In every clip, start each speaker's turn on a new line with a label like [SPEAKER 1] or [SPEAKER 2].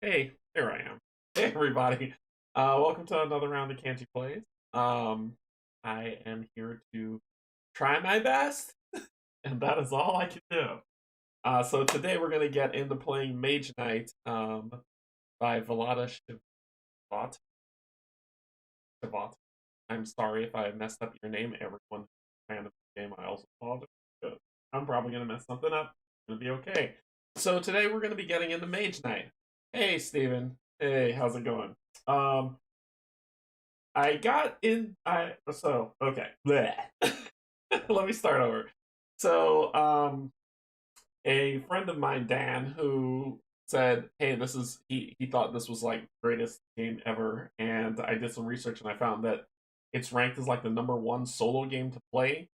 [SPEAKER 1] Hey, there I am. Hey, everybody. Welcome to another round of Canje Plays. Um, I am here to try my best, and that is all I can do. So today we're going to get into playing Mage Knight by Vlada Shivat. Shivat. I'm sorry if I messed up your name. Everyone who's a fan of the game, I also apologize. I'm probably going to mess something up. It's going to be okay. So today we're going to be getting into Mage Knight. Hey, Steven. Hey, how's it going? Um, I got in. Okay. Bleh. Let me start over. So, a friend of mine, Dan, who said, "Hey, this is he thought this was like greatest game ever," and I did some research and I found that it's ranked as like the #1 solo game to play.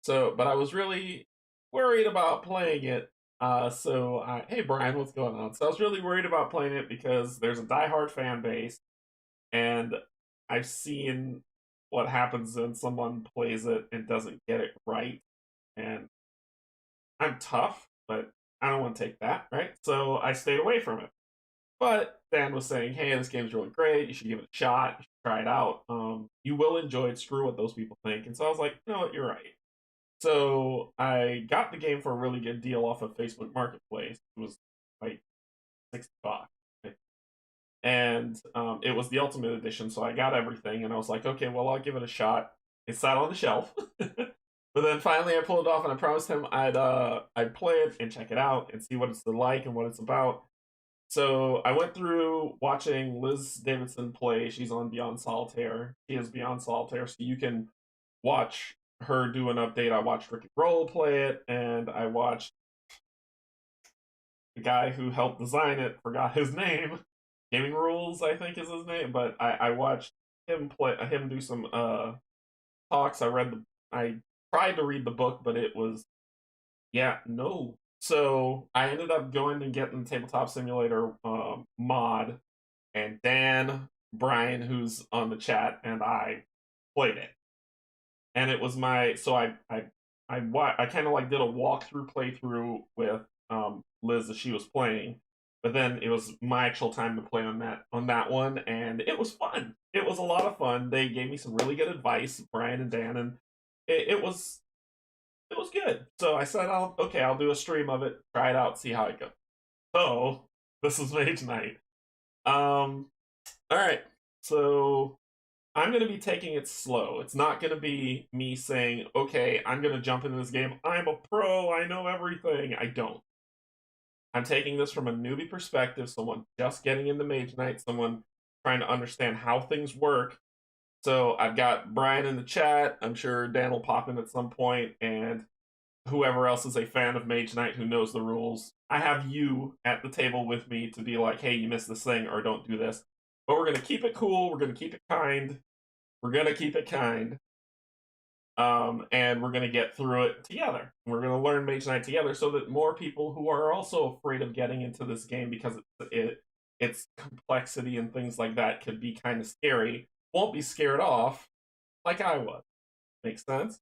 [SPEAKER 1] So, but I was really worried about playing it. Hey Brian, what's going on? So I was really worried about playing it because there's a diehard fan base, and I've seen what happens when someone plays it and doesn't get it right. And I'm tough, but I don't want to take that, right? So I stayed away from it. But Dan was saying, hey, this game's really great. You should give it a shot. You should try it out. You will enjoy it. Screw what those people think. And so I was like, you know what? You're right. So I got the game for a really good deal off of Facebook Marketplace. It was like $60. And it was the Ultimate Edition, so I got everything, and I was like, okay, well, I'll give it a shot. It sat on the shelf, but then finally I pulled it off, and I promised him I'd play it and check it out and see what it's like and what it's about. So I went through watching Liz Davidson play. She's on Beyond Solitaire. She is Beyond Solitaire, so you can watch her do an update. I watched Ricky Roll play it, and I watched the guy who helped design it. Forgot his name. Gaming Rules, I think is his name. But I watched him do some talks. I tried to read the book, but it was no. So I ended up going and getting the Tabletop Simulator mod, and Dan Brian, who's on the chat, and I played it, and it was my so I kind of like did a walkthrough playthrough with Liz as she was playing, but then it was my actual time to play on that one, and it was fun. It was a lot of fun. They gave me some really good advice, Brian and Dan, and it was good. So I said, I'll do a stream of it, try it out, see how it goes. So this is Mage Knight. All right, so I'm going to be taking it slow. It's not going to be me saying, okay, I'm going to jump into this game. I'm a pro. I know everything. I don't. I'm taking this from a newbie perspective, someone just getting into Mage Knight, someone trying to understand how things work. So I've got Brian in the chat. I'm sure Dan will pop in at some point, and whoever else is a fan of Mage Knight who knows the rules. I have you at the table with me to be like, hey, you missed this thing, or don't do this. But we're going to keep it cool. We're going to keep it kind. We're going to keep it kind. And we're going to get through it together. We're going to learn Mage Knight together so that more people who are also afraid of getting into this game because its complexity and things like that could be kind of scary won't be scared off like I was. Makes sense?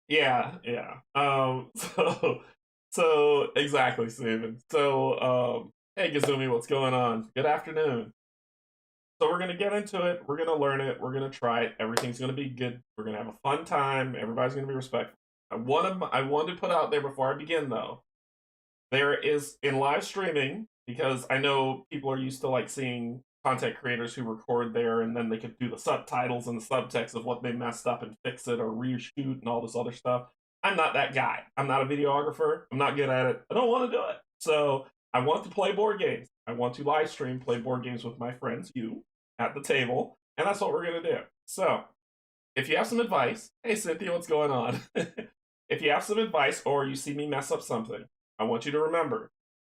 [SPEAKER 1] Yeah. So exactly, Steven. So hey Gazumi, what's going on? Good afternoon. So we're gonna get into it. We're gonna learn it. We're gonna try it. Everything's gonna be good. We're gonna have a fun time. Everybody's gonna be respectful. I want to put out there before I begin though. There is in live streaming because I know people are used to like seeing content creators who record there and then they could do the subtitles and the subtext of what they messed up and fix it or reshoot and all this other stuff. I'm not that guy. I'm not a videographer. I'm not good at it. I don't want to do it. So I want to play board games. I want to live stream, play board games with my friends, you, at the table, and that's what we're gonna do. So if you have some advice, hey Cynthia, what's going on? If you have some advice or you see me mess up something, I want you to remember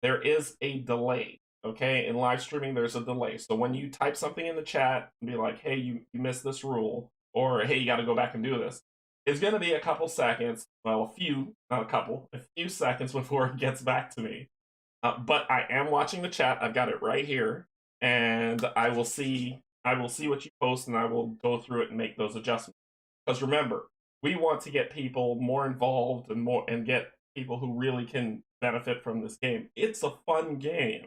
[SPEAKER 1] there is a delay. Okay, in live streaming, there's a delay. So when you type something in the chat and be like, hey, you missed this rule, or hey, you got to go back and do this, it's going to be a couple seconds, well, a few, not a couple, a few seconds before it gets back to me. But I am watching the chat. I've got it right here, and I will see what you post, and I will go through it and make those adjustments. Because remember, we want to get people more involved and get people who really can benefit from this game. It's a fun game.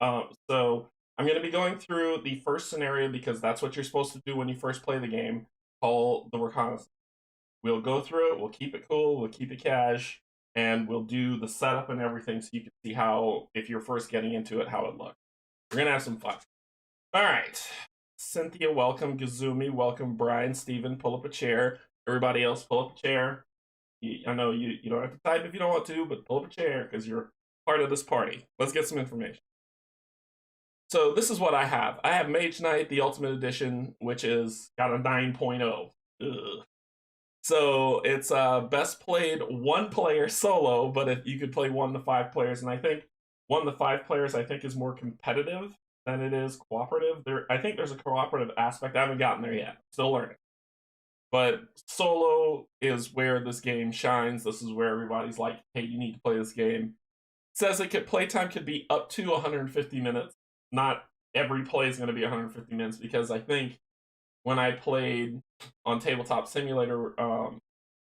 [SPEAKER 1] So I'm going to be going through the first scenario because that's what you're supposed to do when you first play the game, called the reconnaissance. We'll go through it, we'll keep it cool, we'll keep it cash, and we'll do the setup and everything so you can see how, if you're first getting into it, how it looks. We're going to have some fun. All right. Cynthia, welcome. Gazumi, welcome. Brian, Steven, pull up a chair. Everybody else, pull up a chair. I know you don't have to type if you don't want to, but pull up a chair because you're part of this party. Let's get some information. So this is what I have. I have Mage Knight, the Ultimate Edition, which is got a 9.0. Ugh. So it's best played one player solo, but if you could play 1 to 5 players, and I think 1 to 5 players I think is more competitive than it is cooperative. I think there's a cooperative aspect. I haven't gotten there yet. Still learning. But solo is where this game shines. This is where everybody's like, hey, you need to play this game. It says playtime could be up to 150 minutes. Not every play is going to be 150 minutes because I think when I played on Tabletop Simulator,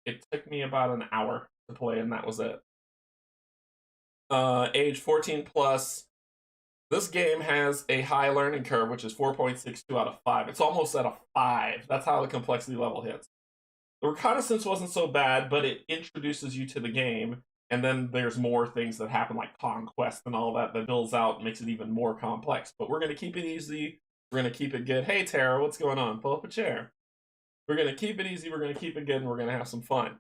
[SPEAKER 1] it took me about an hour to play, and that was it. Age 14 plus. This game has a high learning curve, which is 4.62 out of 5. It's almost at a 5. That's how the complexity level hits. The reconnaissance wasn't so bad, but it introduces you to the game, and then there's more things that happen, like conquest and all that builds out and makes it even more complex. But we're going to keep it easy. We're going to keep it good. Hey, Tara, what's going on? Pull up a chair. We're going to keep it easy. We're going to keep it good, and we're going to have some fun.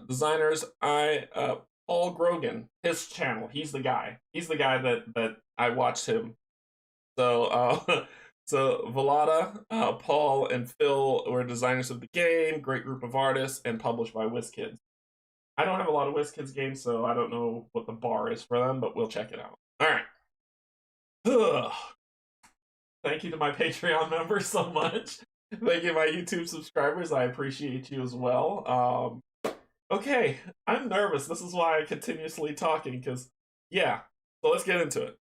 [SPEAKER 1] Designers, Paul Grogan, his channel. He's the guy. He's the guy that I watched him. So, so Velada, Paul, and Phil were designers of the game. Great group of artists, and published by WizKids. I don't have a lot of WizKids games, so I don't know what the bar is for them, but we'll check it out. All right. Ugh. Thank you to my Patreon members so much. Thank you, my YouTube subscribers. I appreciate you as well. Okay, I'm nervous. This is why I'm continuously talking, because, yeah. So let's get into it.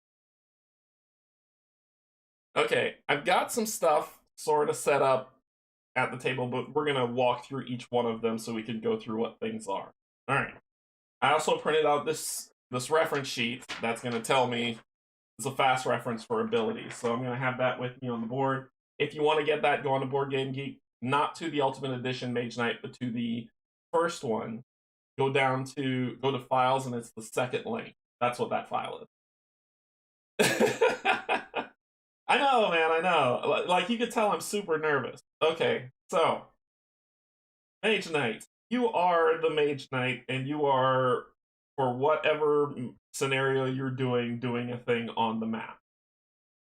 [SPEAKER 1] Okay, I've got some stuff sort of set up at the table, but we're going to walk through each one of them so we can go through what things are. All right. I also printed out this reference sheet that's going to tell me it's a fast reference for abilities. So I'm going to have that with me on the board. If you want to get that, go on to Board Game Geek, not to the Ultimate Edition Mage Knight, but to the first one. Go to files, and it's the second link. That's what that file is. I know, man, I know. Like, you could tell I'm super nervous. Okay, so Mage Knight. You are the Mage Knight, and you are, for whatever scenario you're doing a thing on the map.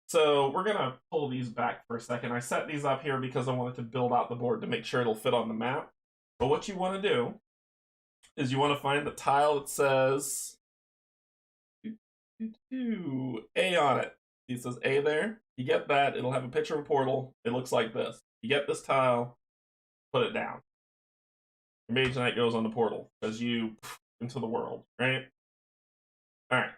[SPEAKER 1] So we're going to pull these back for a second. I set these up here because I wanted to build out the board to make sure it'll fit on the map. But what you want to do is you want to find the tile that says A on it. See, it says A there. You get that, it'll have a picture of a portal. It looks like this. You get this tile, put it down. Your Mage Knight goes on the portal as you into the world, right? All right.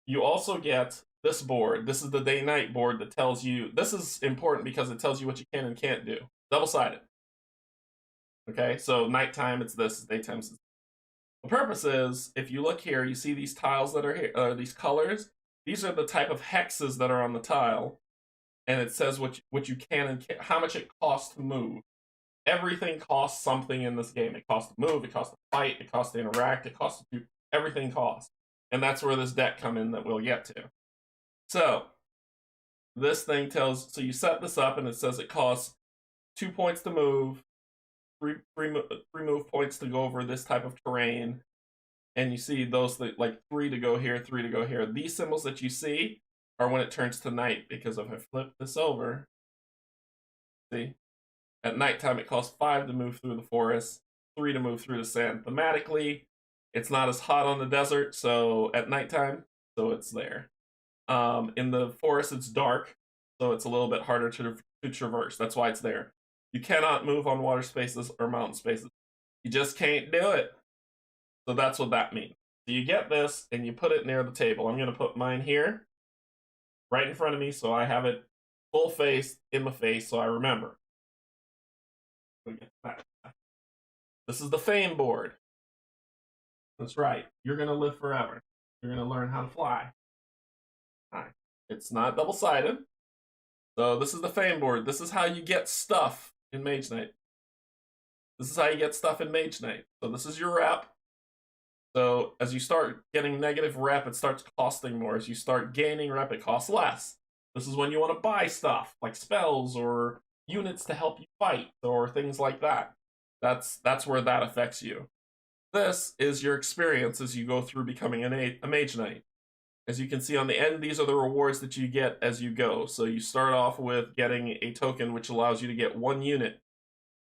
[SPEAKER 1] You also get this board. This is the day-night board that tells you, this is important because it tells you what you can and can't do. Double-sided. Okay, so nighttime it's this, daytime it's this. The purpose is, if you look here, you see these tiles that are here, these colors. These are the type of hexes that are on the tile, and it says what you can and can't, how much it costs to move. Everything costs something in this game. It costs to move, it costs to fight, it costs to interact, it costs to do, everything costs. And that's where this deck come in that we'll get to. So, this thing tells, so you set this up and it says it costs 2 points to move, three move points to go over this type of terrain, and you see those like 3 to go here, 3 to go here. These symbols that you see are when it turns to night, because if I flip this over, see, at nighttime it costs 5 to move through the forest, 3 to move through the sand. Thematically, it's not as hot on the desert, so at nighttime, so it's there. In the forest, it's dark, so it's a little bit harder to traverse. That's why it's there. You cannot move on water spaces or mountain spaces. You just can't do it. So that's what that means. So you get this, and you put it near the table. I'm going to put mine here, right in front of me, so I have it full face, in my face, so I remember. This is the Fame board. That's right. You're gonna live forever. You're gonna learn how to fly. Hi. It's not double-sided. So this is the fame board. This is how you get stuff in Mage Knight. This is how you get stuff in Mage Knight. So this is your rep. So as you start getting negative rep, it starts costing more. As you start gaining rep, it costs less. This is when you want to buy stuff, like spells or units to help you fight, or things like that. That's where that affects you. This is your experience as you go through becoming a Mage Knight. As you can see on the end, these are the rewards that you get as you go. So you start off with getting a token which allows you to get 1 unit.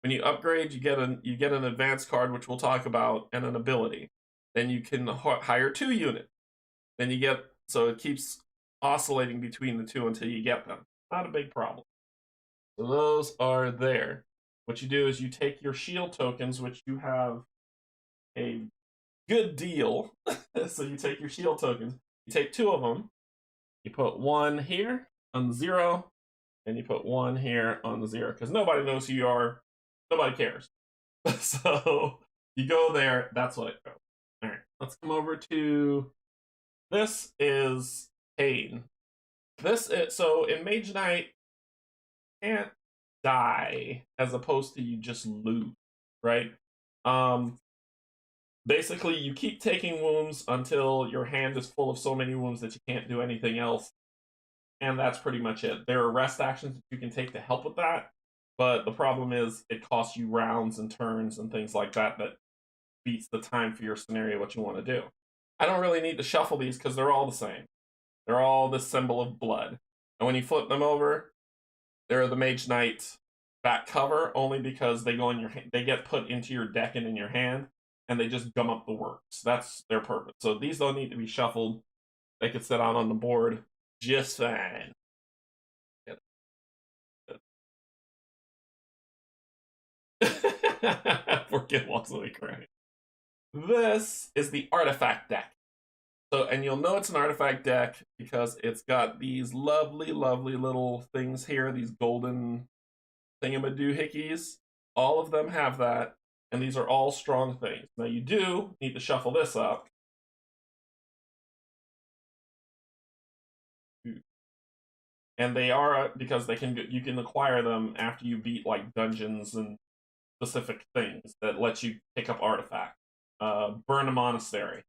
[SPEAKER 1] When you upgrade, you get an advanced card, which we'll talk about, and an ability. Then you can hire 2 units. Then you get, so it keeps oscillating between the 2 until you get them. Not a big problem. So those are there. What you do is you take your shield tokens, which you have a good deal. So you take your shield tokens, you take 2 of them, you put 1 here on the 0, and you put 1 here on the 0, because nobody knows who you are. Nobody cares. So you go there, that's what it goes. All right, let's come over to, this is pain. So in Mage Knight, you can't die as opposed to you just lose, right? Basically, you keep taking wounds until your hand is full of so many wounds that you can't do anything else. And that's pretty much it. There are rest actions that you can take to help with that. But the problem is it costs you rounds and turns and things like that beats the time for your scenario, what you want to do. I don't really need to shuffle these because they're all the same. They're all this symbol of blood. And when you flip them over, they're the Mage Knight back cover, only because they go in your they get put into your deck and in your hand, and they just gum up the works. That's their purpose. So these don't need to be shuffled. They could sit out on the board just fine. Forget walks away crying. This is the artifact deck. So, and you'll know it's an artifact deck because it's got these lovely, lovely little things here, these golden thingamadoohickeys. All of them have that, and these are all strong things. Now, you do need to shuffle this up. And they are, because you can acquire them after you beat like dungeons and specific things that let you pick up artifacts. Burn a monastery.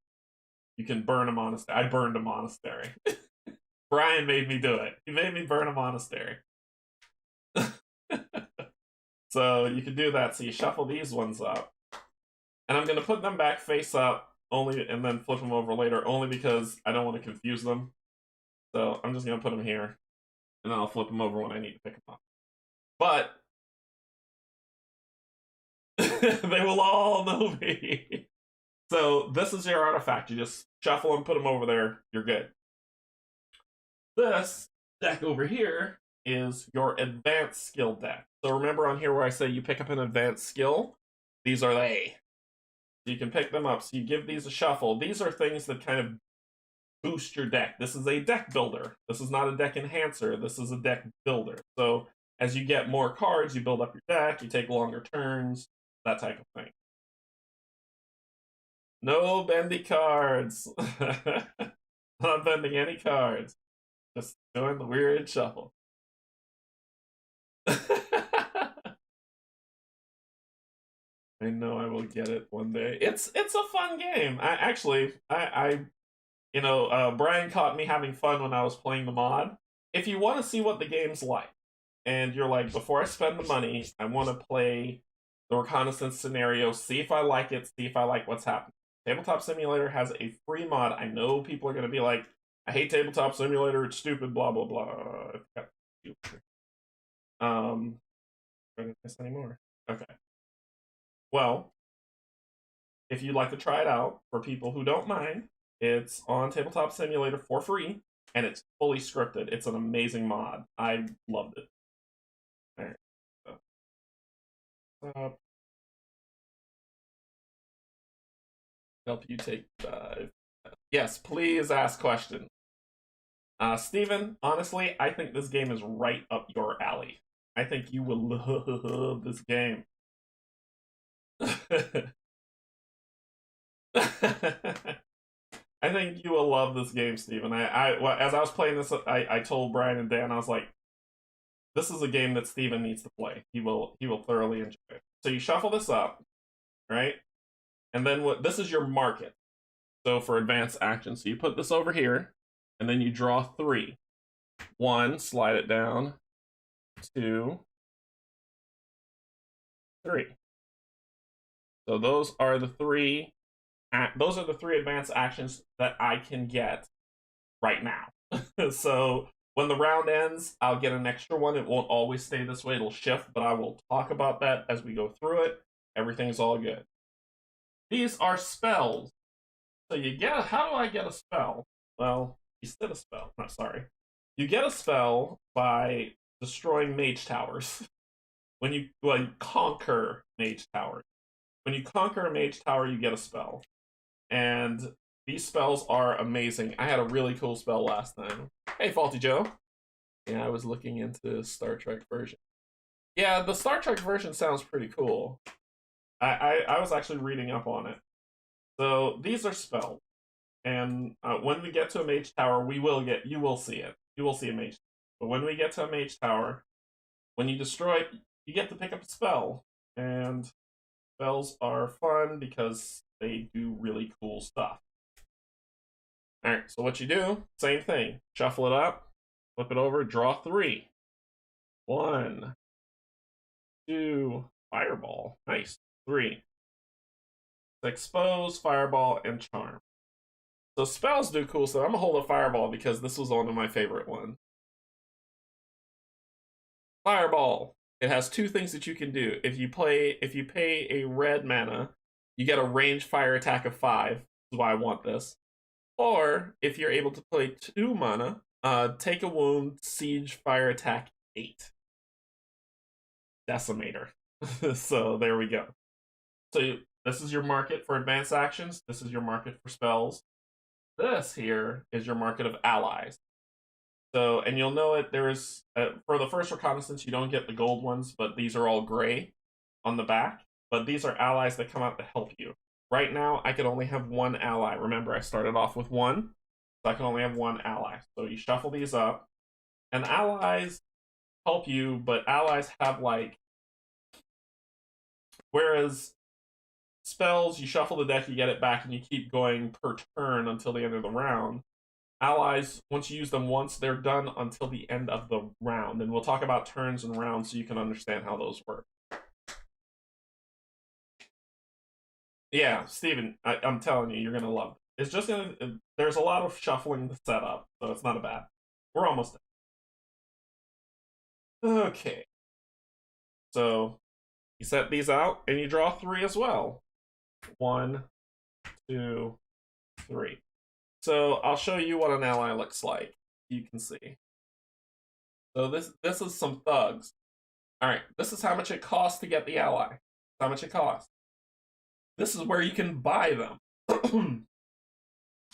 [SPEAKER 1] You can burn a monastery. I burned a monastery. Brian made me do it. He made me burn a monastery. So you can do that. So you shuffle these ones up. And I'm going to put them back face up and then flip them over later, only because I don't want to confuse them. So I'm just going to put them here, and then I'll flip them over when I need to pick them up. But they will all know me. So this is your artifact. You just shuffle them, put them over there, you're good. This deck over here is your advanced skill deck. So remember on here where I say you pick up an advanced skill? These are they. So you can pick them up. So you give these a shuffle. These are things that kind of boost your deck. This is a deck builder. This is not a deck enhancer. This is a deck builder. So as you get more cards, you build up your deck, you take longer turns, that type of thing. No bendy cards. Not bending any cards. Just doing the weird shuffle. I know I will get it one day. It's a fun game. Brian caught me having fun when I was playing the mod. If you want to see what the game's like, and you're like, before I spend the money, I want to play the reconnaissance scenario, see if I like it, see if I like what's happening. Tabletop Simulator has a free mod. I know people are going to be like, I hate Tabletop Simulator, it's stupid, blah, blah, blah. I didn't miss anymore. Okay. Well, if you'd like to try it out, for people who don't mind, it's on Tabletop Simulator for free, and it's fully scripted. It's an amazing mod. I loved it. All right. Help you take 5. Yes, please ask questions. Steven, honestly, I think this game is right up your alley. I think you will love this game. I think you will love this game, Steven. As I was playing this, I told Brian and Dan, I was like, this is a game that Steven needs to play. He will thoroughly enjoy it. So you shuffle this up, right? And then this is your market. So for advanced action, so you put this over here, and then you draw 3. 1, slide it down. 2, 3. So those are the three. Those are the 3 advanced actions that I can get right now. So when the round ends, I'll get an extra one. It won't always stay this way. It'll shift, but I will talk about that as we go through it. Everything's all good. These are spells. So you get, how do I get a spell? Well, you get a spell. No, sorry. You get a spell by destroying mage towers. When you conquer mage towers. When you conquer a mage tower, you get a spell. And these spells are amazing. I had a really cool spell last time. Hey, Faulty Joe. Yeah, I was looking into Star Trek version. Yeah, the Star Trek version sounds pretty cool. I was actually reading up on it. So these are spells. And when we get to a mage tower, you will see it. You will see a mage. But when we get to a mage tower, when you destroy it, you get to pick up a spell. And spells are fun because they do really cool stuff. Alright, so what you do, same thing. Shuffle it up, flip it over, draw 3. 1, 2, fireball. Nice. 3. Expose, fireball, and charm. So spells do cool stuff. I'm gonna hold a fireball because this was one of my favorite ones. Fireball. It has 2 things that you can do. If you pay a red mana, you get a ranged fire attack of 5. This is why I want this. Or if you're able to play 2 mana, take a wound, siege, fire attack 8. Decimator. So there we go. So this is your market for advanced actions. This is your market for spells. This here is your market of allies. So, and you'll know it, there's, for the first reconnaissance, you don't get the gold ones, but these are all gray on the back. But these are allies that come out to help you. Right now, I can only have 1 ally. Remember, I started off with 1, so I can only have 1 ally. So you shuffle these up, and allies help you, but allies have, like, whereas spells, you shuffle the deck, you get it back, and you keep going per turn until the end of the round. Allies, once you use them once, they're done until the end of the round. And we'll talk about turns and rounds so you can understand how those work. Yeah, Steven, I'm telling you, you're going to love it. It's just going to... There's a lot of shuffling to set up, so it's not a bad... We're almost done. Okay. So, you set these out, and you draw 3 as well. 1, 2, 3. So I'll show you what an ally looks like. You can see. So this is some thugs. All right, this is how much it costs to get the ally. How much it costs. This is where you can buy them.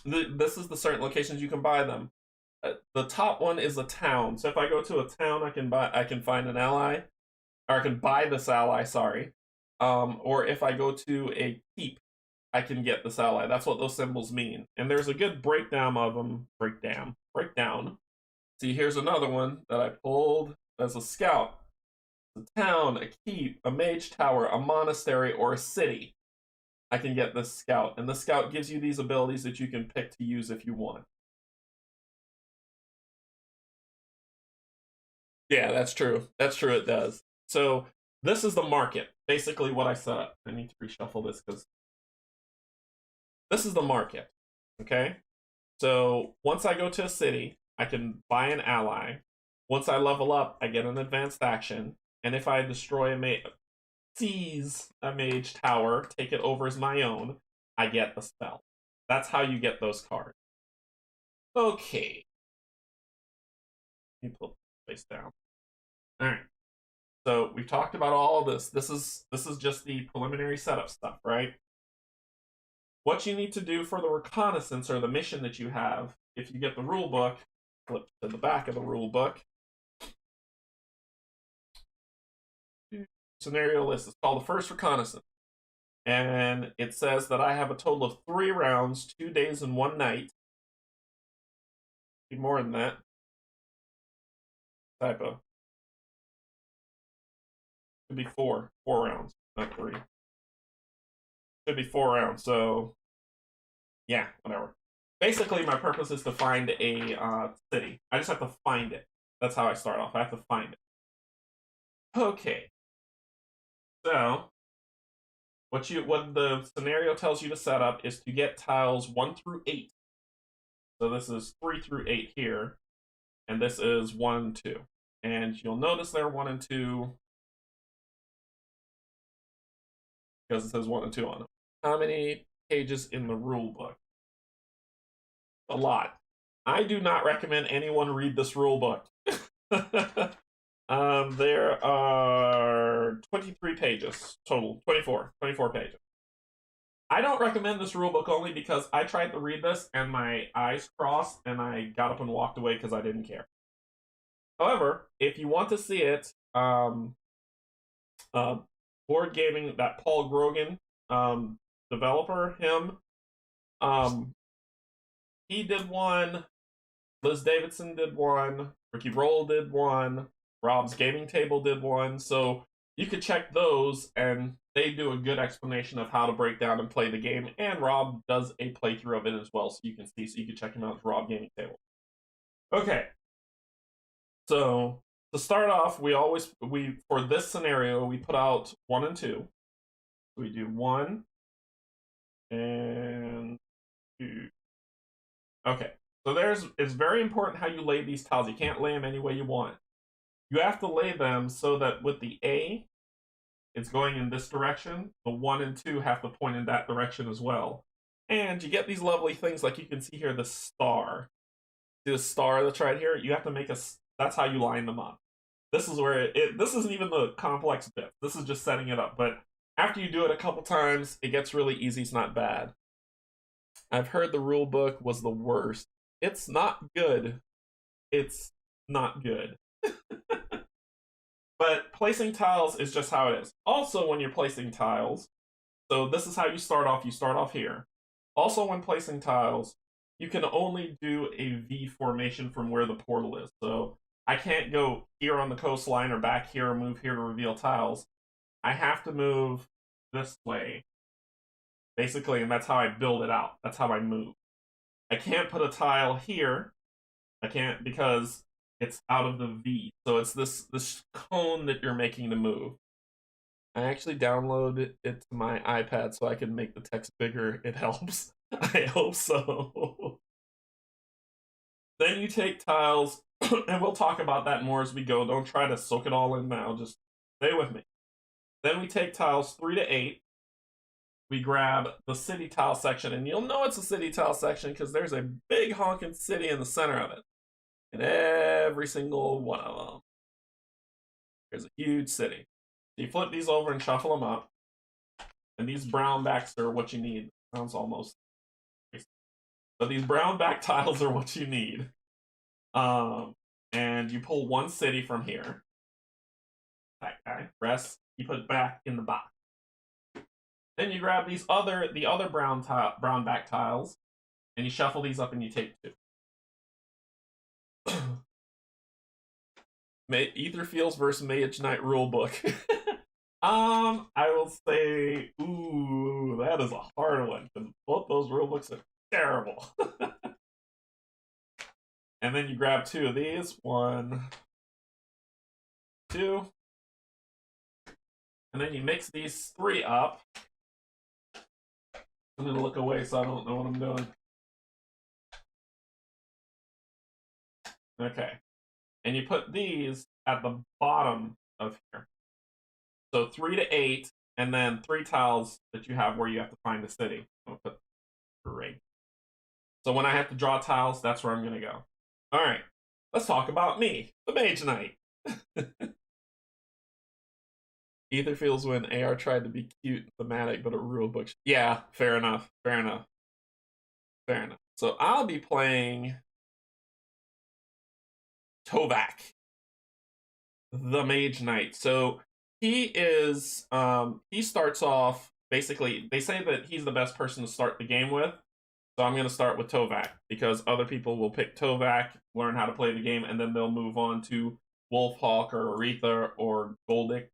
[SPEAKER 1] This is the certain locations you can buy them. The top one is a town. So if I go to a town, I can find an ally, or I can buy this ally. Sorry. Or if I go to a keep, I can get this ally. That's what those symbols mean. And there's a good breakdown of them. Breakdown. See, here's another one that I pulled as a scout. A town, a keep, a mage tower, a monastery, or a city. I can get this scout. And the scout gives you these abilities that you can pick to use if you want. Yeah, that's true. That's true, it does. So this is the market. Basically what I set up. I need to reshuffle this because this is the market, okay? So once I go to a city, I can buy an ally. Once I level up, I get an advanced action. And if I destroy seize a mage tower, take it over as my own, I get the spell. That's how you get those cards. Okay. Let me pull this down. All right. So we've talked about all of this. This is just the preliminary setup stuff, right? What you need to do for the reconnaissance or the mission that you have, if you get the rule book, flip to the back of the rule book. Scenario list. It's called the first reconnaissance. And it says that I have a total of 3 rounds, 2 days and 1 night. Be more than that. Typo. Should be 4 rounds, not 3. Should be 4 rounds, so yeah, whatever. Basically, my purpose is to find a city. I just have to find it. That's how I start off. I have to find it. Okay. So, what the scenario tells you to set up is to get tiles 1 through 8. So this is 3 through 8 here, and this is 1, 2. And you'll notice they're 1 and 2 because it says 1 and 2 on it. How many pages in the rule book? A lot. I do not recommend anyone read this rule book. There are 23 pages total. 24 pages. I don't recommend this rule book only because I tried to read this and my eyes crossed and I got up and walked away because I didn't care. However, if you want to see it, board gaming, that Paul Grogan developer, him, he did one, Liz Davidson did one, Ricky Roll did one, Rob's Gaming Table did one, so you could check those, and they do a good explanation of how to break down and play the game, and Rob does a playthrough of it as well, so you can see, so you can check him out at Rob Gaming Table. Okay, so to start off, we for this scenario, we put out 1 and 2. We do 1 and 2. Okay, so it's very important how you lay these tiles. You can't lay them any way you want. You have to lay them so that with the A, it's going in this direction. The 1 and 2 have to point in that direction as well. And you get these lovely things like you can see here, the star. See the star that's right here? You have to make that's how you line them up. This is where this isn't even the complex bit. This is just setting it up. But after you do it a couple times, it gets really easy. It's not bad. I've heard the rule book was the worst. It's not good. It's not good. But placing tiles is just how it is. Also, when you're placing tiles, so this is how you start off here. Also, when placing tiles, you can only do a V formation from where the portal is. So I can't go here on the coastline or back here or move here to reveal tiles. I have to move this way, basically, and that's how I build it out. That's how I move. I can't put a tile here. I can't because it's out of the V. So it's this cone that you're making to move. I actually downloaded it to my iPad so I can make the text bigger. It helps. I hope so. Then you take tiles, and we'll talk about that more as we go. Don't try to soak it all in now. Just stay with me. Then we take tiles 3 to 8. We grab the city tile section, and you'll know it's a city tile section because there's a big honking city in the center of it. And every single one of them. There's a huge city. So you flip these over and shuffle them up. And these brown backs are what you need. Sounds almost crazy. But these brown back tiles are what you need. And you pull one city from here. That guy. Rest. You put it back in the box. Then you grab the other brown back tiles, and you shuffle these up and you take 2. Etherfields versus Mage Knight rulebook. I will say, ooh, that is a hard one because both those rulebooks are terrible. And then you grab 2 of these, 1, 2, and then you mix these 3 up. I'm gonna look away so I don't know what I'm doing. Okay. And you put these at the bottom of here. So 3 to 8, and then 3 tiles that you have where you have to find the city. I'll put 3. So when I have to draw tiles, that's where I'm gonna go. Alright, let's talk about me, the Mage Knight. Ether feels when AR tried to be cute and thematic, but a rule book. Yeah, fair enough. So I'll be playing Tovak, the Mage Knight. So he is he starts off basically, they say that he's the best person to start the game with. So I'm going to start with Tovak, because other people will pick Tovak, learn how to play the game, and then they'll move on to Wolfhawk or Aretha or Goldick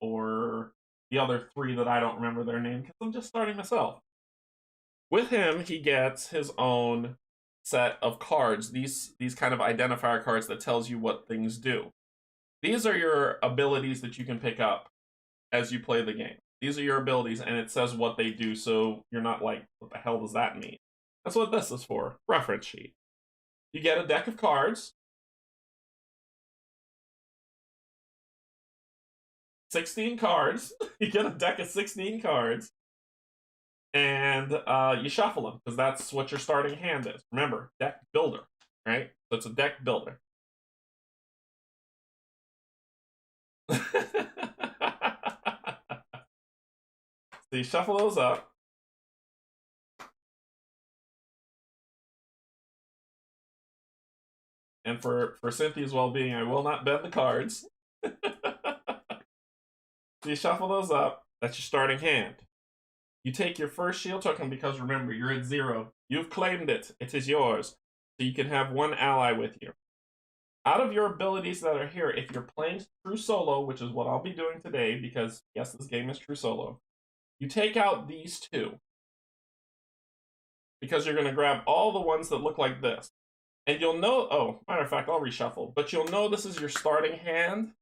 [SPEAKER 1] or the other three that I don't remember their name because I'm just starting myself. With him, he gets his own set of cards, these kind of identifier cards that tells you what things do. These are your abilities that you can pick up as you play the game. These are your abilities, and it says what they do, so you're not like, what the hell does that mean? That's what this is for. Reference sheet. You get a deck of cards. 16 cards. You get a deck of 16 cards. And you shuffle them, because that's what your starting hand is. Remember, deck builder, right? So it's a deck builder. So you shuffle those up. And for Cynthia's well-being, I will not bend the cards. So you shuffle those up. That's your starting hand. You take your first shield token because, remember, you're at 0. You've claimed it. It is yours. So you can have one ally with you. Out of your abilities that are here, if you're playing true solo, which is what I'll be doing today, because, yes, this game is true solo, you take out these two. Because you're going to grab all the ones that look like this. And you'll know, oh, matter of fact, I'll reshuffle. But you'll know this is your starting hand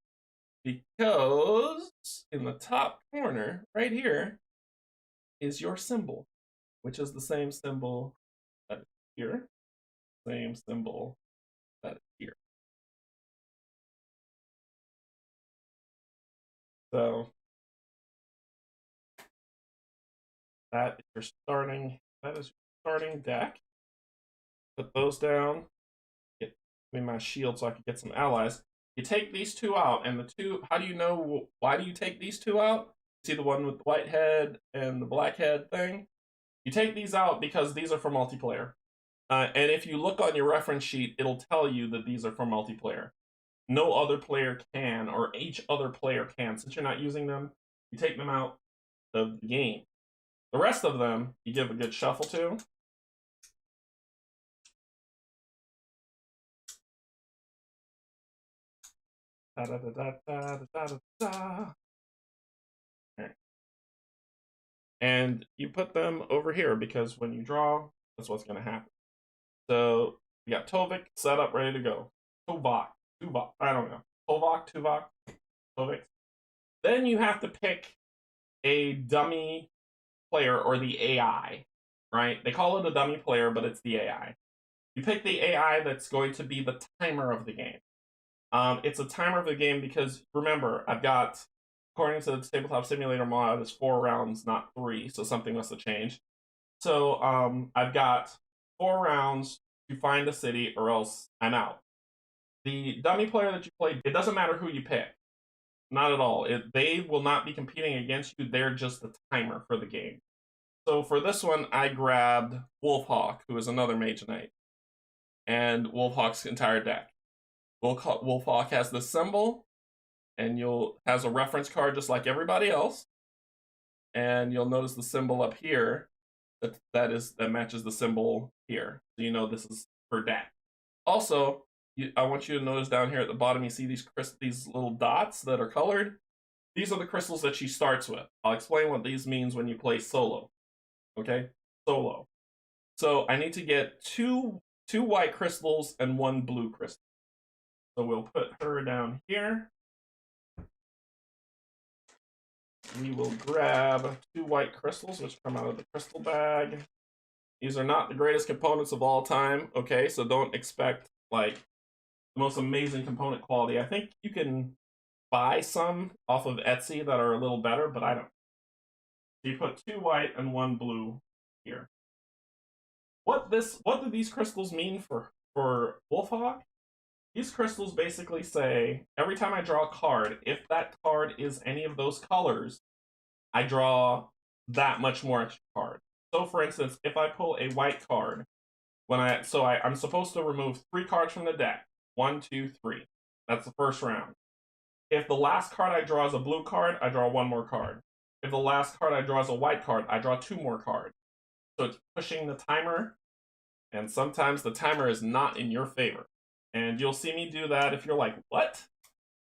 [SPEAKER 1] because in the top corner, right here, is your symbol, which is the same symbol that is here, same symbol that is here. So that is your starting deck. Put those down. Get me my shield so I can get some allies. You take these two out, and the two, how do you know, why do you take these two out? See the one with the white head and the black head thing? You take these out because these are for multiplayer. And if you look on your reference sheet, it'll tell you that these are for multiplayer. No other player can, or each other player can. Since you're not using them, you take them out of the game. The rest of them, you give a good shuffle to. Da, da, da, da, da, da, da, da. Right. And you put them over here, because when you draw, that's what's going to happen. So we got Tovik set up, ready to go. Tuvok, I don't know. Tuvok. Then you have to pick a dummy player, or the AI, right? They call it a dummy player, but it's the AI. You pick the AI that's going to be the timer of the game. It's a timer of the game because, remember, I've got, according to the Tabletop Simulator mod, it's 4 rounds, not 3, so something must have changed. So I've got 4 rounds to find a city, or else I'm out. The dummy player that you play, it doesn't matter who you pick. Not at all. They will not be competing against you. They're just the timer for the game. So for this one, I grabbed Wolfhawk, who is another Mage Knight, and Wolfhawk's entire deck. Wolfhawk has this symbol, and has a reference card just like everybody else. And you'll notice the symbol up here that matches the symbol here. So you know this is her deck. Also, I want you to notice down here at the bottom, you see these little dots that are colored. These are the crystals that she starts with. I'll explain what these means when you play solo. Okay? Solo. So I need to get two white crystals and 1 blue crystal. So we'll put her down here. We will grab 2 white crystals, which come out of the crystal bag. These are not the greatest components of all time, okay? So don't expect, like, the most amazing component quality. I think you can buy some off of Etsy that are a little better, but I don't. So you put 2 white and 1 blue here. What do these crystals mean for Wolfhawk? These crystals basically say, every time I draw a card, if that card is any of those colors, I draw that much more extra card. So for instance, if I pull a white card, I'm supposed to remove 3 cards from the deck. 1, 2, 3. That's the first round. If the last card I draw is a blue card, I draw 1 more card. If the last card I draw is a white card, I draw 2 more cards. So it's pushing the timer, and sometimes the timer is not in your favor. And you'll see me do that if you're like, what?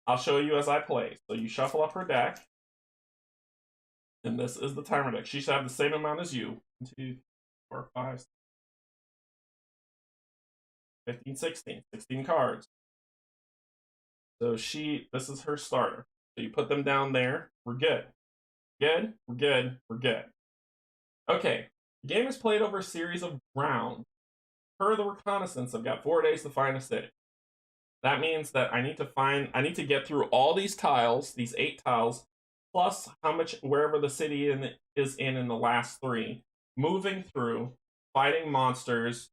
[SPEAKER 1] I'll show you as I play. So you shuffle up her deck, and this is the timer deck. She should have the same amount as you. 1, 2, 4, 5, 15, 16. 16 cards. So this is her starter. So you put them down there. We're good. Good? We're good. We're good. Okay. The game is played over a series of rounds. Per the reconnaissance, I've got 4 days to find a city. That means that I need to get through all these tiles, these 8 tiles, plus wherever the city is in the last 3, moving through, fighting monsters,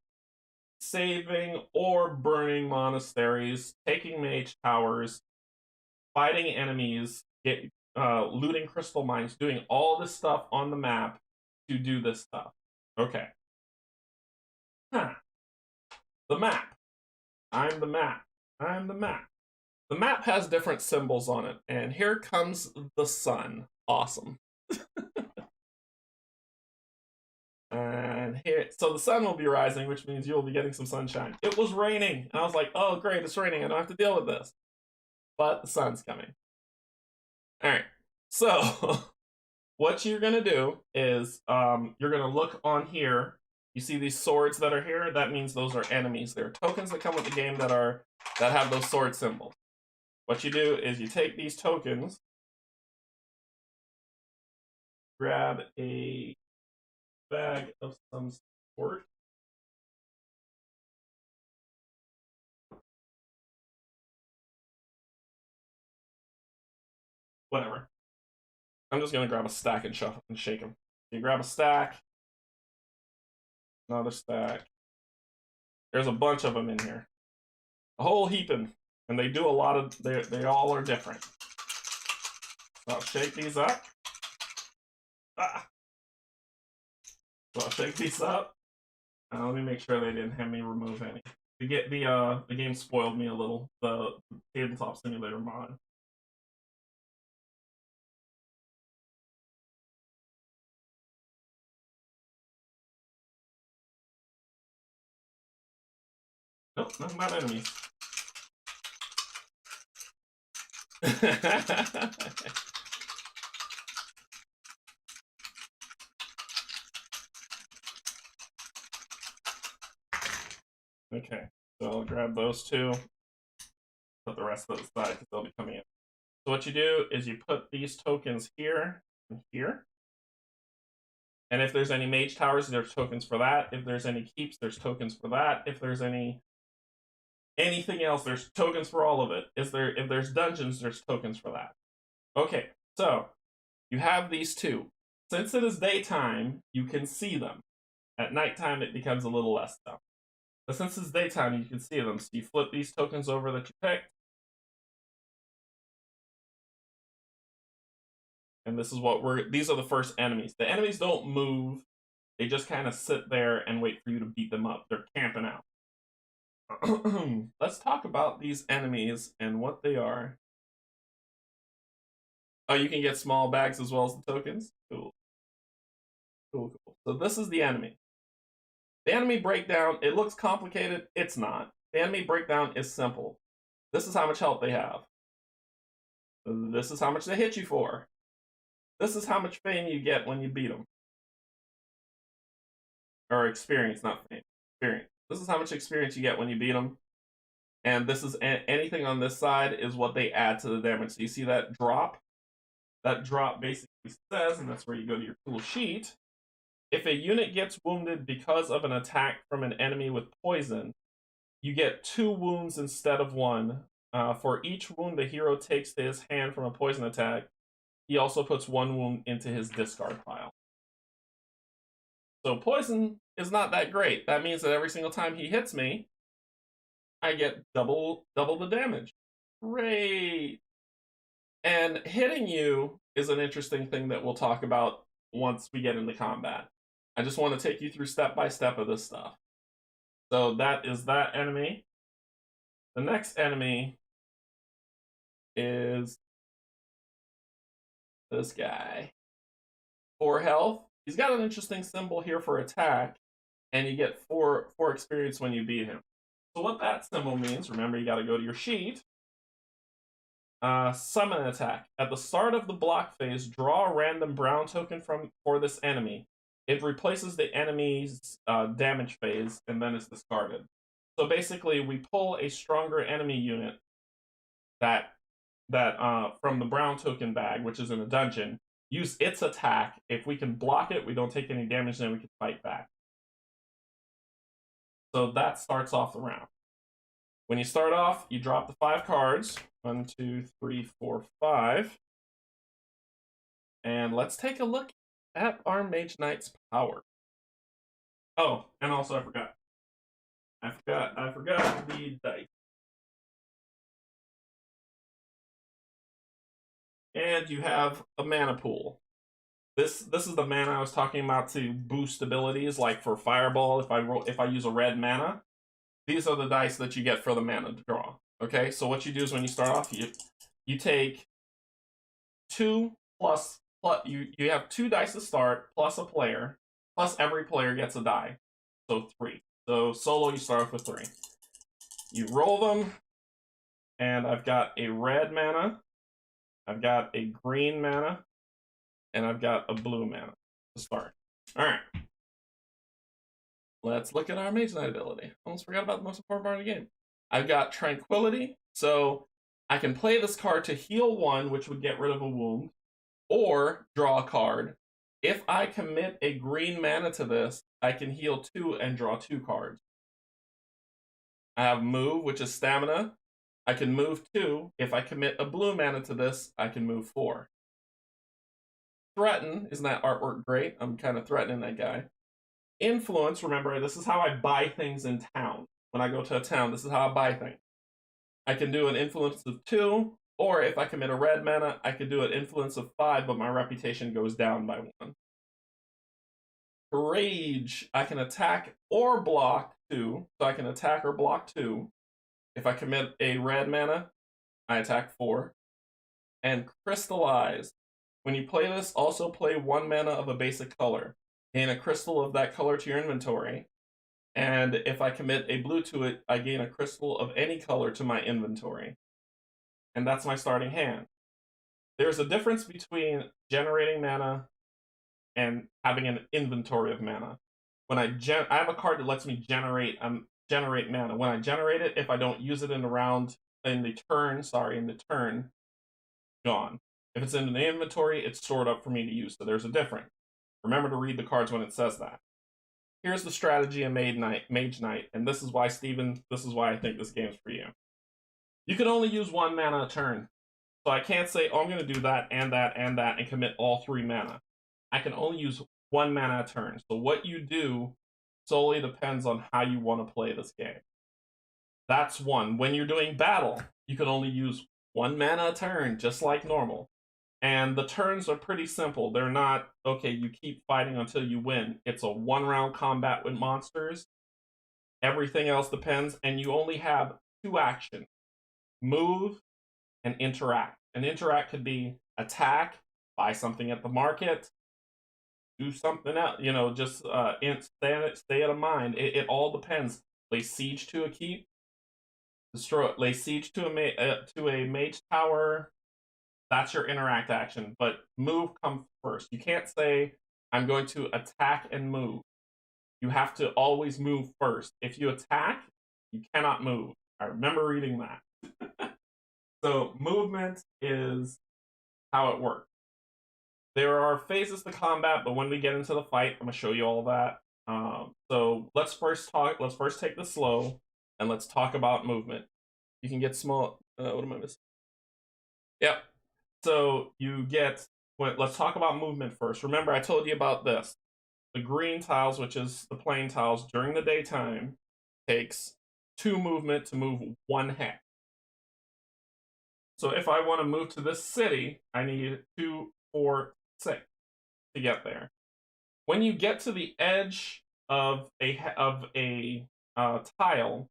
[SPEAKER 1] saving or burning monasteries, taking mage towers, fighting enemies, looting crystal mines, doing all this stuff on the map to do this stuff. Okay. The map. I'm the map. I'm the map. The map has different symbols on it, and here comes the sun. Awesome. And here, so the sun will be rising, which means you'll be getting some sunshine. It was raining, and I was like, oh great, it's raining, I don't have to deal with this. But the sun's coming. Alright, so what you're gonna do is you're gonna look on here. You see these swords that are here? That means those are enemies. They're tokens that come with the game that have those sword symbols. What you do is you take these tokens, grab a bag of some sort. Whatever. I'm just gonna grab a stack and shuffle and shake them. You grab a stack, another stack. There's a bunch of them in here, a whole heaping, and they do a lot of. They all are different. So I'll shake these up. So I'll shake these up. Let me make sure they didn't have me remove any. The game spoiled me a little. The tabletop simulator mod. Nope, nothing about enemies. Okay, so I'll grab those 2. Put the rest of the side because they'll be coming in. So what you do is you put these tokens here and here. And if there's any mage towers, there's tokens for that. If there's any keeps, there's tokens for that. If there's anything else, there's tokens for all of it. If there's dungeons, there's tokens for that. Okay, so you have these 2. Since it is daytime, you can see them. At nighttime, it becomes a little less so. But since it's daytime, you can see them. So you flip these tokens over that you picked. And this is these are the first enemies. The enemies don't move. They just kind of sit there and wait for you to beat them up. They're camping out. Let's talk about these enemies and what they are. Oh, you can get small bags as well as the tokens? Cool. Cool. So this is the enemy. The enemy breakdown, it looks complicated. It's not. The enemy breakdown is simple. This is how much health they have. This is how much they hit you for. This is how much fame you get when you beat them. Or experience, not fame. Experience. This is how much experience you get when you beat them. And this is anything on this side is what they add to the damage. So you see that drop? That drop basically says, and that's where you go to your cool sheet, if a unit gets wounded because of an attack from an enemy with poison, you get 2 wounds instead of 1. For each wound the hero takes to his hand from a poison attack, he also puts 1 wound into his discard pile. So poison is not that great. That means that every single time he hits me, I get double the damage. Great. And hitting you is an interesting thing that we'll talk about once we get into combat. I just want to take you through step by step of this stuff. So that is that enemy. The next enemy is this guy. 4 health. He's got an interesting symbol here for attack, and you get 4 experience when you beat him. So what that symbol means, remember you got to go to your sheet. Summon an attack. At the start of the block phase, draw a random brown token for this enemy. It replaces the enemy's damage phase, and then it's discarded. So basically, we pull a stronger enemy unit that from the brown token bag, which is in a dungeon. Use its attack. If we can block it, we don't take any damage, then we can fight back. So that starts off the round. When you start off, you drop the 5 cards. 1, 2, 3, 4, 5. And let's take a look at our Mage Knight's power. Oh, and also I forgot the dice. And you have a mana pool. This is the mana I was talking about to boost abilities, like for Fireball. If I use a red mana, these are the dice that you get for the mana to draw. Okay, so what you do is when you start off, you take 2 plus you have 2 dice to start plus a player, plus every player gets a die, so 3. So solo you start off with 3. You roll them, and I've got a red mana, I've got a green mana, and I've got a blue mana to start. All right. Let's look at our Mage Knight ability. Almost forgot about the most important part of the game. I've got Tranquility, so I can play this card to heal 1, which would get rid of a wound, or draw a card. If I commit a green mana to this, I can heal 2 and draw 2 cards. I have Move, which is stamina. I can move 2. If I commit a blue mana to this, I can move 4. Threaten, isn't that artwork great? I'm kind of threatening that guy. Influence, remember, this is how I buy things in town. When I go to a town, this is how I buy things. I can do an influence of 2, or if I commit a red mana, I could do an influence of 5, but my reputation goes down by 1. Rage, I can attack or block 2, so I can attack or block 2. If I commit a red mana, I attack 4. And Crystallize, when you play this, also play 1 mana of a basic color. Gain a crystal of that color to your inventory. And if I commit a blue to it, I gain a crystal of any color to my inventory. And that's my starting hand. There's a difference between generating mana and having an inventory of mana. When I have a card that lets me generate mana. When I generate it, if I don't use it in the turn, gone. If it's in the inventory, it's stored up for me to use. So there's a difference. Remember to read the cards when it says that. Here's the strategy of Mage Knight, and this is why, Steven, this is why I think this game's for you. You can only use 1 mana a turn. So I can't say, oh, I'm going to do that, and that, and that, and commit all 3 mana. I can only use 1 mana a turn. So what you do solely depends on how you want to play this game. That's 1. When you're doing battle, you can only use 1 mana a turn, just like normal. And the turns are pretty simple. They're not, okay, you keep fighting until you win. It's a 1-round combat with monsters. Everything else depends, and you only have 2 actions. Move and interact. And interact could be attack, buy something at the market, do something else, just stay out of mind. It all depends. Lay siege to a keep, destroy it. Lay siege to a mage tower. That's your interact action, but move comes first. You can't say, I'm going to attack and move. You have to always move first. If you attack, you cannot move. I remember reading that. So movement is how it works. There are phases to combat, but when we get into the fight, I'm going to show you all that. So let's first take the slow, and let's talk about movement. You can get small. What am I missing? Yep. So let's talk about movement first. Remember, I told you about this. The green tiles, which is the plain tiles, during the daytime, takes 2 movement to move 1 hex. So if I want to move to this city, I need 2, 4, 6 to get there. When you get to the edge of a tile,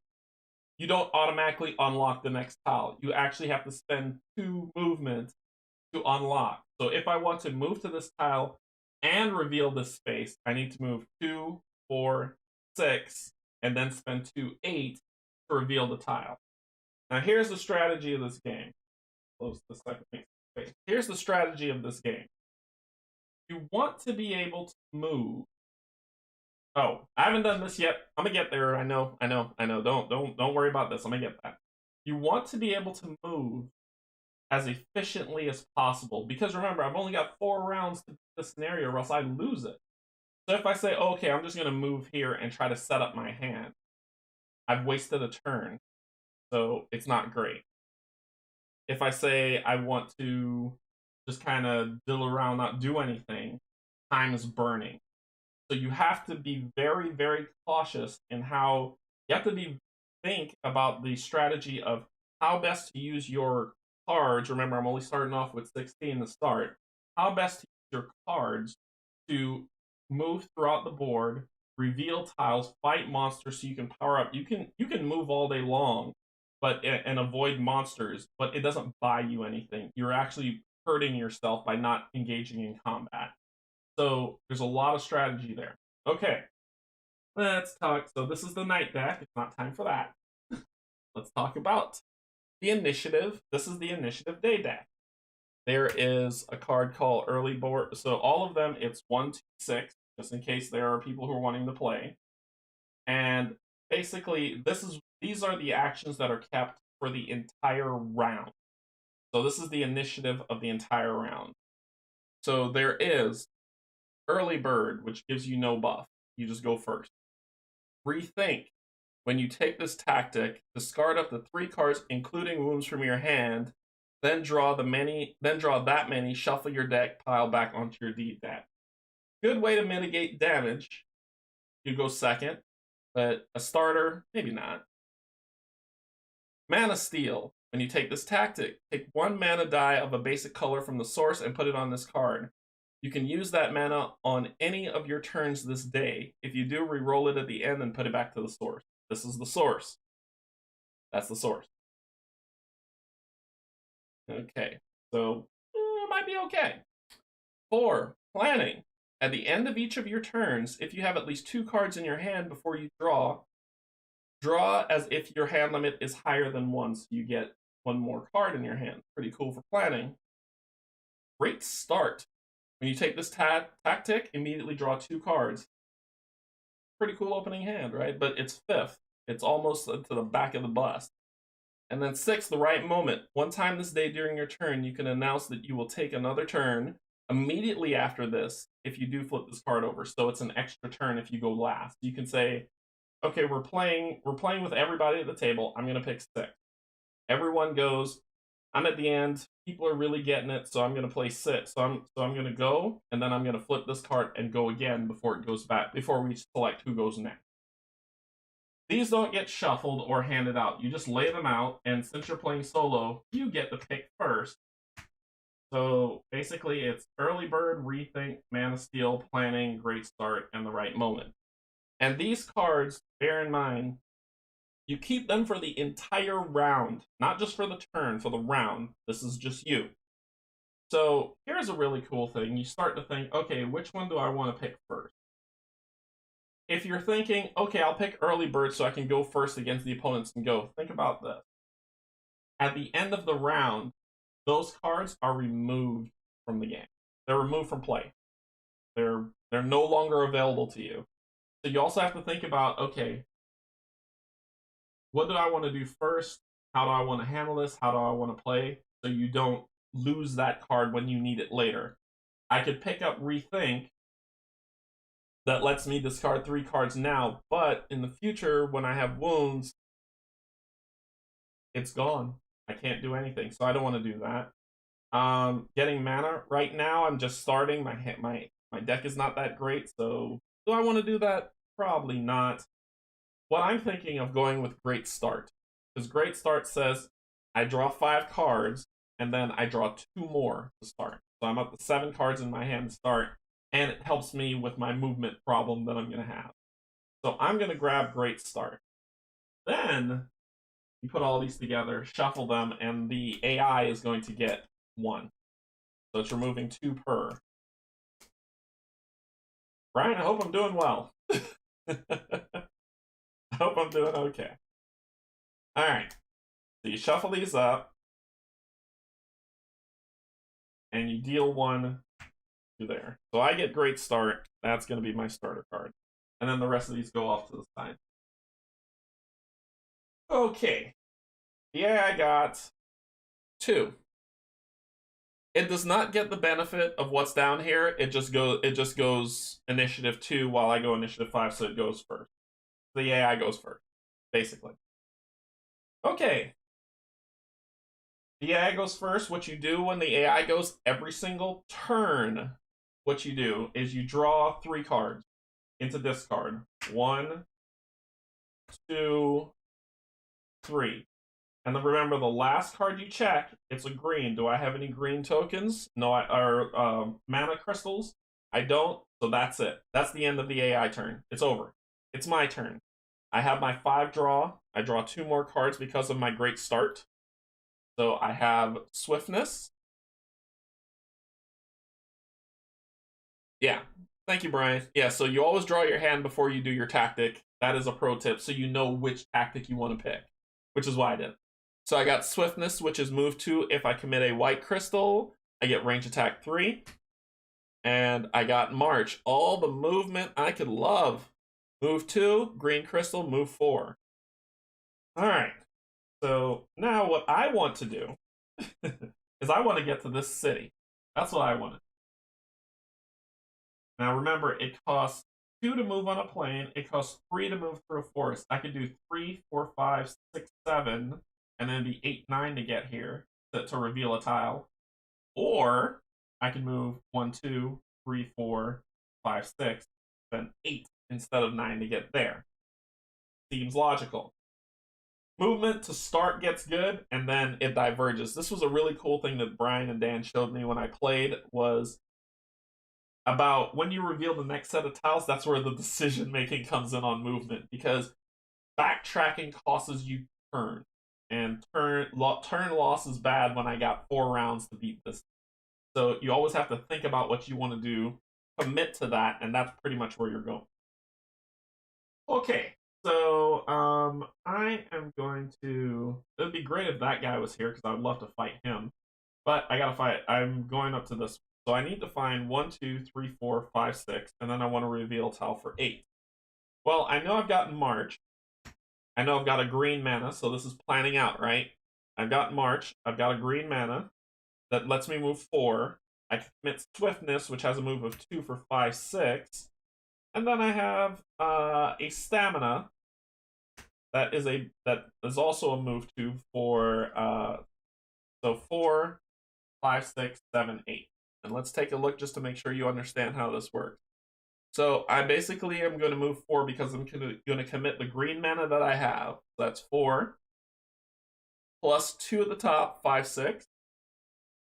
[SPEAKER 1] you don't automatically unlock the next tile. You actually have to spend 2 movements to unlock. So if I want to move to this tile and reveal this space, I need to move 2, 4, 6, and then spend 2, 8 to reveal the tile. Now here's the strategy of this game. Close the second space. Here's the strategy of this game. You want to be able to move. Oh, I haven't done this yet. I'm gonna get there. I know. Don't worry about this. I'm gonna get that. You want to be able to move as efficiently as possible, because remember, I've only got 4 rounds to the scenario, or else I lose it. So if I say, oh, okay, I'm just gonna move here and try to set up my hand, I've wasted a turn, so it's not great. If I say I want to just kind of dill around, not do anything, time is burning. So you have to be very, very cautious in how you have to think about the strategy of how best to use your cards. Remember, I'm only starting off with 16 to start. How best to use your cards to move throughout the board, reveal tiles, fight monsters so you can power up. You can move all day long, and avoid monsters, but it doesn't buy you anything. You're actually hurting yourself by not engaging in combat. So there's a lot of strategy there. Okay, let's talk. So this is the night deck. It's not time for that. Let's talk about the initiative. This is the initiative day deck. There is a card called early board. So all of them, it's 1, 2, 6, just in case there are people who are wanting to play. And basically, these are the actions that are kept for the entire round. So this is the initiative of the entire round. So there is Early Bird, which gives you no buff. You just go first. Rethink. When you take this tactic, discard up to 3 cards, including wounds from your hand, then draw that many, shuffle your deck pile back onto your deed deck. Good way to mitigate damage. You go second, but a starter, maybe not. Mana Steal. When you take this tactic, take 1 mana die of a basic color from the source and put it on this card. You can use that mana on any of your turns this day. If you do, re-roll it at the end and put it back to the source. This is the source. That's the source. Okay, so it might be okay. 4, Planning. At the end of each of your turns, if you have at least 2 cards in your hand before you draw as if your hand limit is higher than 1, so you get 1 more card in your hand. Pretty cool for planning. Great Start. When you take this tactic, immediately draw 2 cards. Pretty cool opening hand, right? But it's 5th. It's almost to the back of the bust. And then 6, The Right Moment. 1 time this day during your turn, you can announce that you will take another turn immediately after this if you do flip this card over. So it's an extra turn if you go last. You can say, okay, we're playing with everybody at the table. I'm going to pick 6. Everyone goes, I'm at the end. People are really getting it, so I'm going to play 6. So I'm going to go, and then I'm going to flip this card and go again before it goes back, before we select who goes next. These don't get shuffled or handed out. You just lay them out, and since you're playing solo, you get to pick first. So basically, it's Early Bird, Rethink, Mana Steal, Planning, Great Start, and The Right Moment. And these cards, bear in mind, you keep them for the entire round, not just for the turn, for the round. This is just you. So here's a really cool thing. You start to think, okay, which one do I want to pick first? If you're thinking, okay, I'll pick Early Bird so I can go first against the opponents and go, think about this. At the end of the round, those cards are removed from the game. They're removed from play. They're no longer available to you. So you also have to think about, okay, what do I want to do first? How do I want to handle this? How do I want to play? So you don't lose that card when you need it later. I could pick up Rethink. That lets me discard 3 cards now, but in the future, when I have wounds, it's gone. I can't do anything, so I don't want to do that. Getting mana right now, I'm just starting. My deck is not that great, so do I want to do that? Probably not. What I'm thinking of going with Great Start, because Great Start says I draw 5 cards, and then I draw 2 more to start. So I'm up to 7 cards in my hand to start, and it helps me with my movement problem that I'm going to have. So I'm going to grab Great Start. Then you put all these together, shuffle them, and the AI is going to get 1. So it's removing 2 per. Brian, I hope I'm doing well. I hope I'm doing okay. All right. So you shuffle these up, and you deal one to there. So I get Great Start. That's going to be my starter card. And then the rest of these go off to the side. Okay. Yeah, I got 2. It does not get the benefit of what's down here. It just goes initiative 2 while I go initiative 5, so it goes first. The AI goes first, basically. Okay. The AI goes first. What you do when the AI goes every single turn, what you do is you draw 3 cards into discard. 1, 2, 3. And then remember, the last card you check, it's a green. Do I have any green tokens? No, or mana crystals? I don't, so that's it. That's the end of the AI turn. It's over. It's my turn. I have my 5 draw. I draw 2 more cards because of my Great Start. So I have Swiftness. Yeah. Thank you, Brian. Yeah, so you always draw your hand before you do your tactic. That is a pro tip, so you know which tactic you want to pick, which is why I did it. So I got Swiftness, which is move 2. If I commit a white crystal, I get range attack 3. And I got March. All the movement I could love. Move 2, green crystal, move 4. All right. So now what I want to do is I want to get to this city. That's what I want. Now remember, it costs 2 to move on a plane. It costs 3 to move through a forest. I could do 3, 4, 5, 6, 7, and then be 8, 9 to get here to reveal a tile. Or I can move 1, 2, 3, 4, 5, 6, then 8 instead of 9 to get there. Seems logical. Movement to start gets good, and then it diverges. This was a really cool thing that Brian and Dan showed me when I played, was about when you reveal the next set of tiles, that's where the decision making comes in on movement, because backtracking costs you turn, and turn loss is bad when I got 4 rounds to beat this. So you always have to think about what you want to do, commit to that, and that's pretty much where you're going. Okay, so I am going to. It would be great if that guy was here because I would love to fight him, but I gotta fight. I'm going up to this, so I need to find 1, 2, 3, 4, 5, 6, and then I want to reveal tile for 8. Well, I know I've gotten March. I know I've got a green mana, so this is planning out, right? I've got March. I've got a green mana that lets me move 4. I commit Swiftness, which has a move of 2 for 5, 6. And then I have a Stamina that is also a move 2 for so 4, 5, 6, 7, 8. And let's take a look just to make sure you understand how this works. So I basically am going to move 4 because I'm going to commit the green mana that I have. So that's 4 plus 2 at the top, 5, 6.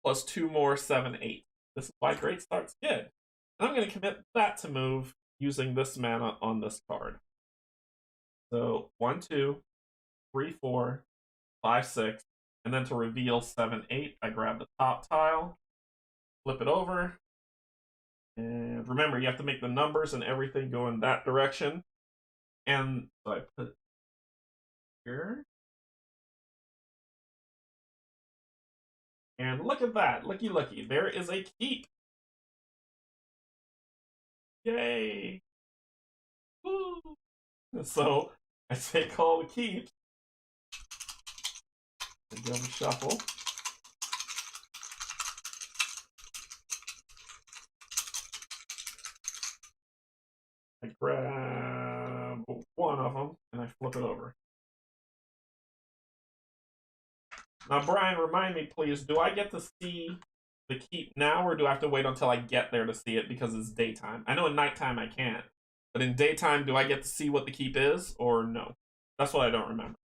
[SPEAKER 1] Plus 2 more, 7, 8. This is why Great Start's good. And I'm going to commit that to move using this mana on this card. So 1, 2, 3, 4, 5, 6, and then to reveal 7, 8, I grab the top tile, flip it over, and remember, you have to make the numbers and everything go in that direction. And so I put here. And look at that. Looky, looky. There is a keep. Yay. Woo. So I take all the keeps. I give them a shuffle. I grab one of them and I flip it over. Now, Brian, remind me, please, do I get to see the keep now, or do I have to wait until I get there to see it because it's daytime? I know in nighttime I can't, but in daytime, do I get to see what the keep is, or no? That's what I don't remember.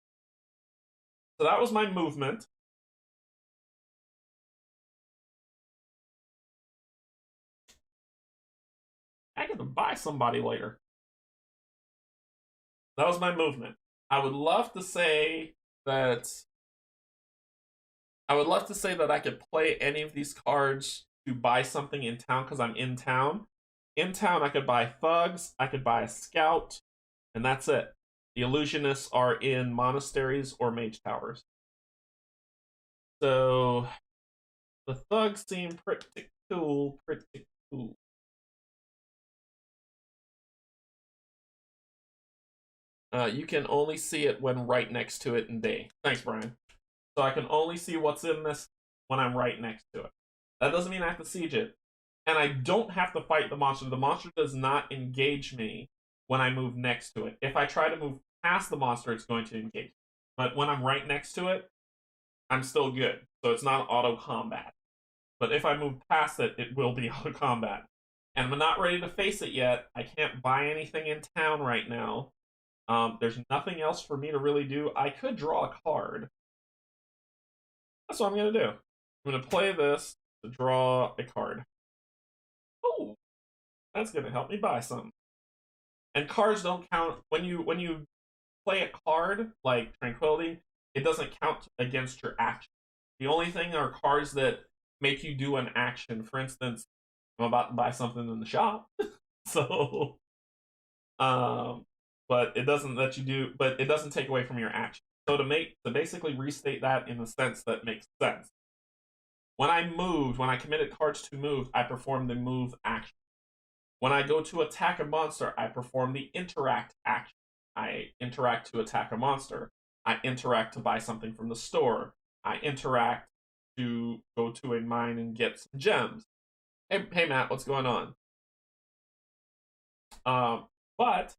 [SPEAKER 1] So that was my movement. I get to buy somebody later. That was my movement. I would love to say that I could play any of these cards to buy something in town because I'm in town. In town, I could buy thugs, I could buy a scout, and that's it. The illusionists are in monasteries or mage towers. So the thugs seem pretty cool, pretty cool. You can only see it when right next to it in day. Thanks, Brian. So I can only see what's in this when I'm right next to it. That doesn't mean I have to siege it. And I don't have to fight the monster. The monster does not engage me when I move next to it. If I try to move past the monster, it's going to engage. But when I'm right next to it, I'm still good. So it's not auto combat. But if I move past it, it will be auto combat. And I'm not ready to face it yet. I can't buy anything in town right now. There's nothing else for me to really do. I could draw a card. That's what I'm going to do. I'm going to play this to draw a card. Oh, that's going to help me buy some. And cards don't count when you play a card like Tranquility. It doesn't count against your action. The only thing are cards that make you do an action. For instance, I'm about to buy something in the shop, so but it doesn't let you do. But it doesn't take away from your action. So to basically restate that in a sense that makes sense. When I committed cards to move, I performed the move action. When I go to attack a monster, I perform the interact action. I interact to attack a monster. I interact to buy something from the store. I interact to go to a mine and get some gems. Hey Matt, what's going on? But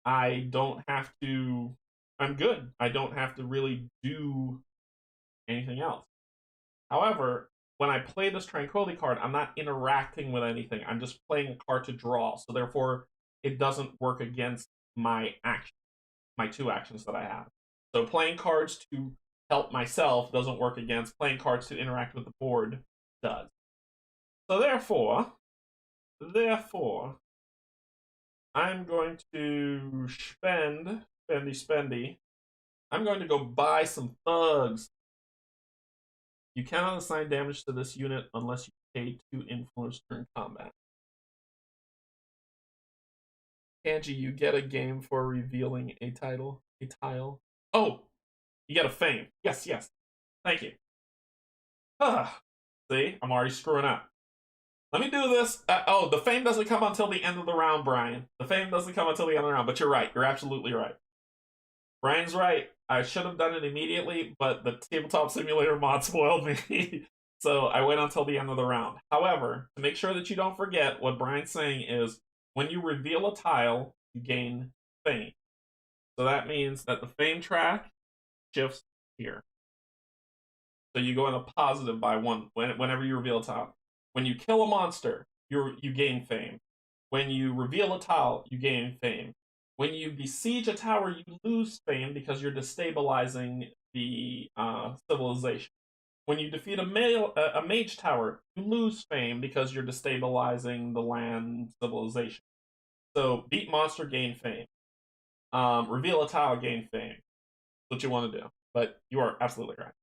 [SPEAKER 1] I don't have to. I'm good. I don't have to really do anything else. However, when I play this Tranquility card, I'm not interacting with anything. I'm just playing a card to draw. So therefore, it doesn't work against my action, my two actions that I have. So playing cards to help myself doesn't work against playing cards to interact with the board does. So therefore, I'm going to spendy. I'm going to go buy some thugs. You cannot assign damage to this unit unless you pay 2 influence during combat. Canje, you get a game for revealing a tile. Oh, you get a fame. Yes. Thank you. See, I'm already screwing up. Let me do this. Oh, the fame doesn't come until the end of the round, Brian. The fame doesn't come until the end of the round, but you're right. You're absolutely right. Brian's right. I should have done it immediately, but the tabletop simulator mod spoiled me. So I wait until the end of the round. However, to make sure that you don't forget, what Brian's saying is when you reveal a tile, you gain fame. So that means that the fame track shifts here. So you go in a positive by 1 whenever you reveal a tile. When you kill a monster, you gain fame. When you reveal a tile, you gain fame. When you besiege a tower, you lose fame because you're destabilizing the civilization. When you defeat a mage tower, you lose fame because you're destabilizing the land civilization. So beat monster, gain fame. Reveal a tile, gain fame. That's what you want to do. But you are absolutely right.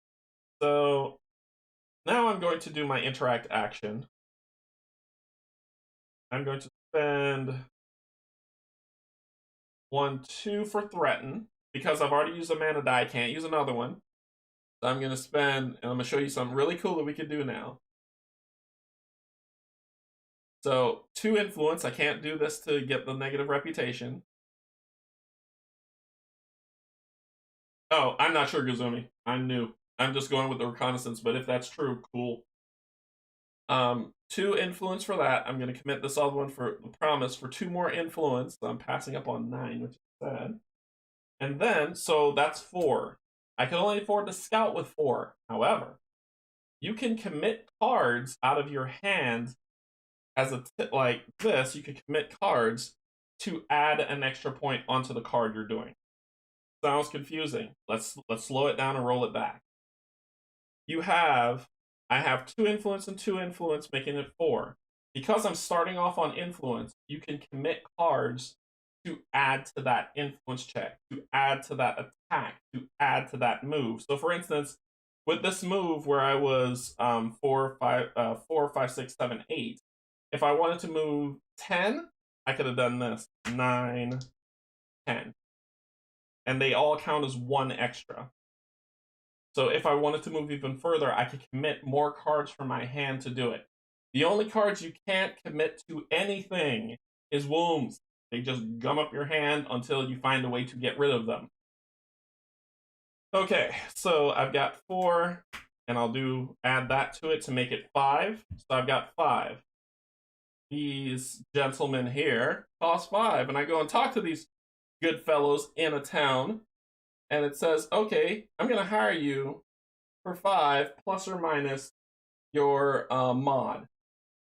[SPEAKER 1] So now I'm going to do my interact action. I'm going to spend 1/2 for threaten because I've already used a mana die. I can't use another one. So I'm going to spend, and I'm going to show you something really cool that we can do now. So 2 influence. I can't do this to get the negative reputation. Oh, I'm not sure, Gazumi. I'm new. I'm just going with the reconnaissance, but if that's true, cool. 2 influence for that. I'm going to commit this other one for the promise for 2 more influence. So I'm passing up on 9, which is sad. And then, so that's 4. I can only afford to scout with 4. However, you can commit cards out of your hand as a like this. You can commit cards to add an extra point onto the card you're doing. Sounds confusing. Let's slow it down and roll it back. I have 2 influence and 2 influence, making it 4. Because I'm starting off on influence, you can commit cards to add to that influence check, to add to that attack, to add to that move. So for instance, with this move where I was 4, 5, 6, 7, 8, If I wanted to move 10, I could have done this. 9, 10. And they all count as 1 extra. So if I wanted to move even further, I could commit more cards from my hand to do it. The only cards you can't commit to anything is wombs. They just gum up your hand until you find a way to get rid of them. Okay, so I've got 4, and I'll add that to it to make it 5. So I've got 5. These gentlemen here cost 5, and I go and talk to these good fellows in a town, and it says, okay, I'm going to hire you for 5 plus or minus your mod.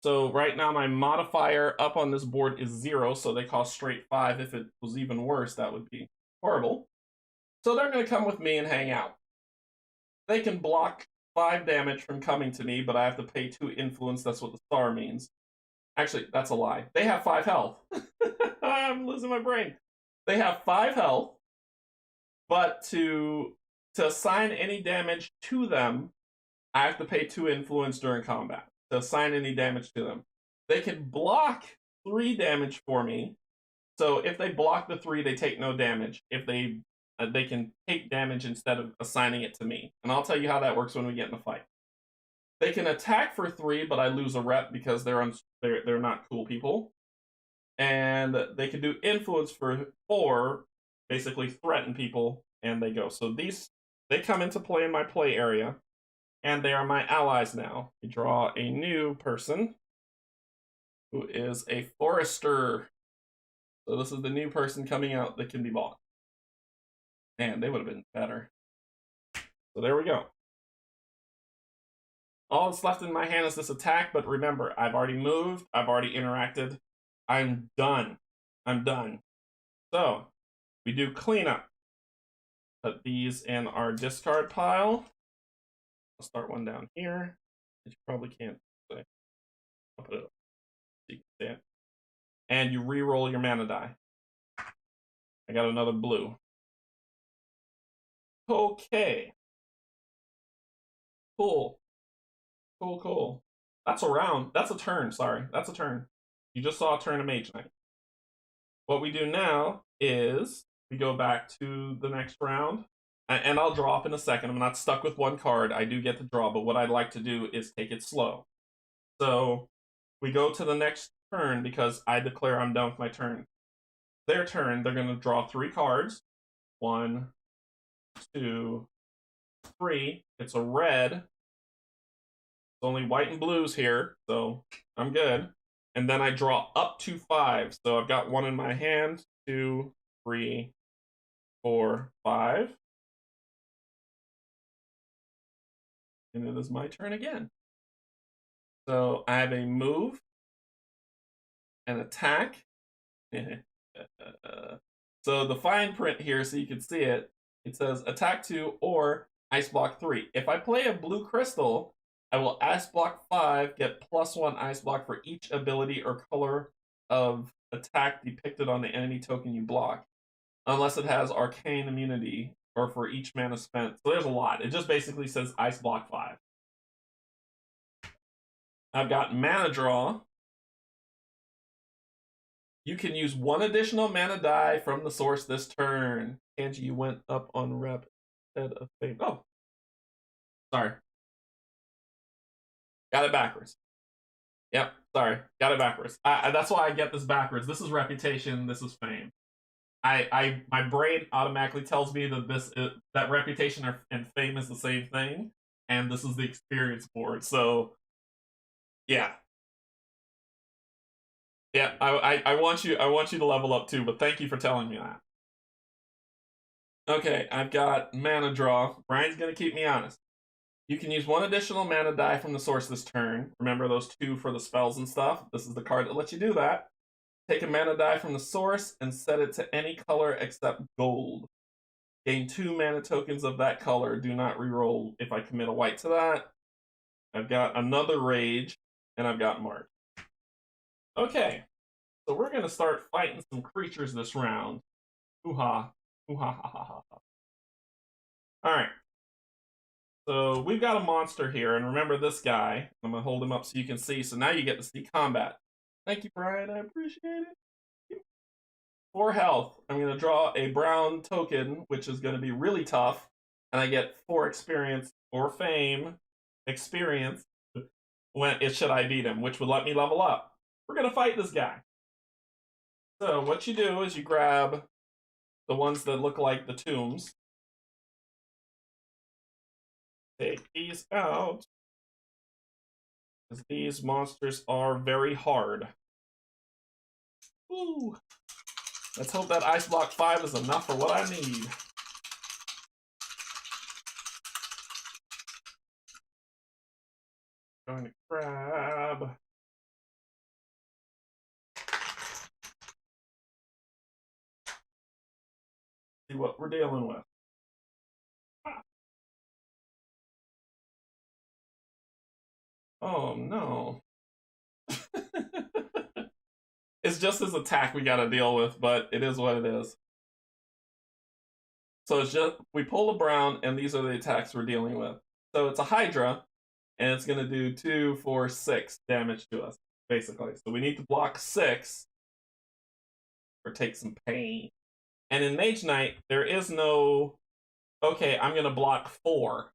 [SPEAKER 1] So right now my modifier up on this board is 0, so they cost straight 5. If it was even worse, that would be horrible. So they're going to come with me and hang out. They can block 5 damage from coming to me, but I have to pay 2 influence. That's what the star means. Actually, that's a lie. They have 5 health. I'm losing my brain. They have 5 health, but to assign any damage to them, I have to pay 2 influence during combat to assign any damage to them. They can block 3 damage for me. So if they block the 3, they take no damage. If they can take damage instead of assigning it to me. And I'll tell you how that works when we get in the fight. They can attack for 3, but I lose a rep because they're not cool people. And they can do influence for 4, basically threaten people, and they go. So they come into play in my play area, and they are my allies now. We draw a new person who is a forester. So this is the new person coming out that can be bought. And they would have been better. So there we go. All that's left in my hand is this attack, but remember, I've already moved, I've already interacted. I'm done. I'm done. So, we do cleanup. Put these in our discard pile. I'll start one down here. You probably can't say. I'll put it up so you can see it. And you re-roll your mana die. I got another blue. Okay. Cool. Cool. That's a round. That's a turn, sorry. That's a turn. You just saw a turn of Mage Knight. What we do now is we go back to the next round. And I'll draw up in a second. I'm not stuck with 1 card. I do get to draw, but what I'd like to do is take it slow. So we go to the next turn because I declare I'm done with my turn. Their turn, they're going to draw 3 cards. 1, 2, 3. It's a red. It's only white and blues here, so I'm good. And then I draw up to 5. So I've got 1 in my hand, 2, 3, 4, 5. And it is my turn again. So I have a move, an attack. So the fine print here, so you can see it, it says attack 2 or ice block 3. If I play a blue crystal, I will ice block 5, get +1 ice block for each ability or color of attack depicted on the enemy token you block, unless it has arcane immunity or for each mana spent. So there's a lot. It just basically says ice block 5. I've got mana draw. You can use 1 additional mana die from the source this turn. Canje, you went up on rep instead of fame. Oh, sorry. Got it backwards. Yep, sorry. Got it backwards. That's why I get this backwards. This is reputation. This is fame. My brain automatically tells me that that reputation and fame is the same thing, and this is the experience board. So, yeah. Yeah, I want you to level up too, but thank you for telling me that. Okay, I've got mana draw. Brian's gonna keep me honest. You can use 1 additional mana die from the source this turn. Remember those 2 for the spells and stuff? This is the card that lets you do that. Take a mana die from the source and set it to any color except gold. Gain 2 mana tokens of that color. Do not reroll if I commit a white to that. I've got another Rage, and I've got March. Okay, so we're going to start fighting some creatures this round. Hoo-ha. Hoo-ha-ha-ha-ha. Alright. So we've got a monster here, and remember this guy. I'm going to hold him up so you can see. So now you get to see combat. Thank you, Brian. I appreciate it. 4 health. I'm going to draw a brown token, which is going to be really tough. And I get 4 experience or fame experience when it should I beat him, which would let me level up. We're going to fight this guy. So what you do is you grab the ones that look like the tombs. Take these out, because these monsters are very hard. Ooh. Let's hope that Ice Block 5 is enough for what I need. Going to grab. See what we're dealing with. Oh no. It's just his attack we gotta deal with, but it is what it is. So it's just, we pull a brown, and these are the attacks we're dealing with. So it's a Hydra, and it's gonna do 2, 4, 6 damage to us, basically. So we need to block 6, or take some pain. And in Mage Knight, there is no, okay, I'm gonna block 4.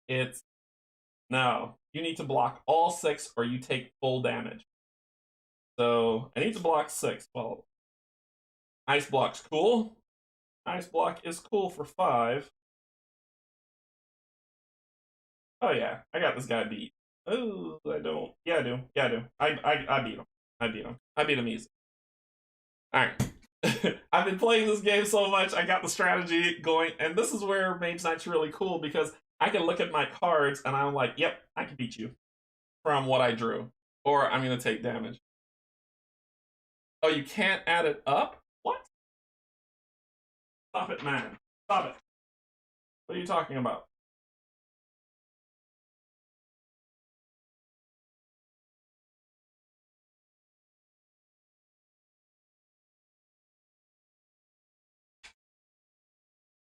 [SPEAKER 1] It's, no, you need to block all 6 or you take full damage. So I need to block 6. Well, Ice Block's cool. Ice Block is cool for 5. Oh yeah, I got this guy beat. Oh, I don't. Yeah, I do. Yeah, I do. I beat him. I beat him. I beat him easy. Alright. I've been playing this game so much, I got the strategy going, and this is where Mage Knight's really cool, because I can look at my cards and I'm like, yep, I can beat you from what I drew. Or I'm gonna take damage. Oh, you can't add it up? What? Stop it, man. Stop it. What are you talking about?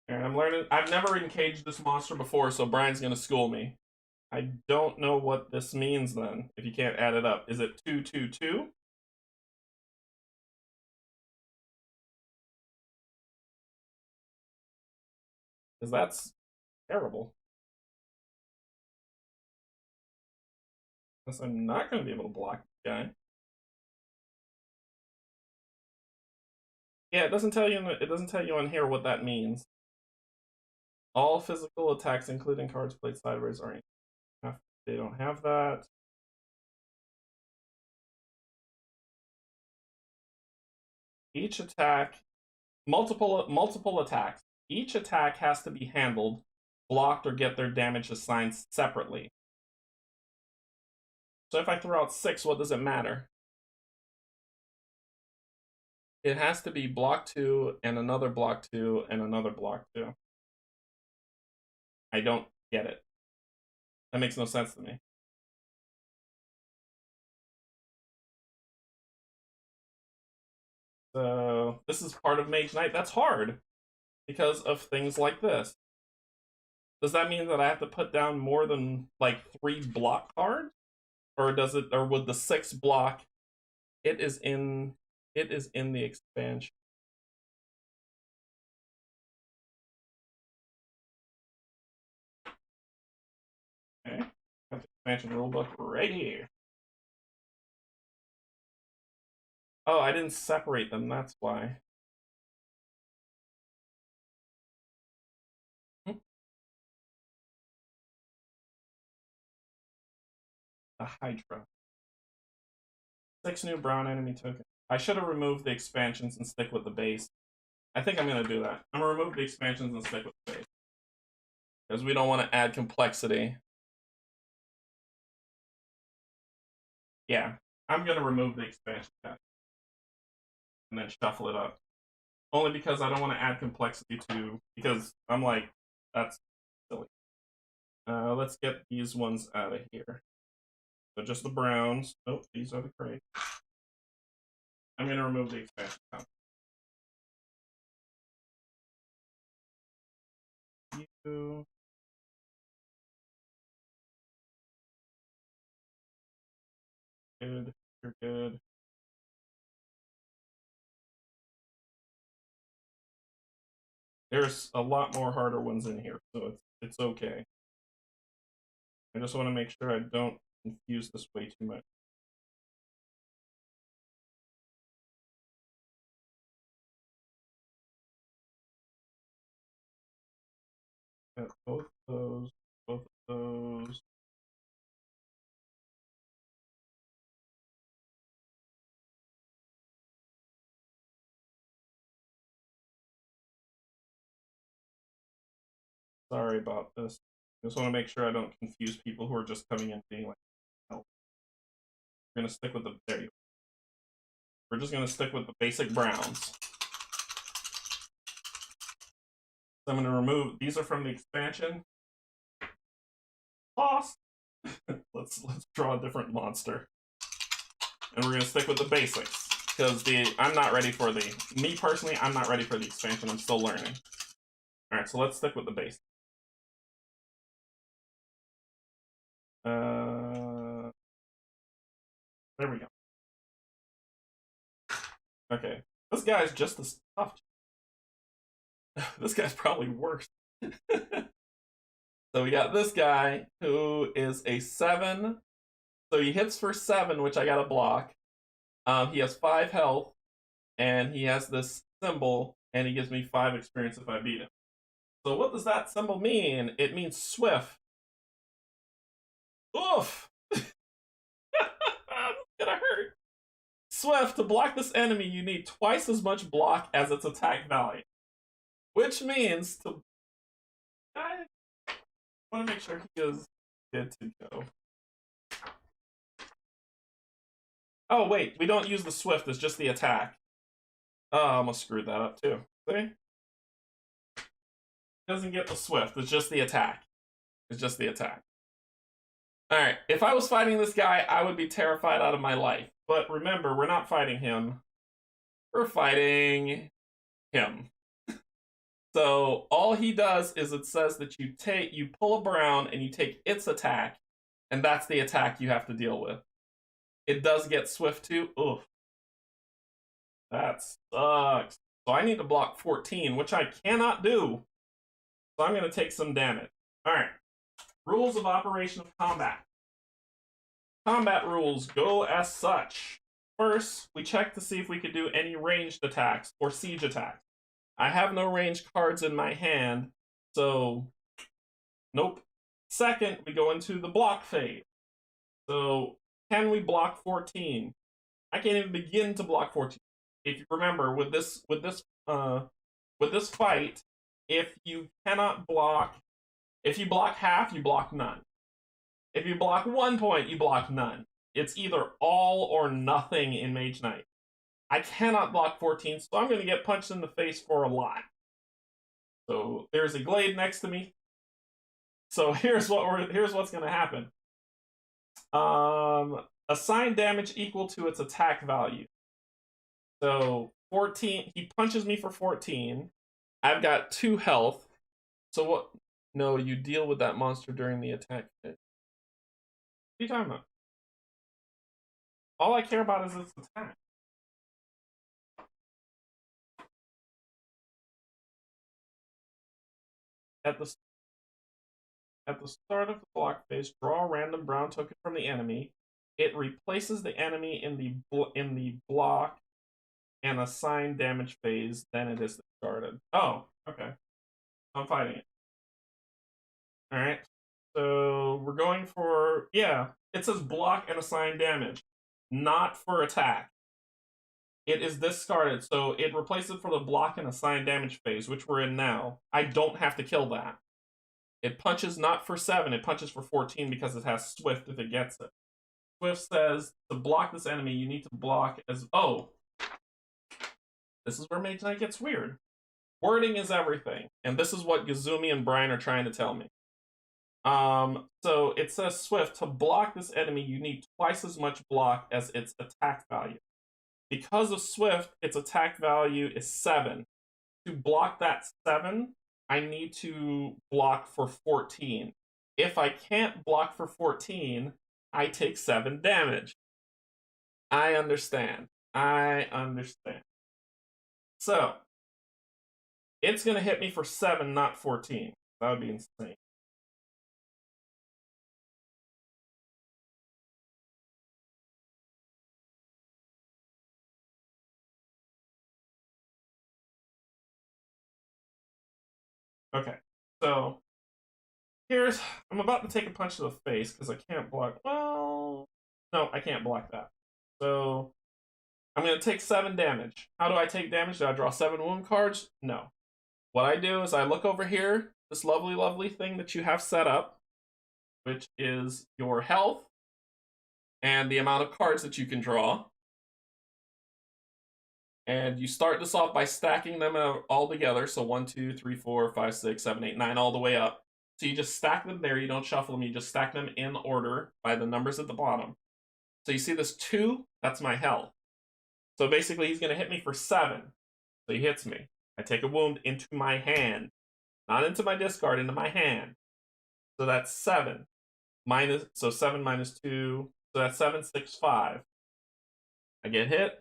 [SPEAKER 1] And I'm learning. I've never encaged this monster before, so Brian's gonna school me. I don't know what this means then, if you can't add it up. Is it 2, 2, 2? Because that's terrible. Guess I'm not going to be able to block this guy. Yeah, it doesn't tell you. It doesn't tell you on here what that means. All physical attacks, including cards played sideways, are. They don't have that. Each attack, multiple attacks. Each attack has to be handled, blocked, or get their damage assigned separately. So if I throw out 6, what does it matter? It has to be block 2, and another block 2, and another block 2. I don't get it. That makes no sense to me. So this is part of Mage Knight. That's hard because of things like this. Does that mean that I have to put down more than like 3 block cards? Or does it, or would the 6 block, it is in the expansion. Okay. Got the expansion rulebook right here. Oh, I didn't separate them, that's why. The Hydra. 6 new brown enemy tokens. I should have removed the expansions and stick with the base. I think I'm gonna do that. I'm gonna remove the expansions and stick with the base. Because we don't want to add complexity. Yeah, I'm gonna remove the expansion pack and then shuffle it up. Only because I don't want to add complexity to, because I'm like, that's silly. Let's get these ones out of here. So just the browns. Oh, these are the gray. I'm gonna remove the expansion pack. You. Good. You're good. There's a lot more harder ones in here, so it's okay. I just want to make sure I don't confuse this way too much. Got both of those. Sorry about this. I just want to make sure I don't confuse people who are just coming in being like, "Help." We're gonna stick with the there you. We're just gonna stick with the basic browns. So I'm gonna remove. These are from the expansion. Toss. let's draw a different monster, and we're gonna stick with the basics because I'm not ready for me personally. I'm not ready for the expansion. I'm still learning. All right, so let's stick with the basics. There we go. Okay, this guy's just as tough. This guy's probably worse. So we got this guy who is a 7. So he hits for 7, which I gotta block. He has 5 health, and he has this symbol, and he gives me 5 experience if I beat him. So what does that symbol mean? It means swift. Oof! That's gonna hurt. Swift, to block this enemy, you need twice as much block as its attack value. Which means to... I want to make sure he is good to go. Oh, wait, we don't use the swift, it's just the attack. Oh, I almost screwed that up too. See? Doesn't get the swift, it's just the attack. It's just the attack. Alright, if I was fighting this guy, I would be terrified out of my life. But remember, we're not fighting him. We're fighting him. So all he does is it says that you pull a brown and you take its attack, and that's the attack you have to deal with. It does get swift too. Oof. That sucks. So I need to block 14, which I cannot do. So I'm going to take some damage. Alright. Rules of operation of combat. Combat rules go as such. First, we check to see if we could do any ranged attacks or siege attacks. I have no ranged cards in my hand, so nope. Second, we go into the block phase. So, can we block 14? I can't even begin to block 14. If you remember, with this fight, if you cannot block, if you block half, you block none. If you block 1 point, you block none. It's either all or nothing in Mage Knight. I cannot block 14, so I'm going to get punched in the face for a lot. So there's a glade next to me. So here's what's going to happen. Assign damage equal to its attack value. So 14, he punches me for 14. I've got 2 health. So what? No, you deal with that monster during the attack phase. What are you talking about? All I care about is its attack. At the start of the block phase, draw a random brown token from the enemy. It replaces the enemy in the block and assign damage phase. Then it is discarded. Oh, okay. I'm fighting it. All right. So we're going for It says block and assign damage, not for attack. It is discarded, so it replaces it for the block and assign damage phase, which we're in now. I don't have to kill that. It punches not for 7, it punches for 14 because it has Swift if it gets it. Swift says, to block this enemy, you need to block as... Oh! This is where Mage Knight gets weird. Wording is everything, and this is what Gazumi and Brian are trying to tell me. So it says Swift, to block this enemy, you need twice as much block as its attack value. Because of Swift, its attack value is 7. To block that 7, I need to block for 14. If I can't block for 14, I take 7 damage. I understand. So, It's going to hit me for 7, not 14. That would be insane. Okay, so I'm about to take a punch to the face because I can't block. Well, no, I can't block that. So I'm going to take 7 damage. How do I take damage? Do I draw 7 wound cards? No. What I do is I look over here, this lovely, lovely thing that you have set up, which is your health and the amount of cards that you can draw. And you start this off by stacking them all together. So 1, 2, 3, 4, 5, 6, 7, 8, 9, all the way up. So you just stack them there. You don't shuffle them. You just stack them in order by the numbers at the bottom. So you see this 2? That's my health. So basically, he's going to hit me for 7. So he hits me. I take a wound into my hand. Not into my discard, into my hand. So that's 7. So 7 minus 2. So that's 7, 6, 5. I get hit.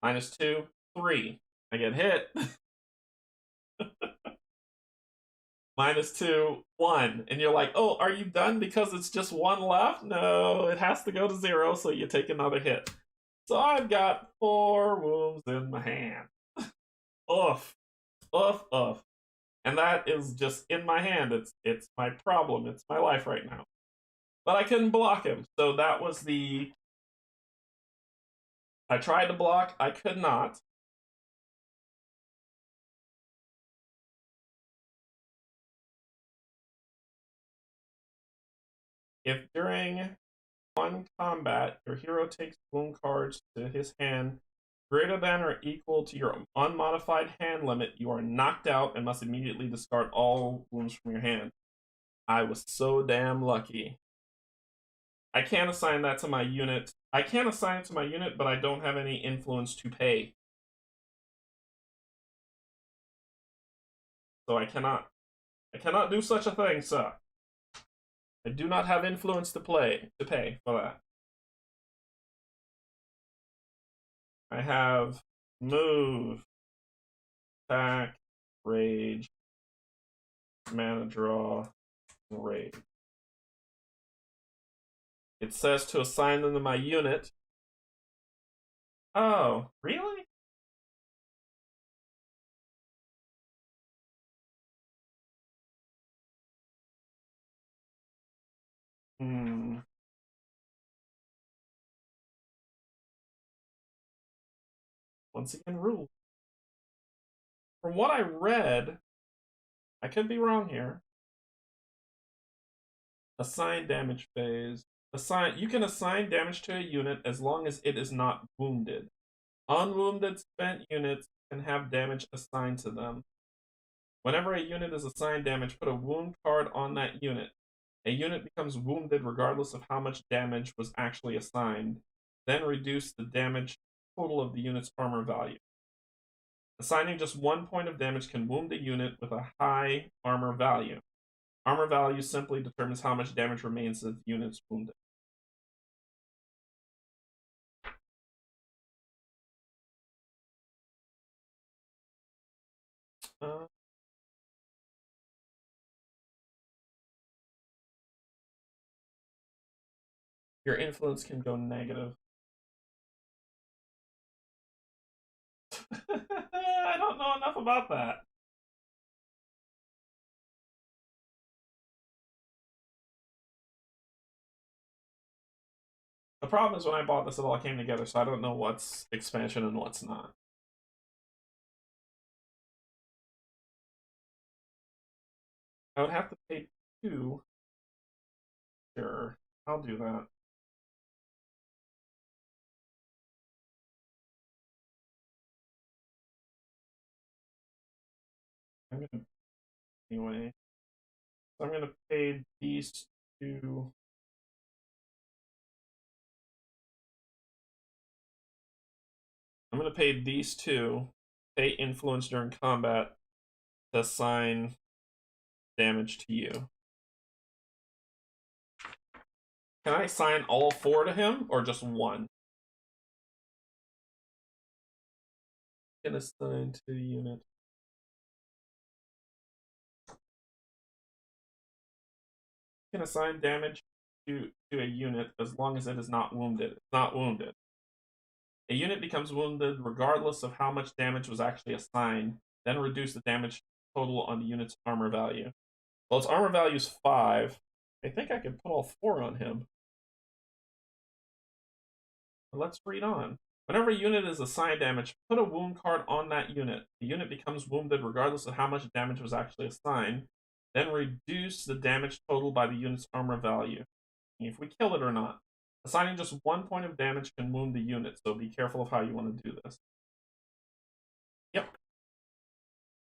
[SPEAKER 1] Minus 2, 3. I get hit. Minus 2, 1. And you're like, oh, are you done because it's just 1 left? No, it has to go to 0, so you take another hit. So I've got 4 wounds in my hand. Oof. Oof, oof. And that is just in my hand. It's my problem. It's my life right now. But I couldn't block him. So that was the... I tried to block. I could not. If during one combat your hero takes wound cards to his hand greater than or equal to your unmodified hand limit, you are knocked out and must immediately discard all wounds from your hand. I was so damn lucky. I can't assign that to my unit. I can assign it to my unit, but I don't have any influence to pay. So I cannot do such a thing, sir. I do not have influence to pay for that. I have move, attack, rage, mana draw, rage. It says to assign them to my unit. Oh, really? Once again, rule. From what I read, I could be wrong here. Assign damage phase. You can assign damage to a unit as long as it is not wounded. Unwounded spent units can have damage assigned to them. Whenever a unit is assigned damage, put a wound card on that unit. A unit becomes wounded regardless of how much damage was actually assigned. Then reduce the damage total of the unit's armor value. Assigning just 1 point of damage can wound a unit with a high armor value. Armor value simply determines how much damage remains if the unit's wounded. Your influence can go negative. I don't know enough about that. The problem is when I bought this, it all came together, so I don't know what's expansion and what's not. I would have to pay 2. Sure, I'll do that. I'm gonna anyway. So I'm gonna pay these 2. I'm gonna pay these 2. Pay influence during combat to assign damage to you. Can I assign all 4 to him or just 1? Can assign to the unit. can assign damage to a unit as long as it is not wounded. It's not wounded. A unit becomes wounded regardless of how much damage was actually assigned, then reduce the damage total on the unit's armor value. Well, its armor value is 5. I think I can put all 4 on him. But let's read on. Whenever a unit is assigned damage, put a wound card on that unit. The unit becomes wounded regardless of how much damage was actually assigned, then reduce the damage total by the unit's armor value, if we kill it or not. Assigning just 1 point of damage can wound the unit, so be careful of how you want to do this. Yep.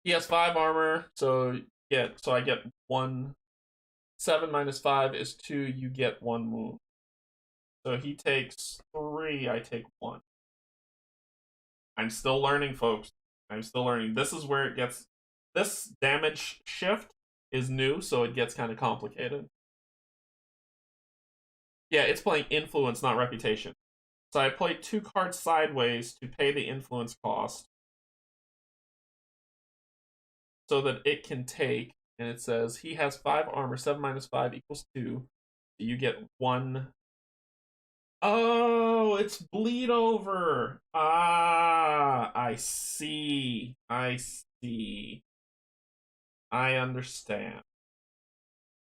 [SPEAKER 1] He has 5 armor, so I get 1. 7 minus 5 is 2, you get 1 wound. So he takes 3, I take 1. I'm still learning, folks. I'm still learning. This is where it gets... This damage shift is new, so it gets kind of complicated. Yeah, it's playing influence, not reputation. So I play 2 cards sideways to pay the influence cost, so that it can take, and it says he has 5 armor, 7 minus 5 equals 2. So you get 1. Oh, it's bleed over. Ah, I see. I see. I understand.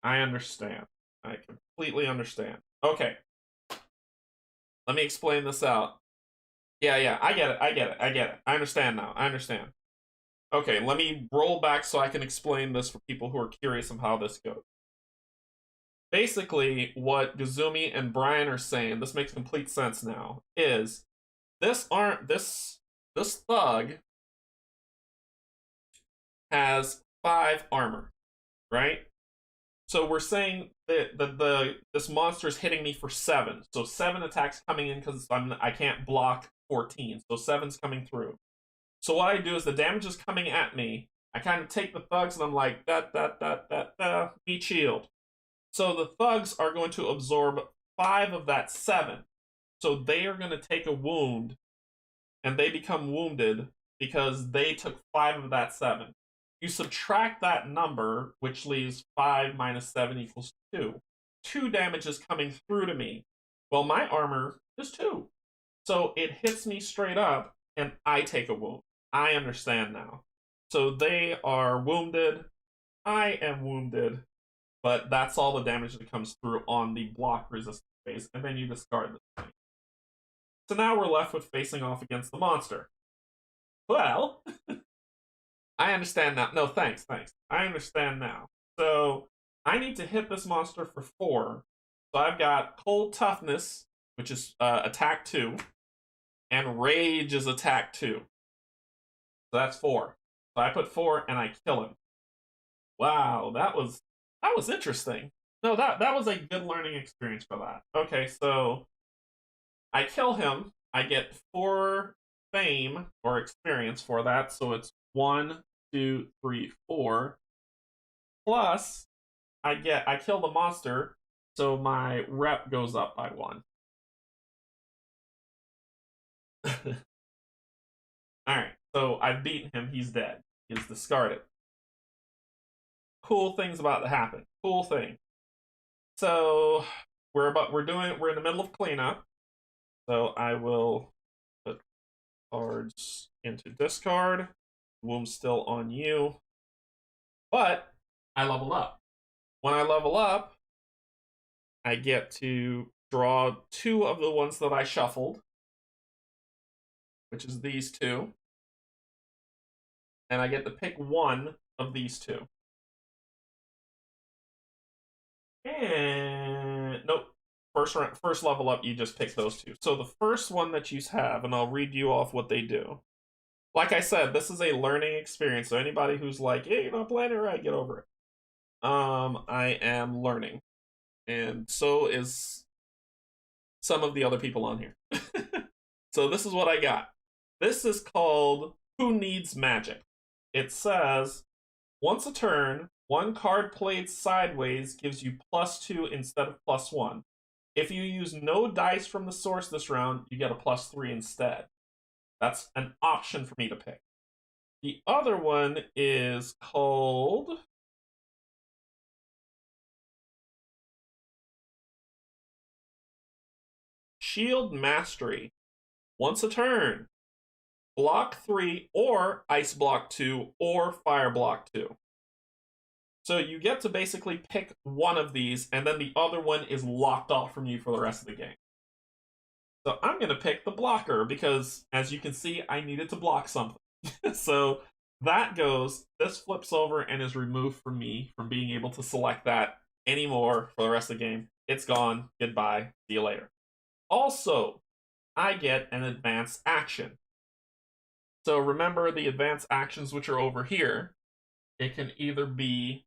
[SPEAKER 1] I understand. I completely understand. Okay. Let me explain this out. Yeah, I get it. I get it. I get it. I understand now. I understand. Okay, let me roll back so I can explain this for people who are curious of how this goes. Basically, what Gazumi and Brian are saying, this makes complete sense now, is this thug has 5 armor, right? So we're saying that this monster is hitting me for 7. So 7 attacks coming in because I can't block 14. So 7's coming through. So what I do is the damage is coming at me. I kind of take the thugs and I'm like, meat shield. So the thugs are going to absorb 5 of that 7. So they are going to take a wound, and they become wounded because they took 5 of that 7. You subtract that number, which leaves 5 minus 7 equals 2. 2 damage is coming through to me. Well, my armor is 2. So it hits me straight up, and I take a wound. I understand now. So they are wounded. I am wounded. But that's all the damage that comes through on the block resistance phase, and then you discard this thing. So now we're left with facing off against the monster. Well, I understand now. No, thanks. I understand now. So I need to hit this monster for 4. So I've got Cold Toughness, which is attack 2, and Rage is attack 2. So that's 4. So I put 4 and I kill him. Wow, that was interesting. No, that was a good learning experience for that. Okay, so I kill him. I get 4 fame or experience for that, so it's 1, 2, 3, 4. Plus, I kill the monster, so my rep goes up by 1. Alright, so I've beaten him, he's dead. He's discarded. Cool things about to happen. Cool thing. So we're in the middle of cleanup. So I will put cards into discard. Womb's still on you. But I level up. When I level up, I get to draw 2 of the ones that I shuffled, which is these 2. And I get to pick 1 of these 2. And nope. First level up, you just pick those 2. So the first one that you have, and I'll read you off what they do. Like I said, this is a learning experience. So anybody who's like, "Hey, you're not playing it right," get over it. I am learning, and so is some of the other people on here. So this is what I got. This is called Who Needs Magic? It says, once a turn, 1 card played sideways gives you +2 instead of +1. If you use no dice from the source this round, you get a +3 instead. That's an option for me to pick. The other one is called Shield Mastery. Once a turn, block 3 or ice block 2 or fire block 2. So you get to basically pick one of these, and then the other one is locked off from you for the rest of the game. So I'm going to pick the blocker because, as you can see, I needed to block something. So that goes, this flips over and is removed from me from being able to select that anymore for the rest of the game. It's gone. Goodbye. See you later. Also, I get an advanced action. So remember the advanced actions which are over here. It can either be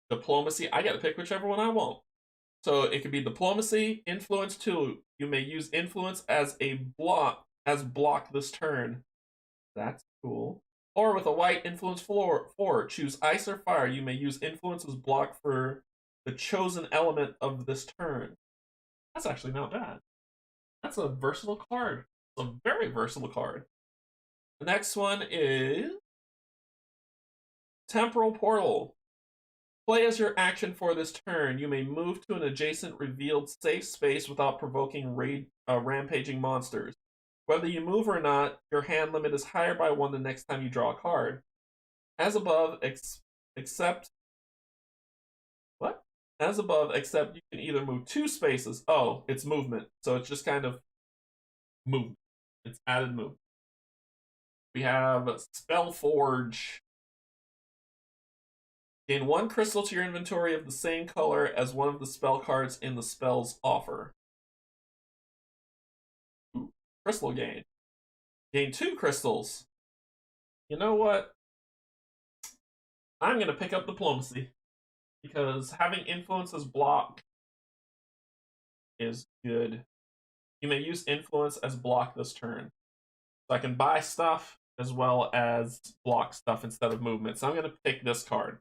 [SPEAKER 1] diplomacy. I get to pick whichever one I want. So it could be diplomacy, influence 2. You may use influence as a block this turn. That's cool. Or with a white influence 4, choose ice or fire. You may use influence as block for the chosen element of this turn. That's actually not bad. That's a versatile card. It's a very versatile card. The next one is Temporal Portal. Play as your action for this turn. You may move to an adjacent revealed safe space without provoking rampaging monsters. Whether you move or not, your hand limit is higher by 1 the next time you draw a card. As above, except you can either move 2 spaces. Oh, it's movement. So it's just kind of movement. It's added movement. We have Spellforge. Gain 1 crystal to your inventory of the same color as one of the spell cards in the spell's offer. Ooh, crystal gain. Gain 2 crystals. You know what? I'm going to pick up Diplomacy. Because having influence as block is good. You may use influence as block this turn. So I can buy stuff as well as block stuff instead of movement. So I'm going to pick this card.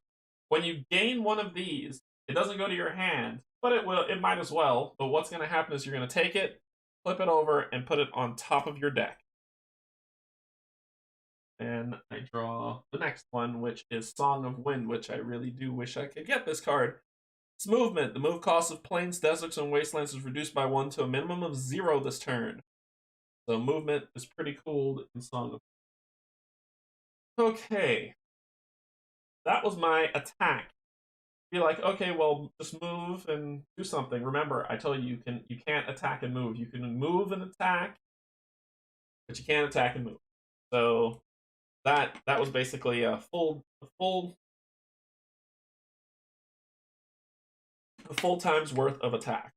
[SPEAKER 1] When you gain one of these, it doesn't go to your hand, but it might as well. But what's going to happen is you're going to take it, flip it over, and put it on top of your deck. And I draw the next one, which is Song of Wind, which I really do wish I could get this card. It's movement. The move cost of plains, deserts, and wastelands is reduced by 1 to a minimum of 0 this turn. So movement is pretty cool in Song of Wind. Okay. That was my attack. Be like, okay, well, just move and do something. Remember, I told you you can't attack and move. You can move and attack, but you can't attack and move. So that was basically a full time's worth of attack.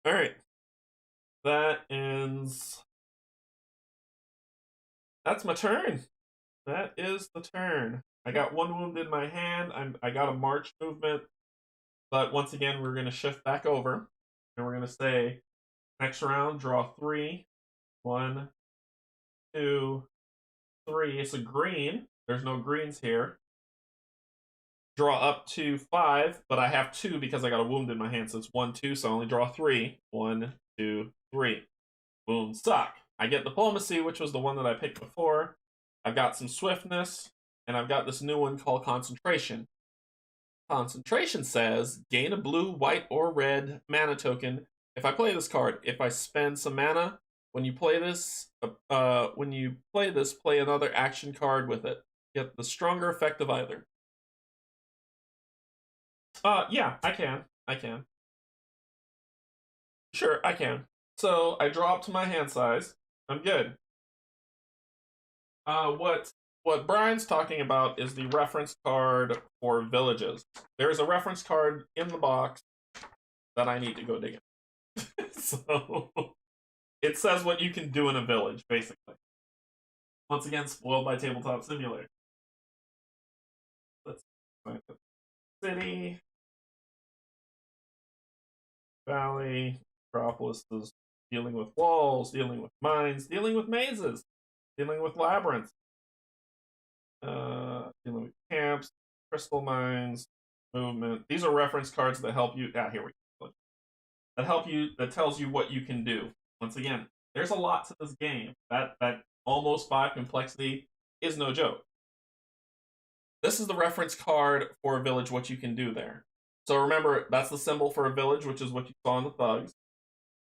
[SPEAKER 1] All right, that ends. That's my turn. That is the turn. I got 1 wound in my hand. I got a march movement. But once again, we're going to shift back over. And we're going to say, next round, draw 3. 1, 2, 3. It's a green. There's no greens here. Draw up to 5, but I have 2 because I got a wound in my hand. So it's 1, 2, so I only draw 3. 1, 2, 3. Boom, suck. I get Diplomacy, which was the one that I picked before. I've got some Swiftness. And I've got this new one called Concentration. Concentration says, gain a blue, white, or red mana token. If I play this card, if I spend some mana, when you play this, play another action card with it. Get the stronger effect of either. Yeah, I can. Sure, I can. So I draw up to my hand size. I'm good. What Brian's talking about is the reference card for villages. There's a reference card in the box that I need to go dig in. So it says what you can do in a village, basically. Once again, spoiled by Tabletop Simulator. Let's find the city, valley, Acropolis is dealing with walls, dealing with mines, dealing with mazes, dealing with labyrinths. Dealing with camps, crystal mines, movement. These are reference cards that help you. Here we go. That tells you what you can do. Once again, there's a lot to this game. That almost 5 complexity is no joke. This is the reference card for a village, what you can do there. So remember, that's the symbol for a village, which is what you saw in the thugs.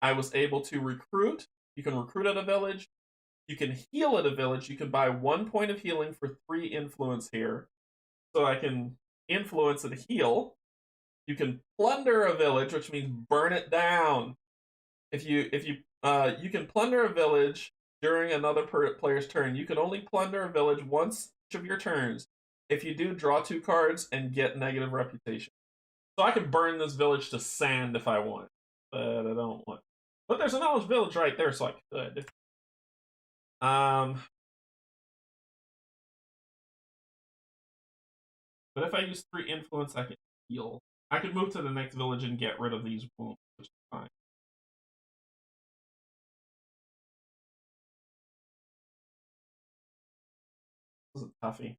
[SPEAKER 1] I was able to recruit. You can recruit at a village. You can heal at a village. You can buy 1 point of healing for 3 influence here. So I can influence and heal. You can plunder a village, which means burn it down. You can plunder a village during another player's turn. You can only plunder a village once each of your turns. If you do, draw 2 cards and get negative reputation. So I can burn this village to sand if I want, but I don't want. But there's a knowledge village right there, so I could. But if I use 3 influence, I can heal. I could move to the next village and get rid of these wounds, which is fine. This is a toughie.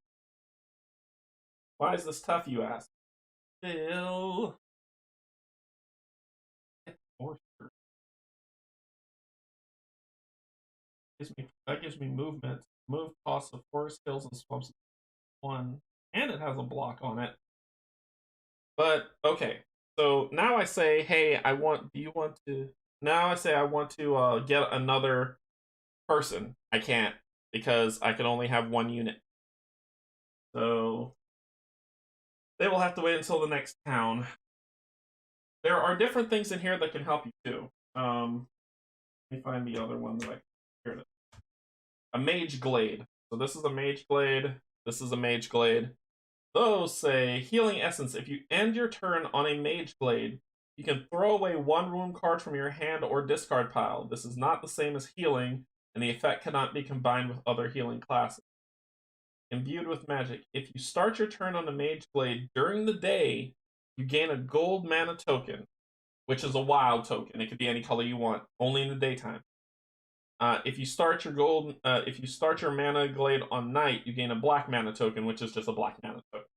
[SPEAKER 1] Why is this tough, you ask? Still. That gives me movement. Move costs of forest hills and swamps 1, and it has a block on it. But okay, so now I say, hey, I want. Do you want to? Now I say I want to get another person. I can't because I can only have 1 unit. So they will have to wait until the next town. There are different things in here that can help you too. Let me find the other one that I heard. A Mage Glade. So this is a Mage Glade. This is a Mage Glade. Those say Healing Essence. If you end your turn on a Mage Glade, you can throw away 1 wound card from your hand or discard pile. This is not the same as healing, and the effect cannot be combined with other healing classes. Imbued with magic. If you start your turn on a Mage Glade during the day, you gain a gold mana token, which is a wild token. It could be any color you want, only in the daytime. If you start your mana glade on night, you gain a black mana token, which is just a black mana token.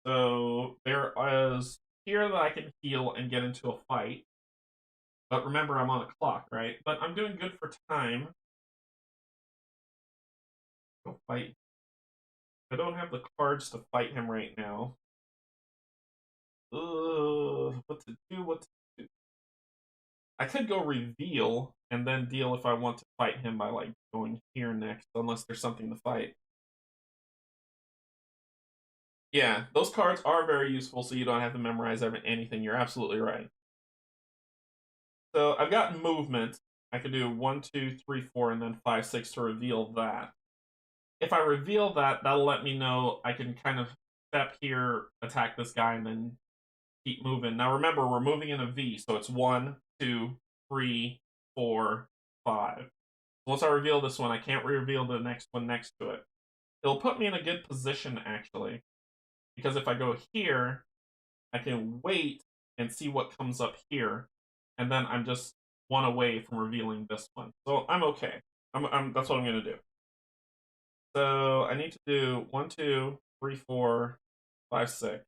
[SPEAKER 1] So there is here that I can heal and get into a fight. But remember, I'm on a clock, right? But I'm doing good for time. Go fight. I don't have the cards to fight him right now. What to do? I could go reveal and then deal if I want to fight him by like going here next, unless there's something to fight. Yeah, those cards are very useful, so you don't have to memorize anything. You're absolutely right. So I've got movement. I could do 1, 2, 3, 4, and then 5, 6 to reveal that. If I reveal that, that'll let me know I can kind of step here, attack this guy, and then keep moving. Now remember, we're moving in a V, so it's 1, 2, 3, 4, 5. Once I reveal this one, I can't reveal the next one next to it. It'll put me in a good position, actually. Because if I go here, I can wait and see what comes up here. And then I'm just 1 away from revealing this one. So I'm okay. That's what I'm going to do. So I need to do 1, 2, 3, 4, 5, 6.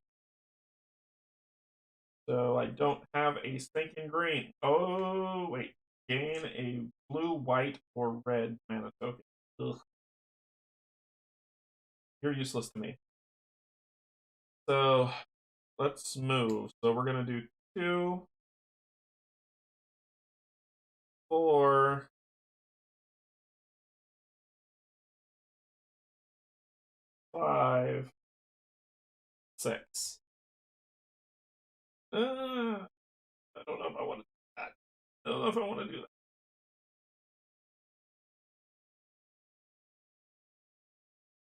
[SPEAKER 1] So I don't have a stinking green. Oh, wait. Gain a blue, white, or red mana token. Ugh. You're useless to me. So let's move. So we're going to do 2, 4, 5, 6. I don't know if I want to do that. I don't know if I want to do that.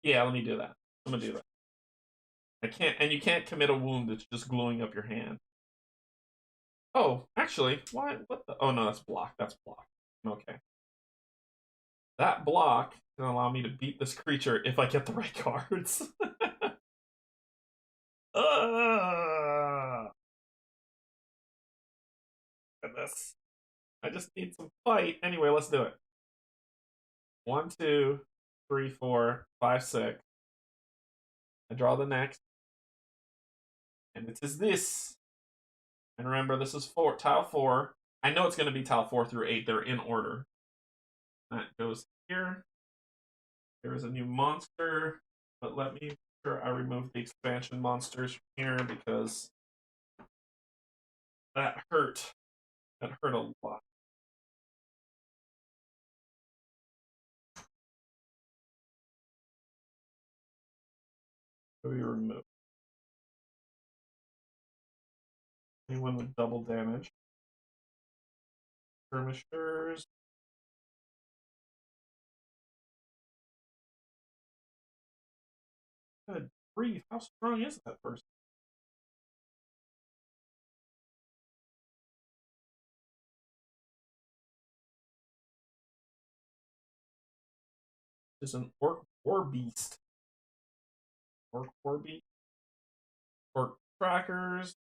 [SPEAKER 1] Yeah, let me do that. I'm gonna do that. I can't, and you can't commit a wound that's just gluing up your hand. Oh, actually, why? What the? Oh no, that's block. That's block. Okay. That block can allow me to beat this creature if I get the right cards. Goodness. I just need some fight. Anyway, let's do it. 1, 2, 3, 4, 5, 6. I draw the next. And it is this. And remember, this is tile 4. I know it's going to be tile 4 through 8. They're in order. That goes here. There is a new monster. But let me make sure I remove the expansion monsters from here because that hurt. That hurt a lot. We remove anyone with double damage. Skirmishers. Good grief, how strong is that person? Is an orc war beast. Orc war beast. Orc trackers.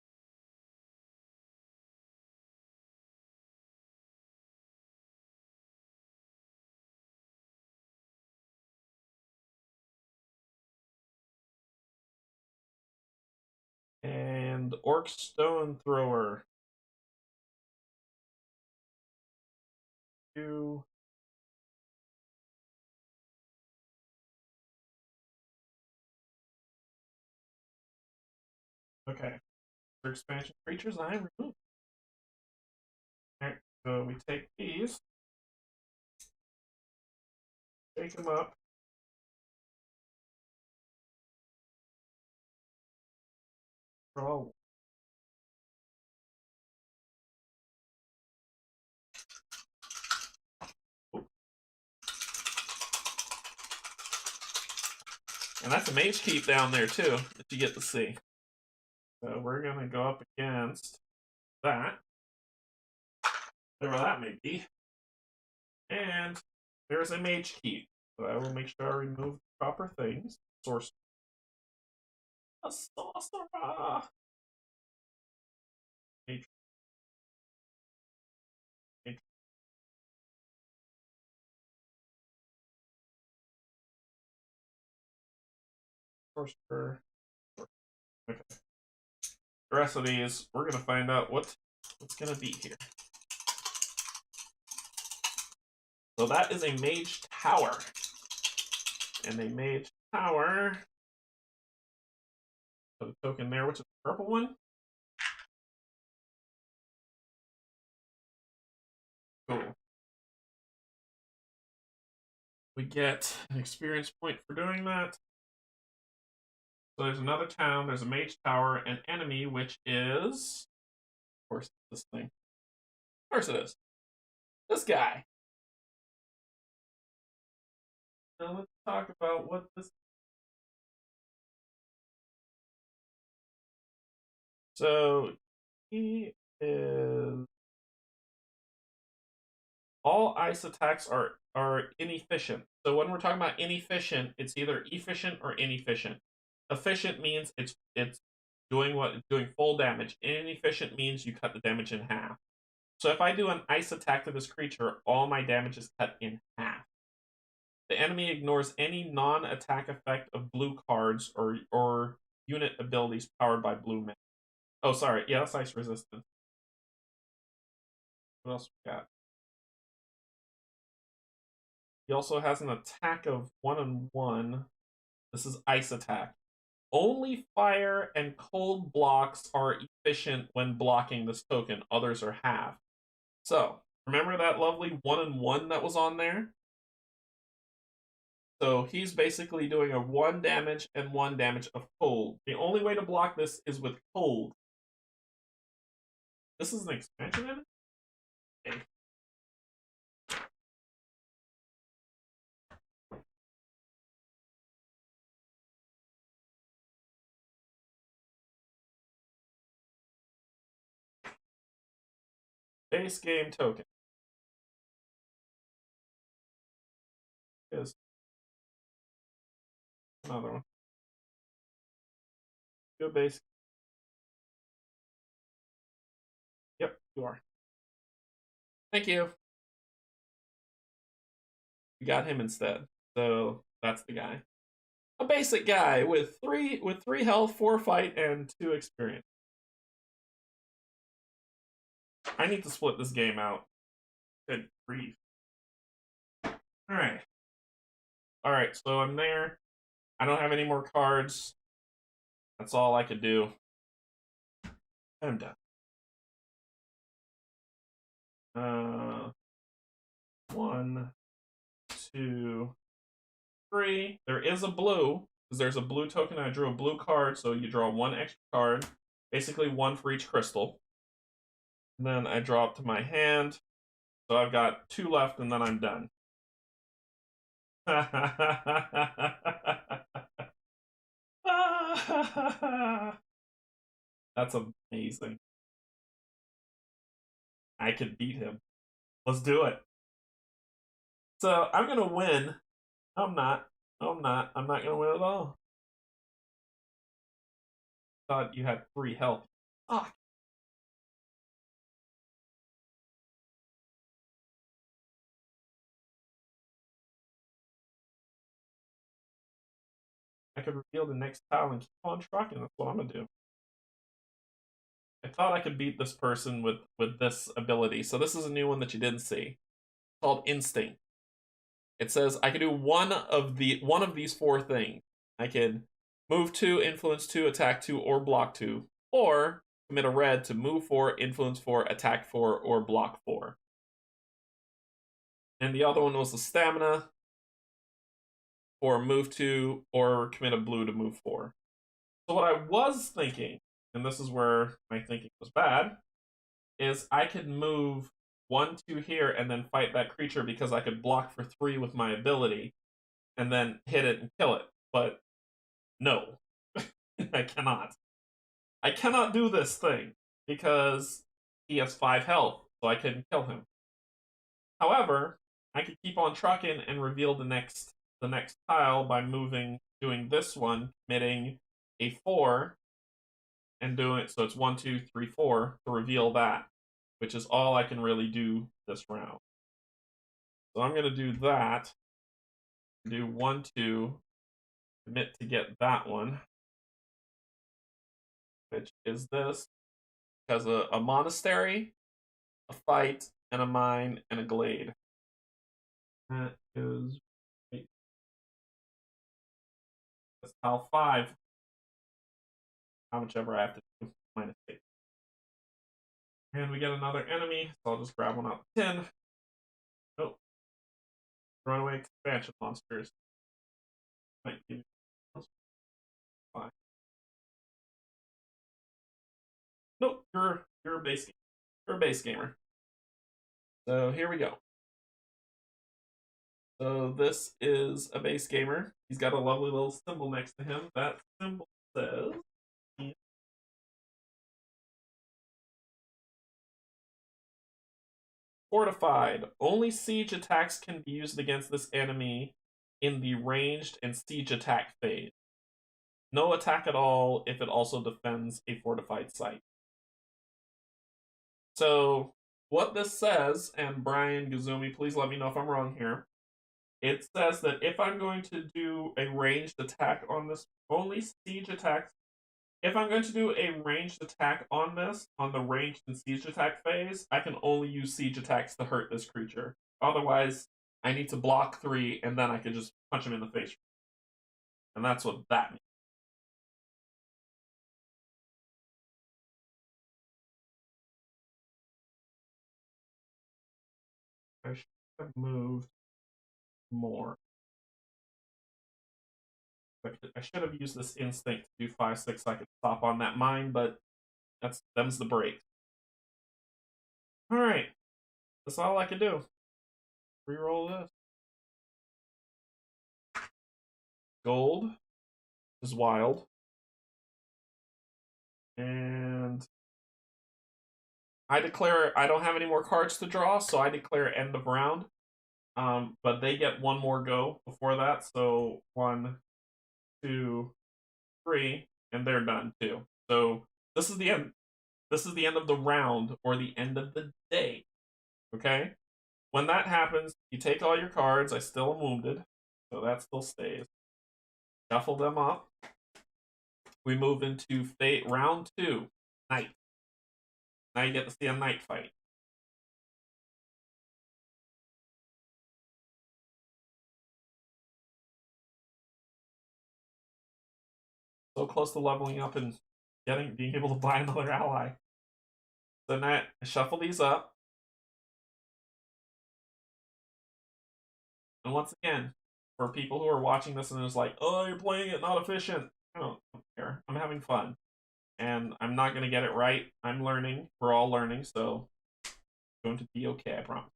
[SPEAKER 1] And orc stone thrower. 2. Okay. For expansion creatures, I remove. Alright, so we take these. Shake them up. Draw. And that's a mage keep down there too, that you get to see. So we're gonna go up against that. Whatever that may be. And there's a mage keep. So I will make sure I remove the proper things. Source. A sorcerer! Mage. Mage. Sorcerer. Okay. The rest of these, we're gonna find out what's gonna be here. So that is a mage tower. And a mage tower. Put a token there, which is the purple one. Cool. We get an experience point for doing that. So there's another town, there's a mage tower, an enemy, which is, of course, this thing. Of course it is. This guy. Now let's talk about what this. So he is. All ice attacks are inefficient. So when we're talking about inefficient, it's either efficient or inefficient. Efficient means it's doing full damage. Inefficient means you cut the damage in half. So if I do an ice attack to this creature, all my damage is cut in half. The enemy ignores any non-attack effect of blue cards or unit abilities powered by blue mana. Oh, sorry. Yeah, that's ice resistance. What else we got? He also has an attack of 1/1. This is ice attack. Only fire and cold blocks are efficient when blocking this token. Others are half. So, remember that lovely 1/1 that was on there? So he's basically doing a 1 damage and 1 damage of cold. The only way to block this is with cold. This is an expansion enemy? Okay. Base game token. Is another one. Go base. Yep, you are. Thank you. We got him instead. So that's the guy. A basic guy with three health, 4 fight, and 2 experience. I need to split this game out. Good grief. Alright. Alright, so I'm there. I don't have any more cards. That's all I could do. I'm done. 1, 2, 3. There is a blue, because there's a blue token. I drew a blue card, so you draw 1 extra card. Basically 1 for each crystal. And then I draw up to my hand. So I've got 2 left, and then I'm done. That's amazing. I could beat him. Let's do it. So I'm gonna win. No, I'm not. No, I'm not. I'm not gonna win at all. Thought you had 3 health. Ah. I could reveal the next tile and keep on trucking. That's what I'm gonna do. I thought I could beat this person with this ability. So this is a new one that you didn't see. It's called Instinct. It says I can do one of these 4 things. I can move 2, influence 2, attack 2, or block 2, or commit a red to move 4, influence 4, attack 4, or block 4. And the other one was the stamina, or move 2, or commit a blue to move 4. So what I was thinking, and this is where my thinking was bad, is I could move 1, 2 here and then fight that creature because I could block for 3 with my ability and then hit it and kill it. But no, I cannot. I cannot do this thing because he has 5 health, so I couldn't kill him. However, I could keep on trucking and reveal the next tile by doing this one, committing a 4, and doing it so it's 1, 2, 3, 4 to reveal that, which is all I can really do this round. So I'm gonna do that. Do 1, 2, commit to get that one, which is this. Has a monastery, a fight, and a mine, and a glade. That is that's tile 5. How much ever I have to do, -8. And we get another enemy, so I'll just grab one out of 10. Nope. Runaway expansion monsters. Might give me 5. Nope, you're a base gamer. You're a base gamer. So here we go. So this is a base gamer. He's got a lovely little symbol next to him. That symbol says fortified. Only siege attacks can be used against this enemy in the ranged and siege attack phase. No attack at all if it also defends a fortified site. So what this says, and Brian Gazumi, please let me know if I'm wrong here. It says that if I'm going to do a ranged attack on this, only siege attacks. If I'm going to do a ranged attack on this, on the ranged and siege attack phase, I can only use siege attacks to hurt this creature. Otherwise, I need to block 3, and then I can just punch him in the face. And that's what that means. I should have moved more. I should have used this instinct to do 5, 6 so I could stop on that mine, but them's the break. Alright. That's all I can do. Reroll this. Gold is wild. And I declare I don't have any more cards to draw, so I declare end of round. But they get 1 more go before that, so 1, 2, 3, and they're done too. So this is the end. This is the end of the round or the end of the day. Okay? When that happens, you take all your cards. I still am wounded, so that still stays. Shuffle them up. We move into fate round 2, night. Now you get to see a night fight. So close to leveling up and being able to buy another ally. So now I shuffle these up. And once again, for people who are watching this and it's like, oh, you're playing it not efficient. I don't care. I'm having fun. And I'm not going to get it right. I'm learning. We're all learning, so it's going to be okay, I promise.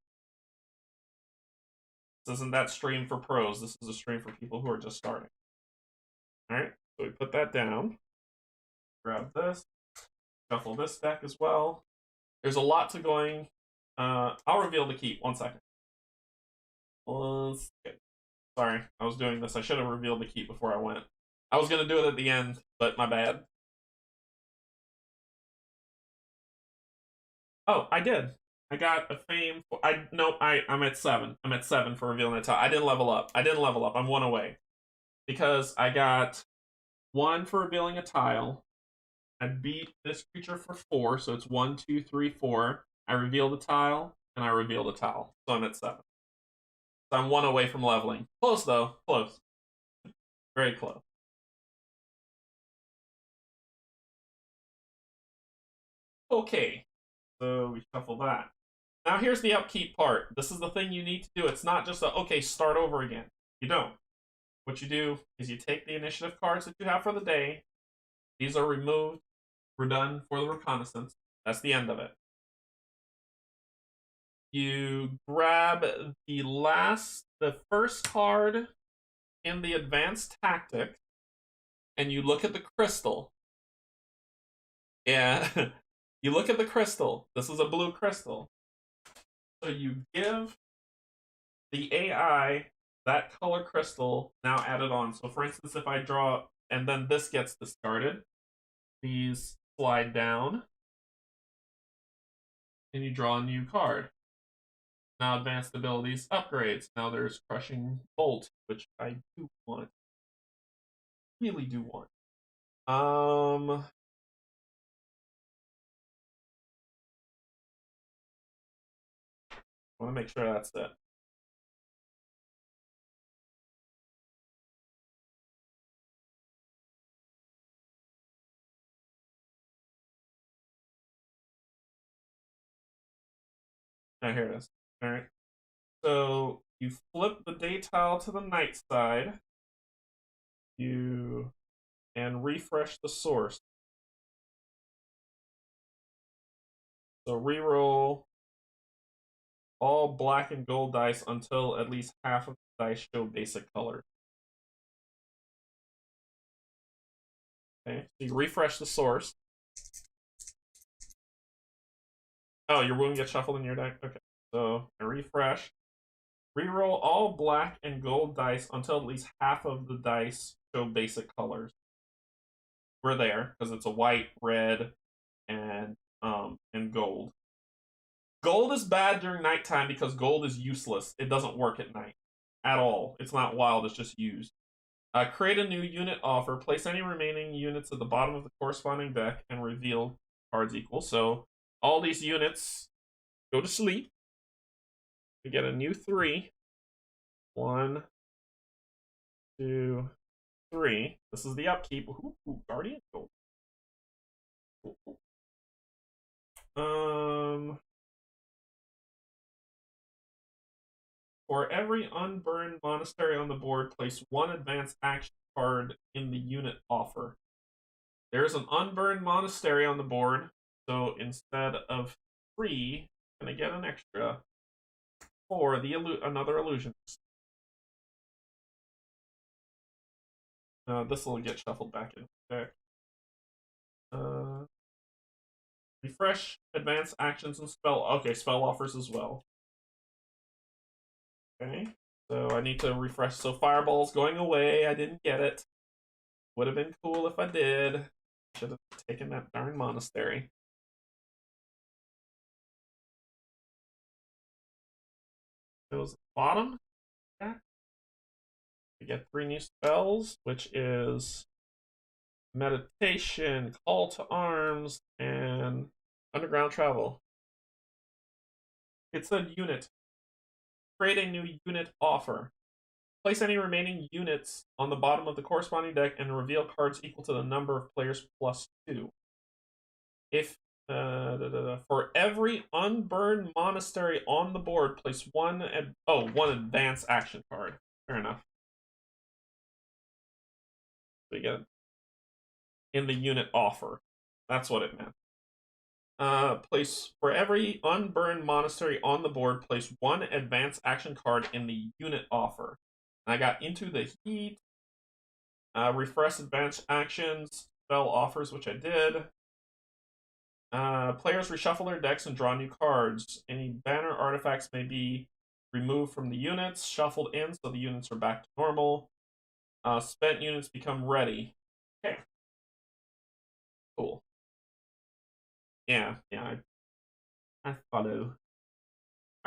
[SPEAKER 1] This isn't that stream for pros. This is a stream for people who are just starting. Alright, so we put that down. Grab this. Shuffle this deck as well. There's a lot to going. I'll reveal the keep. 1 second. Sorry, I was doing this. I should have revealed the keep before I went. I was going to do it at the end, but my bad. Oh, I did. I got a fame. I'm at 7. I'm at 7 for revealing the tile. I didn't level up. I'm 1 away. Because I got 1 for revealing a tile. I beat this creature for 4, so it's 1, 2, 3, 4. I reveal the tile, and I reveal the tile. So I'm at 7. So I'm 1 away from leveling. Close, though. Close. Very close. Okay. So we shuffle that. Now here's the upkeep part. This is the thing you need to do. It's not just a, okay, start over again. You don't. What you do is you take the initiative cards that you have for the day. These are removed. We're done for the reconnaissance. That's the end of it. You grab the first card in the advanced tactic, and you look at the crystal. Yeah, you look at the crystal. This is a blue crystal. So you give the AI that color crystal now added on. So for instance, if I draw, and then this gets discarded, these slide down, and you draw a new card. Now advanced abilities upgrades. Now there's Crushing Bolt, which I do want. Really do want. I want to make sure that's it. Oh, here it is. All right. So you flip the day tile to the night side. And refresh the source. So reroll all black and gold dice until at least half of the dice show basic colors. Okay, so you refresh the source. Oh, your wound gets shuffled in your deck? Okay, so I refresh. Reroll all black and gold dice until at least half of the dice show basic colors. We're there, because it's a white, red, and gold. Gold is bad during nighttime because gold is useless. It doesn't work at night at all. It's not wild, it's just used. Create a new unit offer. Place any remaining units at the bottom of the corresponding deck and reveal cards equal. So all these units go to sleep. We get a new 3. 1, 2, 3. This is the upkeep. Ooh, Guardian Gold. For every unburned monastery on the board, place 1 advanced action card in the unit offer. There's an unburned monastery on the board, so instead of 3, I'm gonna get an extra for another illusionist. This will get shuffled back in the deck. Refresh advanced actions and spell. Okay, spell offers as well. Okay, so I need to refresh. So Fireball's going away. I didn't get it. Would have been cool if I did. Should have taken that darn monastery. Goes at the bottom. Okay. We get 3 new spells, which is Meditation, Call to Arms, and Underground Travel. It's a unit. Create a new unit offer. Place any remaining units on the bottom of the corresponding deck and reveal cards equal to the number of players plus 2. If For every unburned monastery on the board, place one advance action card. Fair enough. We get in the unit offer. That's what it meant. Place for every unburned monastery on the board, place one advance action card in the unit offer. And I got Into the Heat, refresh advance actions, spell offers, which I did. Players reshuffle their decks and draw new cards. Any banner artifacts may be removed from the units, shuffled in so the units are back to normal. Spent units become ready. Okay. Cool. Yeah, I follow.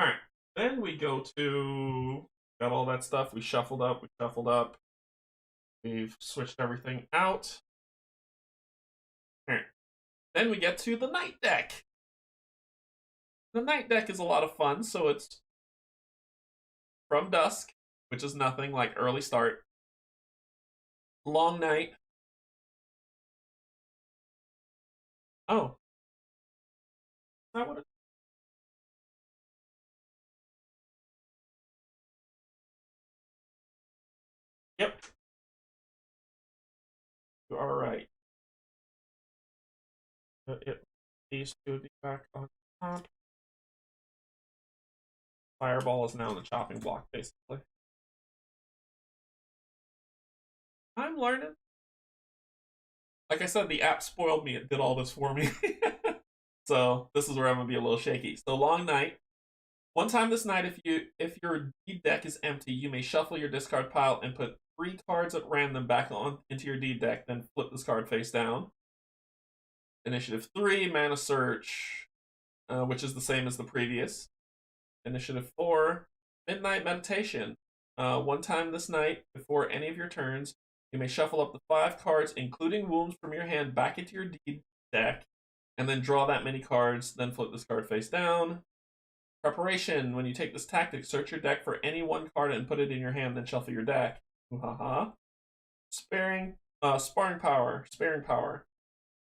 [SPEAKER 1] Alright, then we go to, got all that stuff, we shuffled up, we've switched everything out. Alright, then we get to the night deck. The night deck is a lot of fun, so it's from dusk, which is nothing, like early start. Long night. Oh. Is that what it is? Yep. You are right. These two would be back on top. Fireball is now on the chopping block, basically. I'm learning. Like I said, the app spoiled me. It did all this for me. So this is where I'm gonna be a little shaky. So long night. One time this night, if your deed deck is empty, you may shuffle your discard pile and put 3 cards at random back on into your deed deck, then flip this card face down. Initiative 3, Mana Search, which is the same as the previous. Initiative 4, Midnight Meditation. One time this night, before any of your turns, you may shuffle up to 5 cards, including wounds from your hand, back into your deed deck, and then draw that many cards, then flip this card face down. Preparation. When you take this tactic, search your deck for any one card and put it in your hand, then shuffle your deck. Haha. Sparring power.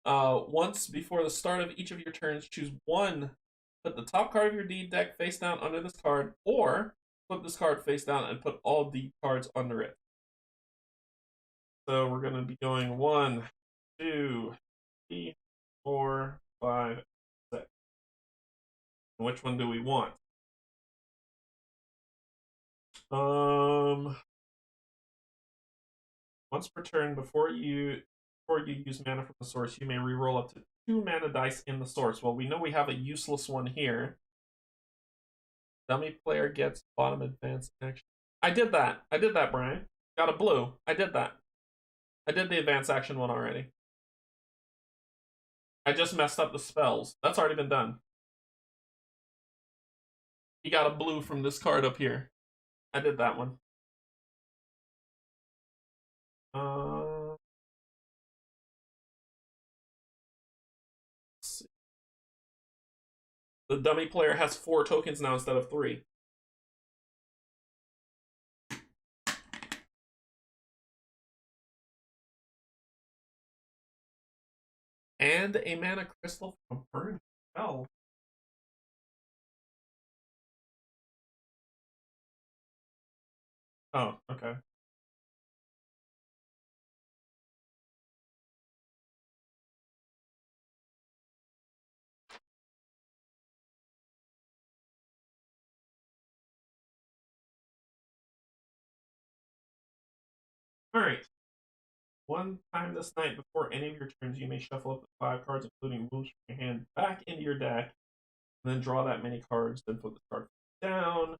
[SPEAKER 1] Once before the start of each of your turns, choose one. Put the top card of your deed deck face down under this card, or flip this card face down and put all deed cards under it. So we're going to be going 1, 2, 3, 4, 5, 6. Which one do we want? Once per turn, before you use mana from the source, you may reroll up to 2 mana dice in the source. Well, we know we have a useless one here. Dummy player gets bottom advance action. I did that, Brian. Got a blue. I did that. I did the advance action one already. I just messed up the spells. That's already been done. You got a blue from this card up here. I did that one. The dummy player has 4 tokens now instead of 3. And a mana crystal from Burn Hell. Oh, okay. Alright. One time this night, before any of your turns, you may shuffle up to 5 cards, including moves from your hand, back into your deck, and then draw that many cards, then put the card down.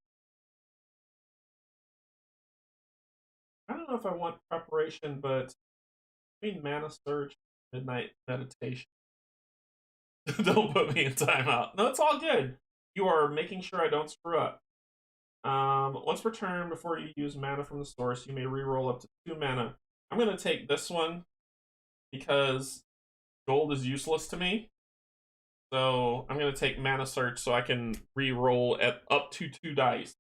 [SPEAKER 1] I don't know if I want preparation, but between Mana Search, Midnight Meditation. Don't put me in timeout. No, it's all good. You are making sure I don't screw up. Once per turn, before you use mana from the source, you may reroll up to 2 mana. I'm going to take this one because gold is useless to me. So I'm going to take Mana Search so I can re-roll at up to 2 dice.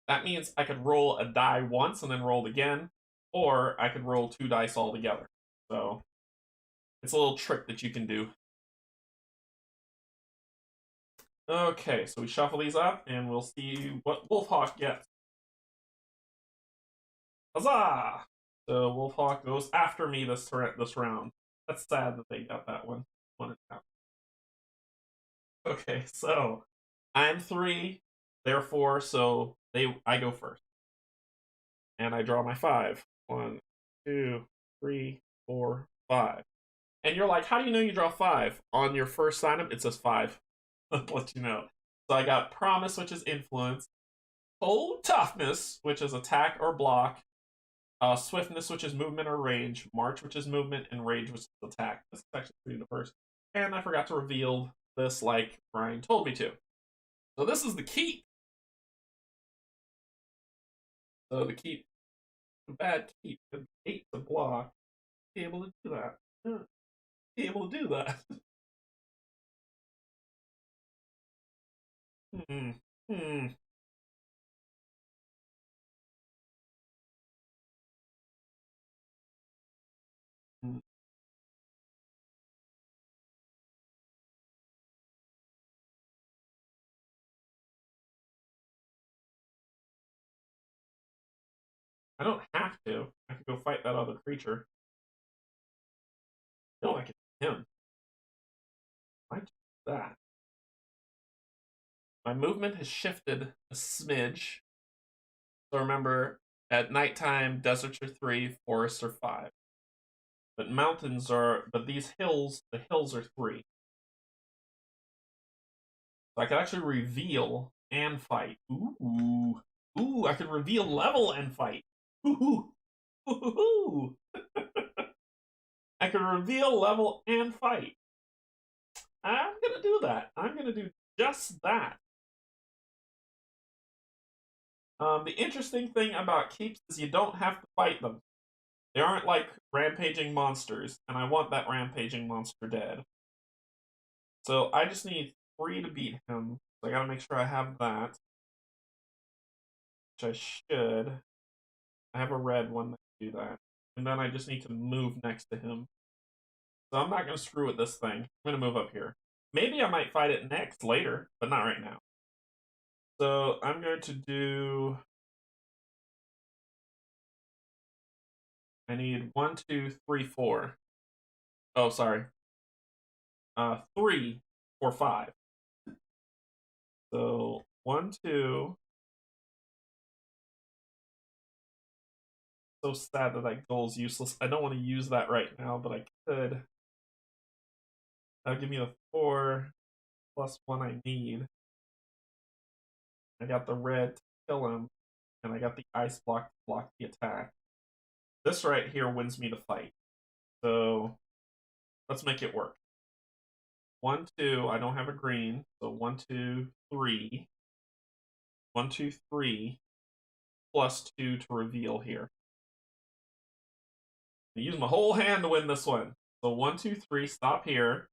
[SPEAKER 1] That means I could roll a die once and then roll again, or I could roll 2 dice altogether. So it's a little trick that you can do. Okay, so we shuffle these up, and we'll see what Wolfhawk gets. Huzzah! So Wolfhawk goes after me this round. That's sad that they got that one. Okay, so I'm 3, therefore, so I go first. And I draw my 5. 1, 2, 3, 4, 5. And you're like, how do you know you draw 5? On your first sign up, it says 5. I'll let you know. So I got Promise, which is Influence, Cold Toughness, which is Attack or Block, Swiftness, which is Movement or Range, March, which is Movement, and Rage, which is Attack. This is actually pretty diverse. And I forgot to reveal this like Brian told me to. So this is the keep. So the keep, the bad keep, the 8 to block. Be able to do that. Be able to do that. Hmm. Hmm. Hmm. I don't have to. I could go fight that other creature. No, I can him. I do that. My movement has shifted a smidge. So remember, at nighttime, deserts are 3, forests are 5. But these hills, the hills are 3. So I could actually reveal and fight. Ooh. Ooh, I could reveal level and fight. Ooh. Ooh. I could reveal level and fight. I'm gonna do that. I'm gonna do just that. The interesting thing about keeps is you don't have to fight them. They aren't like rampaging monsters, and I want that rampaging monster dead. So I just need 3 to beat him. So I gotta make sure I have that. Which I should. I have a red one that can do that. And then I just need to move next to him. So I'm not gonna screw with this thing. I'm gonna move up here. Maybe I might fight it next later, but not right now. So I'm going to do. I need 1, 2, 3, 4. Oh, sorry. 3, 4, 5. So 1, 2. So sad that that goal is useless. I don't want to use that right now, but I could. That'll give me a 4 plus 1 I need. I got the red to kill him, and I got the ice block to block the attack. This right here wins me the fight. So let's make it work. 1, 2. I don't have a green, so 1, 2, 3. 1, 2, 3 plus 2 to reveal here. I use my whole hand to win this one. So 1, 2, 3. Stop here.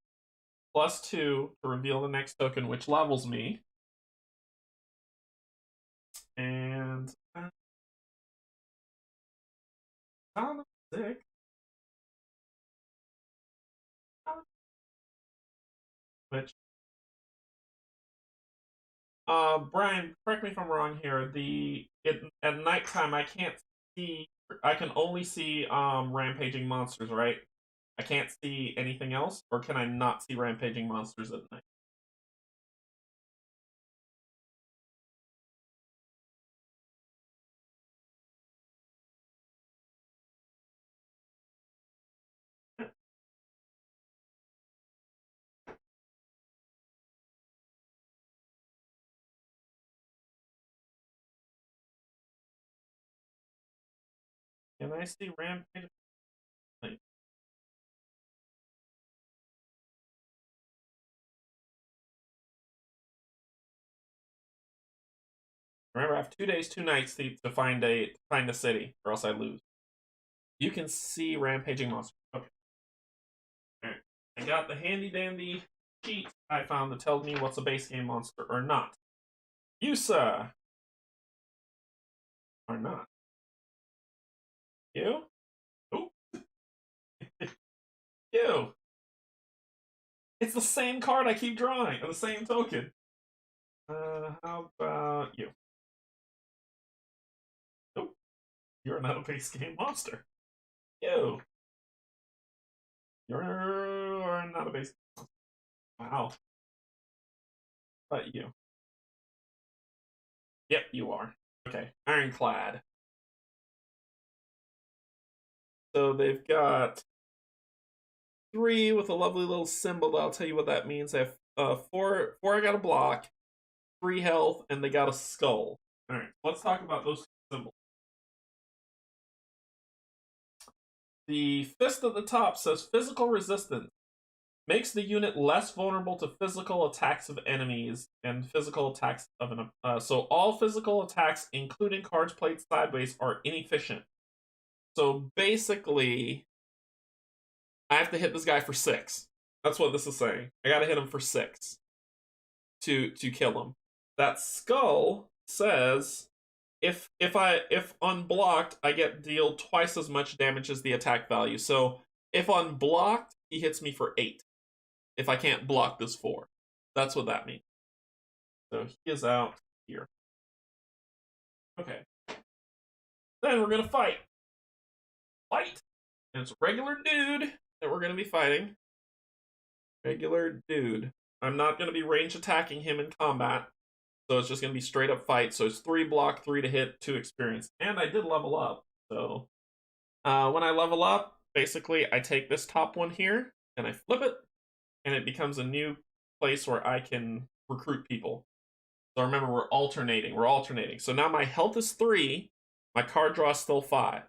[SPEAKER 1] Plus 2 to reveal the next token, which levels me. And I'm sick. Which Brian, correct me if I'm wrong here. At nighttime I can't see. I can only see rampaging monsters, right? I can't see anything else, or can I not see rampaging monsters at night? Can I see rampaging? Remember, I have 2 days, 2 nights to find a city, or else I lose. You can see rampaging monsters. Okay. Alright. I got the handy dandy sheet I found that tells me what's a base game monster or not. You, sir, are not. You? Ooh. You. It's the same card I keep drawing, or the same token. How about you? Nope, you're not a base game monster. Yo, you're not a base. Wow, but you. Yep, you are. Okay, Ironclad. So they've got 3 with a lovely little symbol. I'll tell you what that means. They have 4 I got a block, 3 health, and they got a skull. All right, let's talk about those symbols. The fist at the top says physical resistance. Makes the unit less vulnerable to physical attacks of enemies and physical attacks of an. So all physical attacks, including cards played sideways, are inefficient. So basically, I have to hit this guy for 6. That's what this is saying. I gotta hit him for 6 to kill him. That skull says if unblocked, I get deal twice as much damage as the attack value. So if unblocked, he hits me for 8. If I can't block this 4. That's what that means. So he is out here. Okay. Then we're gonna fight. Fight! And it's a regular dude that we're gonna be fighting. Regular dude. I'm not gonna be range attacking him in combat. So it's just gonna be straight up fight. So it's 3 block, 3 to hit, 2 experience. And I did level up. So when I level up, basically I take this top one here and I flip it, and it becomes a new place where I can recruit people. So remember, we're alternating. So now my health is 3, my card draw is still 5.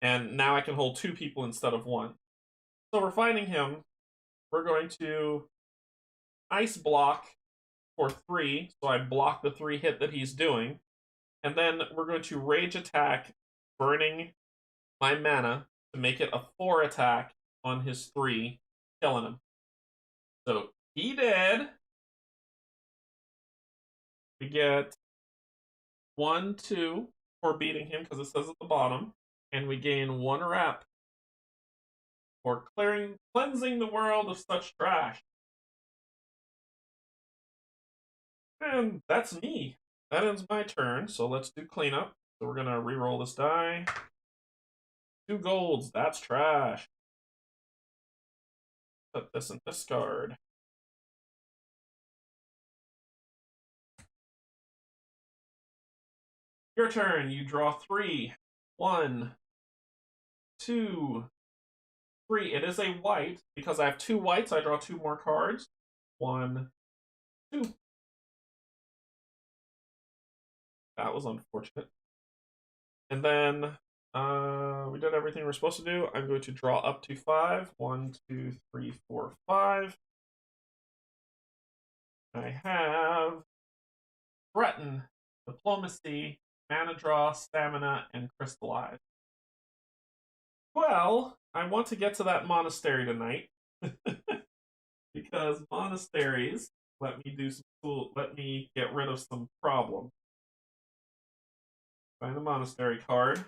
[SPEAKER 1] And now I can hold 2 people instead of 1. So we're fighting him. We're going to ice block for 3, so I block the 3 hit that he's doing. And then we're going to rage attack, burning my mana to make it a 4 attack on his 3, killing him. So he did. We get 1, 2 for beating him because it says at the bottom, and we gain 1 rep for cleansing the world of such trash. And that's me. That ends my turn, so let's do cleanup. So we're gonna re-roll this die. 2 golds, that's trash. Put this in discard. Your turn, you draw 3. 1, 2, 3. It is a white. Because I have 2 whites, I draw 2 more cards. 1, 2. That was unfortunate. And then we did everything we're supposed to do. I'm going to draw up to 5. 1, 2, 3, 4, 5. I have Threaten, Diplomacy, Mana Draw, Stamina, and Crystallize. Well, I want to get to that monastery tonight. Because monasteries let me get rid of some problems. Find the monastery card.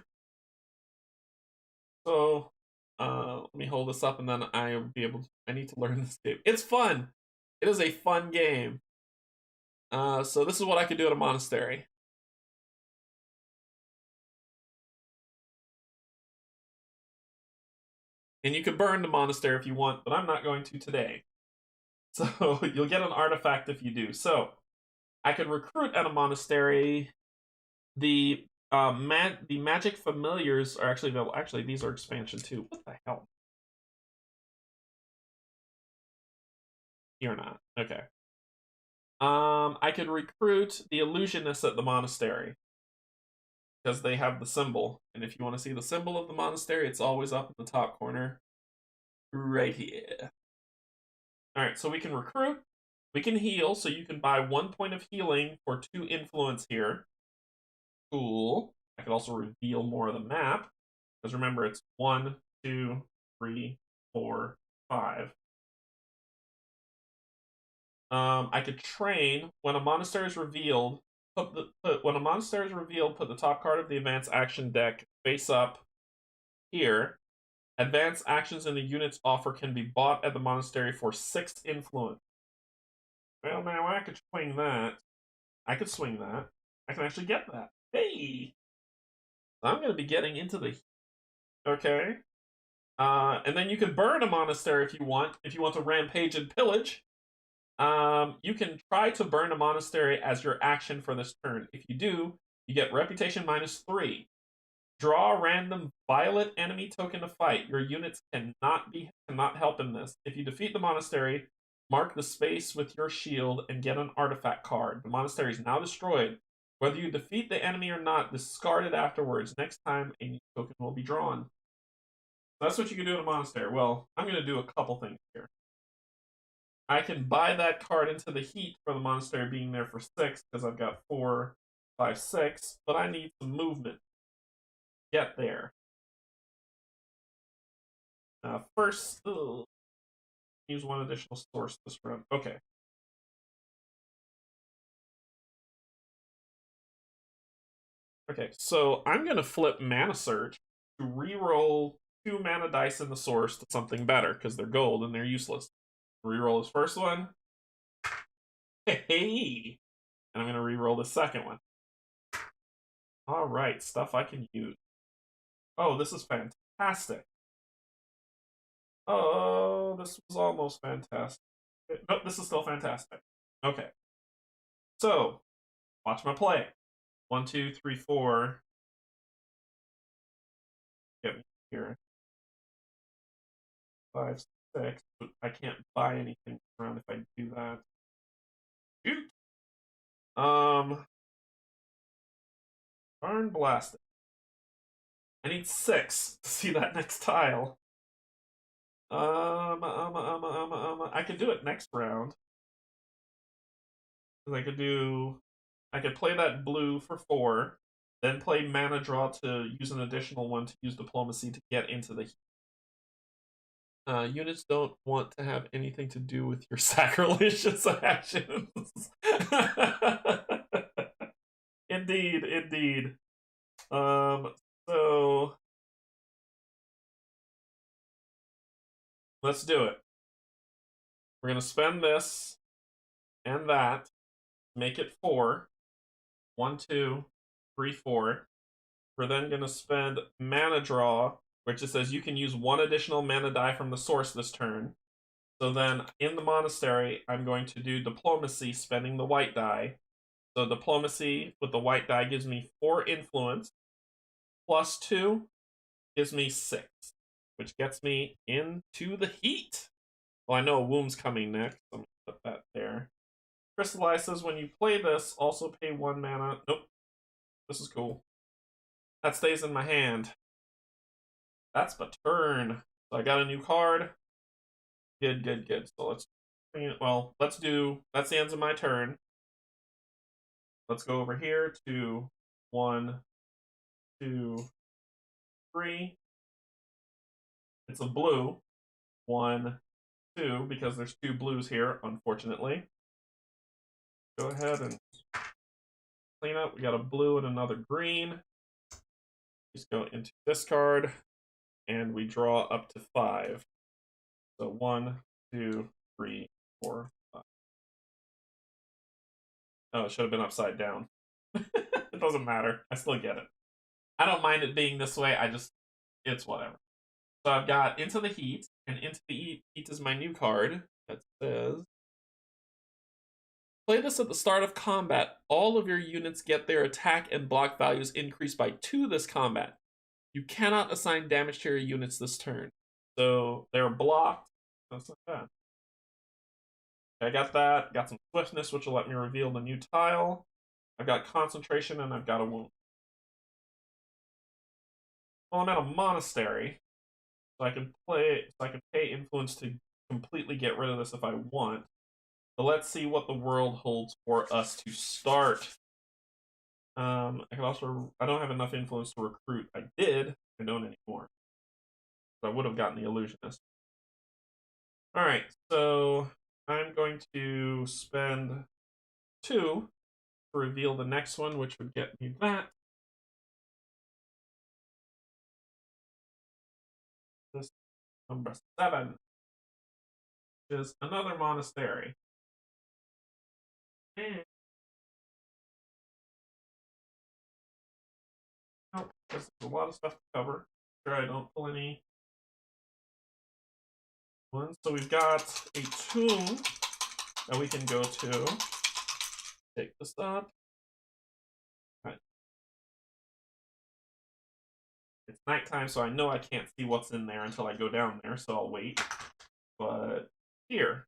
[SPEAKER 1] So let me hold this up and then I'll be able to. I need to learn this game. It's fun. It is a fun game. So this is what I could do at a monastery. And you can burn the monastery if you want, but I'm not going to today. So you'll get an artifact if you do. So I could recruit at a monastery. The magic familiars are actually available. Actually, these are expansion too. What the hell? You're not. Okay. I could recruit the illusionists at the monastery because they have the symbol. And if you want to see the symbol of the monastery, it's always up in the top corner, right here. All right, so we can recruit. We can heal, so you can buy 1 point of healing for 2 influence here. Cool. I could also reveal more of the map because remember it's 1, 2, 3, 4, 5. I could train when a monastery is revealed. Put the top card of the advanced action deck face up here. Advanced actions in the unit's offer can be bought at the monastery for 6 influence. Well, now I could swing that. I could swing that. I can actually get that. Hey! I'm going to be getting into the... Okay. And then you can burn a monastery if you want. If you want to rampage and pillage. You can try to burn a monastery as your action for this turn. If you do, you get reputation -3. Draw a random violet enemy token to fight. Your units cannot help in this. If you defeat the monastery, mark the space with your shield and get an artifact card. The monastery is now destroyed. Whether you defeat the enemy or not, discard it afterwards. Next time, a new token will be drawn. That's what you can do in a monastery. Well, I'm going to do a couple things here. I can buy that card into the heat for the monastery being there for 6 because I've got 4, 5, 6, but I need some movement. Get there. First, use one additional source this round. Okay. Okay, so I'm going to flip Mana Search to reroll 2 mana dice in the source to something better because they're gold and they're useless. Reroll this first one. Hey! And I'm going to reroll the second one. Alright, stuff I can use. Oh, this is fantastic. Oh, this was almost fantastic. Nope, this is still fantastic. Okay. So, watch my play. 1, 2, 3, 4. Get me here. 5, 6. I can't buy anything around if I do that. Shoot! Barn blasted. I need 6 to see that next tile. I could do it next round. I could play that blue for 4, then play mana draw to use an additional one to use diplomacy to get into the units don't want to have anything to do with your sacrilegious actions. Indeed, indeed. So let's do it. We're gonna spend this and that, make it 4. 1, 2, 3, 4. We're then gonna spend mana draw, which it says you can use 1 additional mana die from the source this turn. So then in the monastery, I'm going to do diplomacy, spending the white die. So diplomacy with the white die gives me 4 influence, plus 2 gives me 6, which gets me into the heat. Well, I know a womb's coming next. Let me put that there. Crystallize says when you play this, also pay 1 mana. Nope. This is cool. That stays in my hand. That's the turn. So I got a new card. Good, good, good. So let's that's the ends of my turn. Let's go over here to 1, 2, 3. It's a blue. 1, 2, because there's 2 blues here, unfortunately. Go ahead and clean up. We got a blue and another green. Just go into discard, and we draw up to 5. So 1, 2, 3, 4, 5. Oh, it should have been upside down. It doesn't matter. I still get it. I don't mind it being this way. It's whatever. So I've got Into the Heat, and Into the Heat is my new card that says, play this at the start of combat. All of your units get their attack and block values increased by 2 this combat. You cannot assign damage to your units this turn. So they're blocked. That's not bad. I got that. Got some swiftness, which will let me reveal the new tile. I've got concentration, and I've got a wound. Well, I'm at a monastery, so I can pay influence to completely get rid of this if I want. But let's see what the world holds for us to start. I don't have enough influence to recruit. I did. I don't anymore. So I would have gotten the illusionist. Alright, so I'm going to spend 2 to reveal the next one, which would get me that. This number 7 is another monastery. And oh, there's a lot of stuff to cover. Sure, I don't pull any ones. So we've got a tomb that we can go to. Take this up. Right. It's nighttime, so I know I can't see what's in there until I go down there, so I'll wait. But here,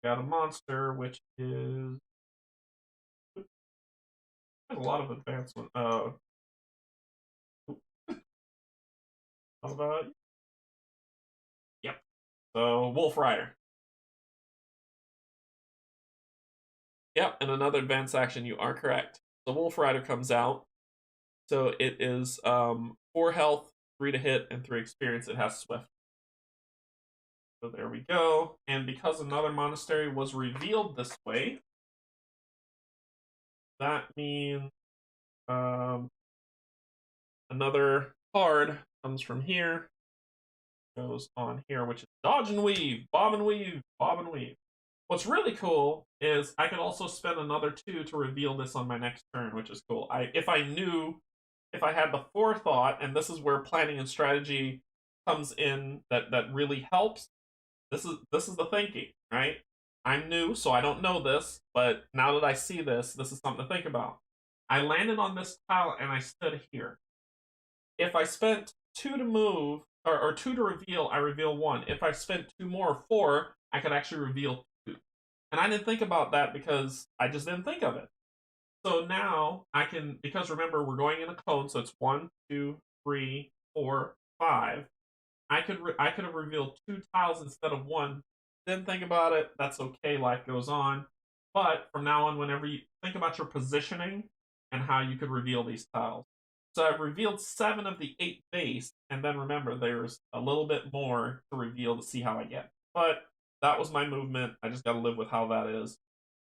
[SPEAKER 1] got a monster, which is there's a lot of advancement. How about yep. So Wolf Rider. Yep, and another advanced action. You are correct. The Wolf Rider comes out. So it is 4 health, 3 to hit, and 3 experience. It has Swift. So there we go. And because another monastery was revealed this way, that means another card comes from here, goes on here, which is dodge and weave, bob and weave, bob and weave. What's really cool is I can also spend another 2 to reveal this on my next turn, which is cool. If I had the forethought, and this is where planning and strategy comes in, that really helps. This is the thinking, right? I'm new, so I don't know this, but now that I see this, this is something to think about. I landed on this tile and I stood here. If I spent 2 to move, or 2 to reveal, I reveal 1. If I spent 2 more, or 4, I could actually reveal 2. And I didn't think about that because I just didn't think of it. So now I can, because remember, we're going in a cone, so it's 1, 2, 3, 4, 5. I could have revealed 2 tiles instead of 1. Didn't think about it. That's okay. Life goes on. But from now on, whenever you think about your positioning and how you could reveal these tiles. So I've revealed 7 of the 8 base, and then remember, there's a little bit more to reveal to see how I get. But that was my movement. I just got to live with how that is.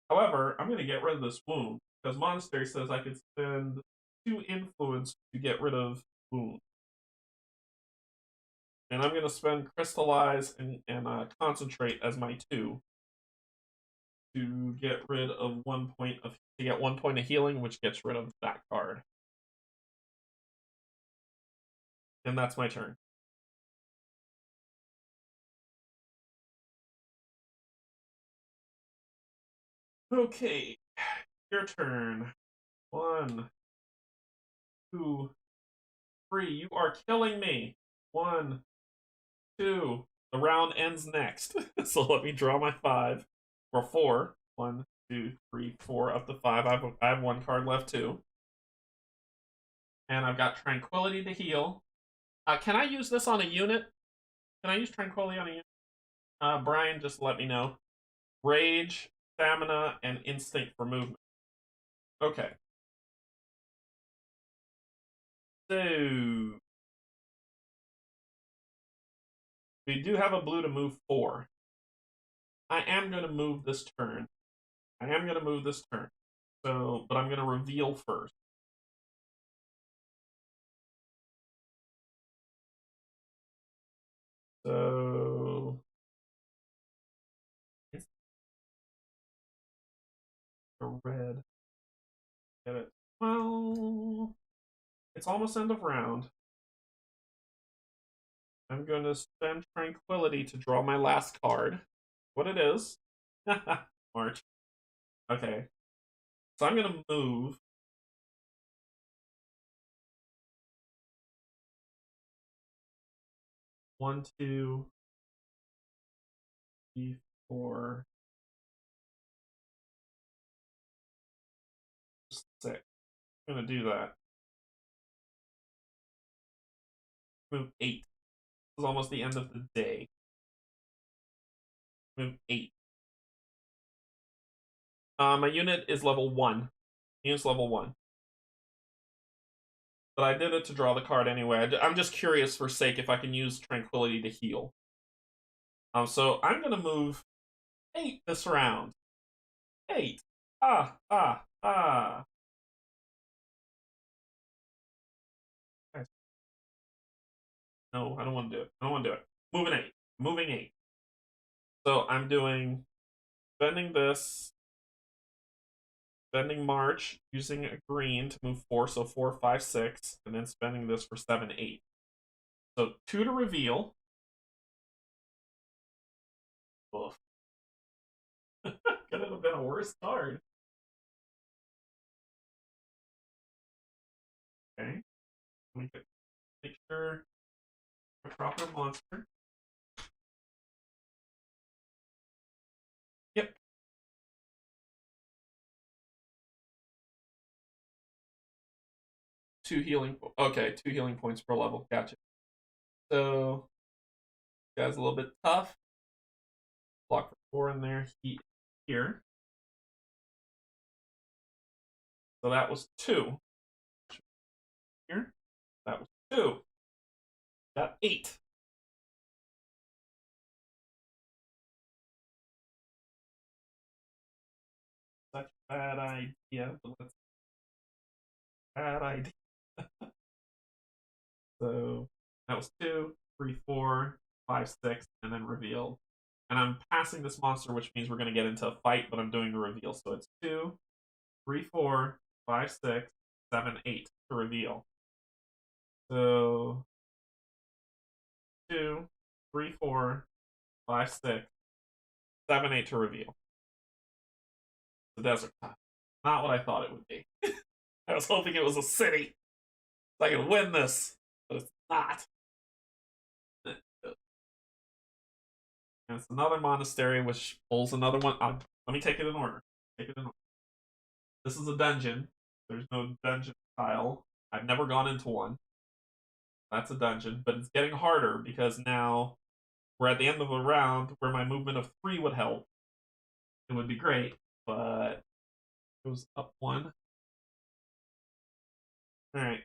[SPEAKER 1] However, I'm going to get rid of this wound because Monastery says I could spend 2 influence to get rid of wound. And I'm going to spend Crystallize and Concentrate as my 2 to get rid of 1 point of to get 1 point of healing, which gets rid of that card. And that's my turn. Okay, your turn. 1, 2, 3. You are killing me. 1, 2. The round ends next. So let me draw my 5 or 4. 1, 2, 3, 4 up to 5. I have 1 card left too. And I've got Tranquility to heal. Can I use this on a unit? Can I use Tranquility on a unit? Brian, just let me know. Rage, Stamina, and Instinct for movement. Okay. So we do have a blue to move 4. I am going to move this turn. So, but I'm going to reveal first. So a red. Get it? Well, it's almost end of round. I'm going to spend Tranquility to draw my last card. What it is. March. Okay. So I'm going to move. One, 2, 3, 4, 6. I'm going to do that. Move 8. This is almost the end of the day. Move 8. My unit is level 1. Unit's level 1. But I did it to draw the card anyway. I'm just curious for sake if I can use Tranquility to heal. So I'm going to move 8 this round. 8. Ah. No, I don't want to do it. Moving 8. Moving 8. So I'm doing spending this spending March, using a green to move 4, so 4, 5, 6, and then spending this for 7, 8. So 2 to reveal. Oof. Could have been a worse card. Okay. We could make sure a proper monster. Yep. 2 healing. Okay, 2 healing points per level. Gotcha. So, guy's a little bit tough. Block for 4 in there. Heat here. So that was 2. Here. That was 2. Got 8. Such a bad idea, but let's bad idea. So that was 2, 3, 4, 5, 6, and then revealed. And I'm passing this monster, which means we're going to get into a fight, but I'm doing a reveal. So it's 2, 3, 4, 5, 6, 7, 8 to reveal. So 2, 3, 4, 5, 6, 7, 8 to reveal. The desert time. Not what I thought it would be. I was hoping it was a city. So I could win this, but it's not. And it's another monastery, which pulls another one. Let me take it in order. Take it in order. This is a dungeon. There's no dungeon tile. I've never gone into one. That's a dungeon, but it's getting harder because now we're at the end of a round where my movement of 3 would help. It would be great, but it goes up 1. Alright.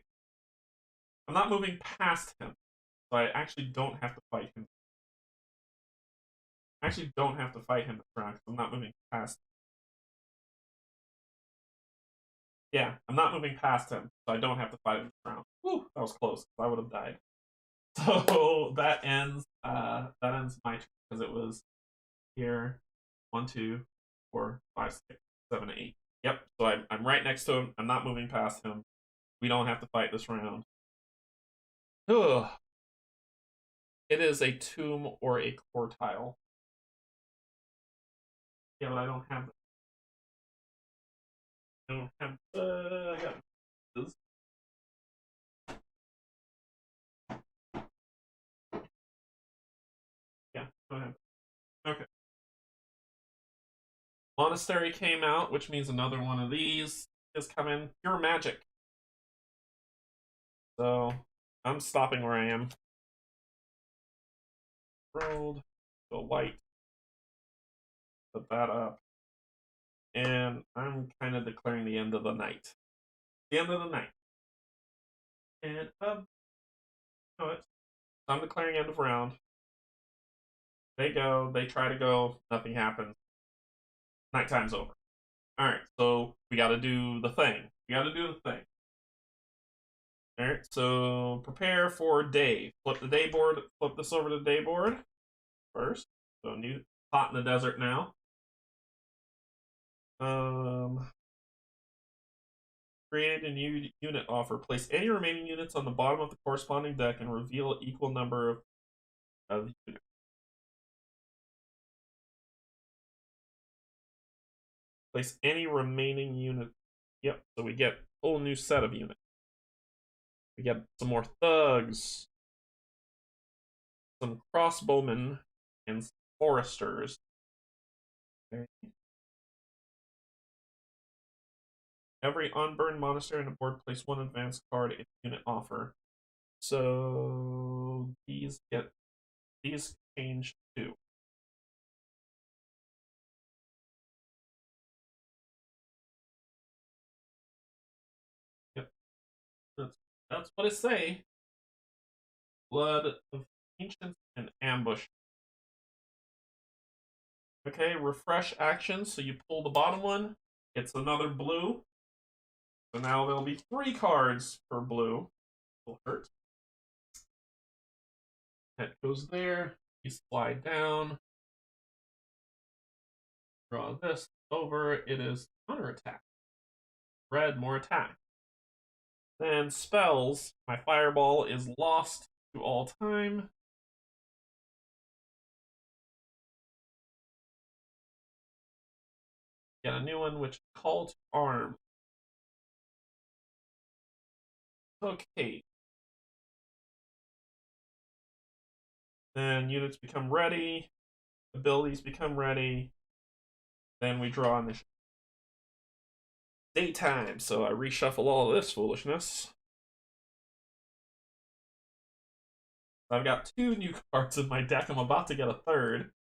[SPEAKER 1] I'm not moving past him, so I actually don't have to fight him. I actually don't have to fight him this round because I'm not moving past him. Yeah, I'm not moving past him, so I don't have to fight him this round. Whew, that was close. I would have died. So that ends my turn because it was here 1, 2, 4, 5, 6, 7, 8. Yep. So I'm right next to him. I'm not moving past him. We don't have to fight this round. Ugh. It is a tomb or a core tile. Yeah, but I don't have. I don't have. I got this. Yeah, I don't have. Okay. Monastery came out, which means another one of these is coming. Pure magic. So I'm stopping where I am. Rolled. Go white. Put that up. And I'm kind of declaring the end of the night. The end of the night. And no, I'm declaring end of round. They go, they try to go, nothing happens. Nighttime's over. Alright, so we gotta do the thing. We gotta do the thing. Alright, so prepare for day. Flip the day board, flip this over to the day board first. So new spot in the desert now. Create a new unit offer. Place any remaining units on the bottom of the corresponding deck and reveal an equal number of units. Place any remaining unit. Yep, so we get a whole new set of units. We get some more thugs, some crossbowmen, and some foresters. Okay. Every unburned monastery on the board, place 1 advanced card in unit offer. So these change too. Yep. That's what it say. Blood of Ancients and Ambush. Okay, refresh action. So you pull the bottom one. It's another blue. So now there'll be 3 cards for blue. Will hurt. That goes there. You slide down. Draw this over. It is counterattack. Red, more attack. Then spells. My fireball is lost to all time. Get a new one, which is Call to Arm. Okay. Then units become ready. Abilities become ready. Then we draw initiative. Daytime, so I reshuffle all of this foolishness. I've got 2 new cards in my deck. I'm about to get a third.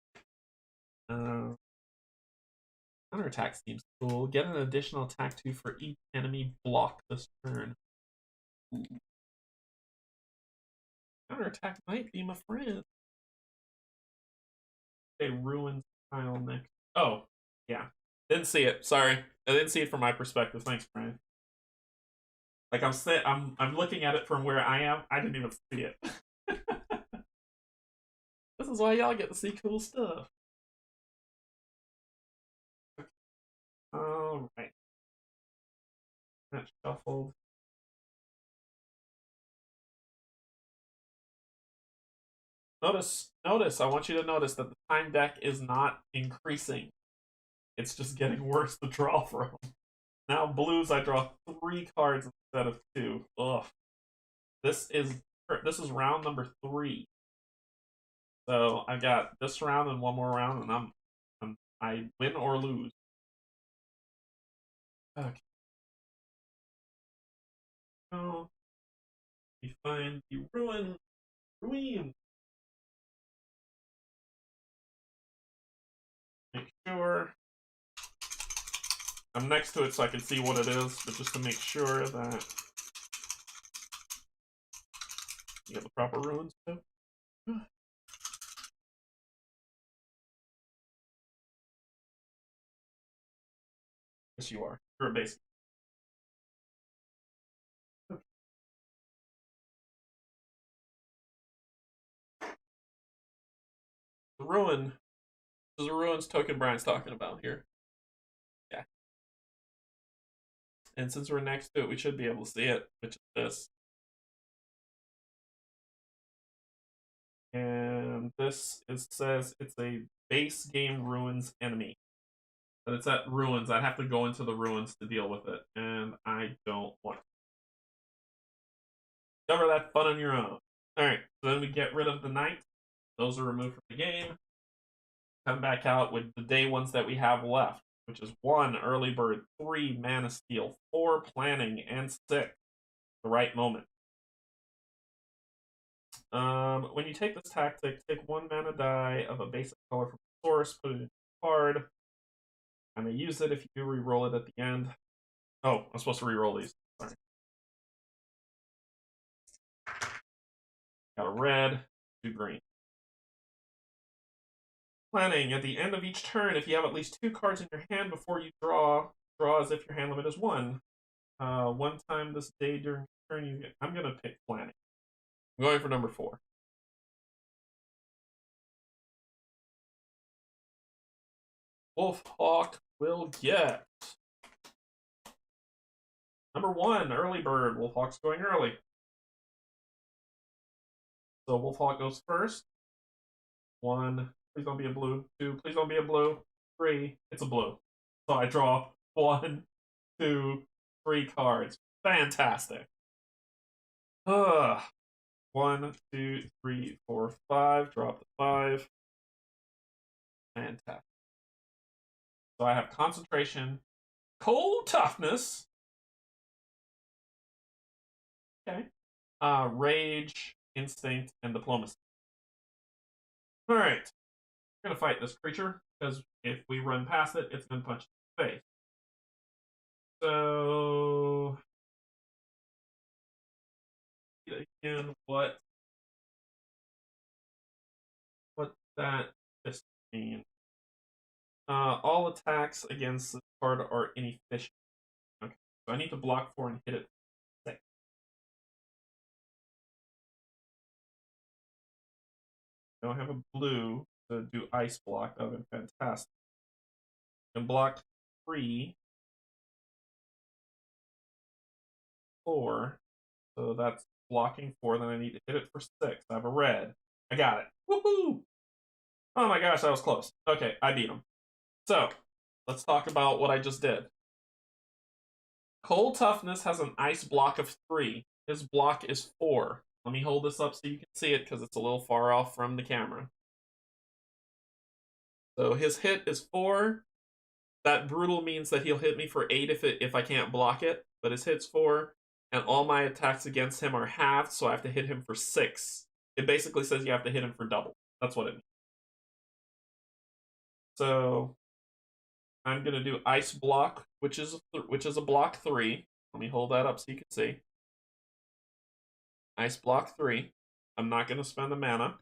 [SPEAKER 1] Counterattack seems cool. Get an additional attack 2 for each enemy block this turn. Ooh. Counterattack might be my friend. Okay, ruins tile next. Oh, yeah. Didn't see it. Sorry. I didn't see it from my perspective. Thanks, Brian. Like I'm looking at it from where I am. I didn't even see it. This is why y'all get to see cool stuff. All right. That shuffled. Notice. I want you to notice that the time deck is not increasing. It's just getting worse to draw from. Now blues, I draw 3 cards instead of 2. Ugh. This is round number 3. So I got this round and one more round, and I win or lose. Okay. So we find the ruin. Make sure I'm next to it so I can see what it is, but just to make sure that you get the proper ruins too. Yes, you are. You're a basic. The ruin. This is a ruins token Brian's talking about here. Yeah. And since we're next to it, we should be able to see it, which is this. And this says it's a base game ruins enemy. But it's at ruins. I'd have to go into the ruins to deal with it, and I don't want to. Cover that fun on your own. Alright, so then we get rid of the knight. Those are removed from the game. Come back out with the day ones that we have left, which is 1 early bird, 3 mana steal, 4 planning, and 6 the right moment. When you take this tactic, take 1 mana die of a basic color from the source, put it in a card. I may use it if you do re-roll it at the end. Oh, I'm supposed to re-roll these. Sorry. Got a red, 2 green. Planning. At the end of each turn, if you have at least 2 cards in your hand before you draw as if your hand limit is 1. 1 time this day during the turn, I'm going to pick planning. I'm going for number 4. Wolfhawk will get number 1, early bird. Wolfhawk's going early. So Wolfhawk goes first. 1, please don't be a blue. 2, please don't be a blue. 3, it's a blue. So I draw 1, 2, 3 cards. Fantastic. 1, 2, 3, 4, 5. Drop the 5. Fantastic. So I have concentration, cold toughness. Okay. Rage, instinct, and diplomacy. All right. We're gonna fight this creature because if we run past it, it's gonna punch in the face. So again, what that just mean? All attacks against this card are inefficient. Okay, so I need to block 4 and hit it 6. I don't have a blue to do ice block. That would have been fantastic. And block 3. 4. So that's blocking 4. Then I need to hit it for 6. I have a red. I got it. Woohoo! Oh my gosh, that was close. Okay, I beat him. So, let's talk about what I just did. Cold Toughness has an ice block of 3. His block is 4. Let me hold this up so you can see it because it's a little far off from the camera. So his hit is 4. That brutal means that he'll hit me for 8 if I can't block it, but his hit's 4, and all my attacks against him are halved, so I have to hit him for 6. It basically says you have to hit him for double. That's what it means. So I'm gonna do Ice Block, which is a block 3. Let me hold that up so you can see. Ice Block 3. I'm not gonna spend the mana,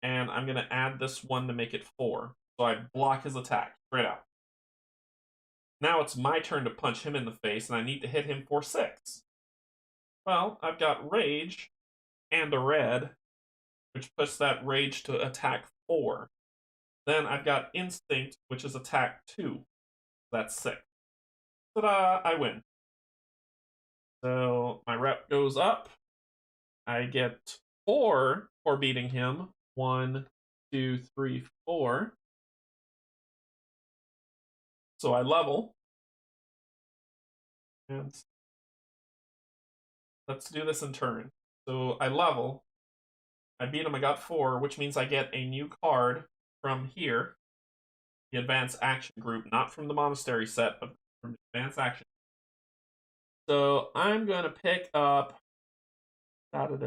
[SPEAKER 1] and I'm gonna add this 1 to make it 4. So I block his attack straight out. Now it's my turn to punch him in the face, and I need to hit him for 6. Well, I've got Rage and a red, which puts that Rage to attack 4. Then I've got Instinct, which is attack 2. That's 6. Ta-da! I win. So my rep goes up. I get 4 for beating him. 1, 2, 3, 4. So I level. And let's do this in turn. So I level. I beat him, I got 4, which means I get a new card from here. The Advanced Action Group, not from the Monastery set, but from the Advanced Action. So I'm going to pick up... Contra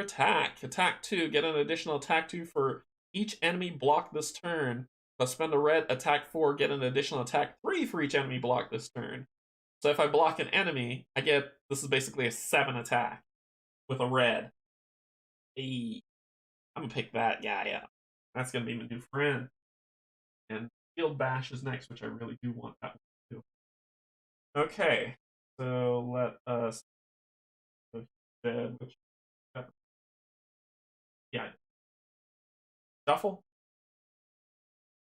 [SPEAKER 1] Attack. Attack 2. Get an additional attack 2 for each enemy blocked this turn. But spend a red, attack 4, get an additional attack 3 for each enemy blocked this turn. So if I block an enemy, I get, this is basically a 7 attack with a red. Hey, I'm gonna pick that. Yeah. That's gonna be my new friend. And Field Bash is next, which I really do want that one too. Okay, so let us go to bed, which yeah. Shuffle.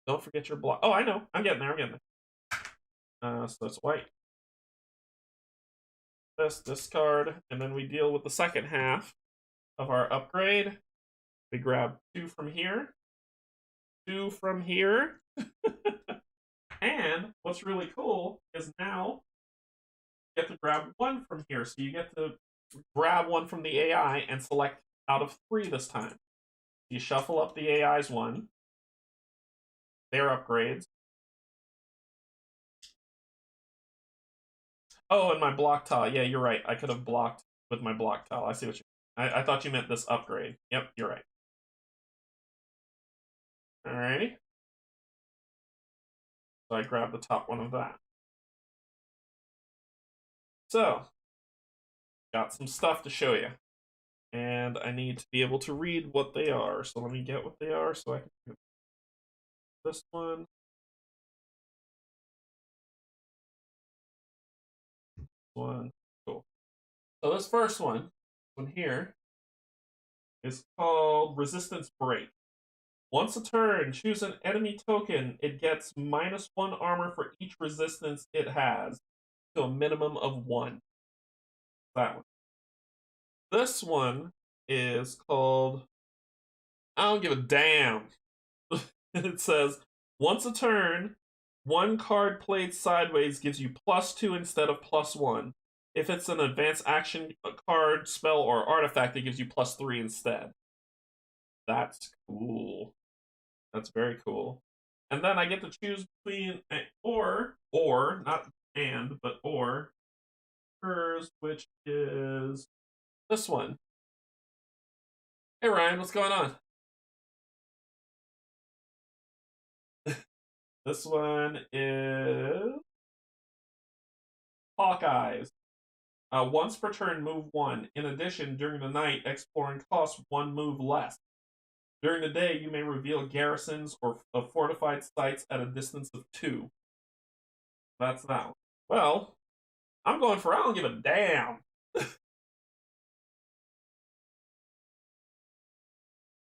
[SPEAKER 1] Don't forget your block. Oh, I know. I'm getting there. So that's white. This discard, and then we deal with the second half of our upgrade. We grab 2 from here, 2 from here, and what's really cool is now you get to grab 1 from here. So you get to grab 1 from the AI and select out of 3 this time. You shuffle up the AI's 1, their upgrades. Oh, and my block tile. Yeah, you're right. I could have blocked with my block tile. I see what you mean. I thought you meant this upgrade. Yep, you're right. Alrighty. So I grab the top one of that. So, got some stuff to show you. And I need to be able to read what they are. So let me get what they are so I can do this one. Cool. So this first one here, is called Resistance Break. Once a turn, choose an enemy token. It gets -1 armor for each resistance it has, to a minimum of 1. That one. This one is called I don't give a damn. It says, once a turn, 1 card played sideways gives you +2 instead of +1. If it's an advanced action card, spell, or artifact, it gives you +3 instead. That's cool. That's very cool. And then I get to choose between or, not and, but or, hers, which is this one. Hey Ryan, what's going on? This one is Hawkeyes. Once per turn, move 1. In addition, during the night, exploring costs 1 move less. During the day, you may reveal garrisons or fortified sites at a distance of 2. That's that one. Well, I'm going for I don't give a damn.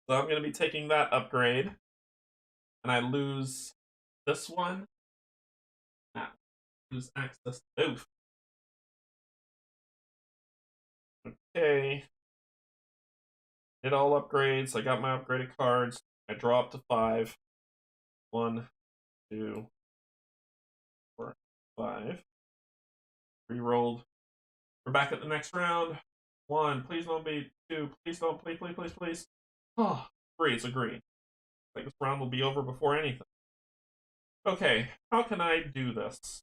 [SPEAKER 1] So I'm going to be taking that upgrade. and I lose this one. Nah, lose access. Oof. Okay. Did all upgrades. I got my upgraded cards. I draw up to 5. 1, 2, 4, 5. Rerolled. We're back at the next round. 1. Please don't be 2. Please don't. Please, please, please, please. Oh, 3. It's a green. Like this round will be over before anything. Okay, how can I do this?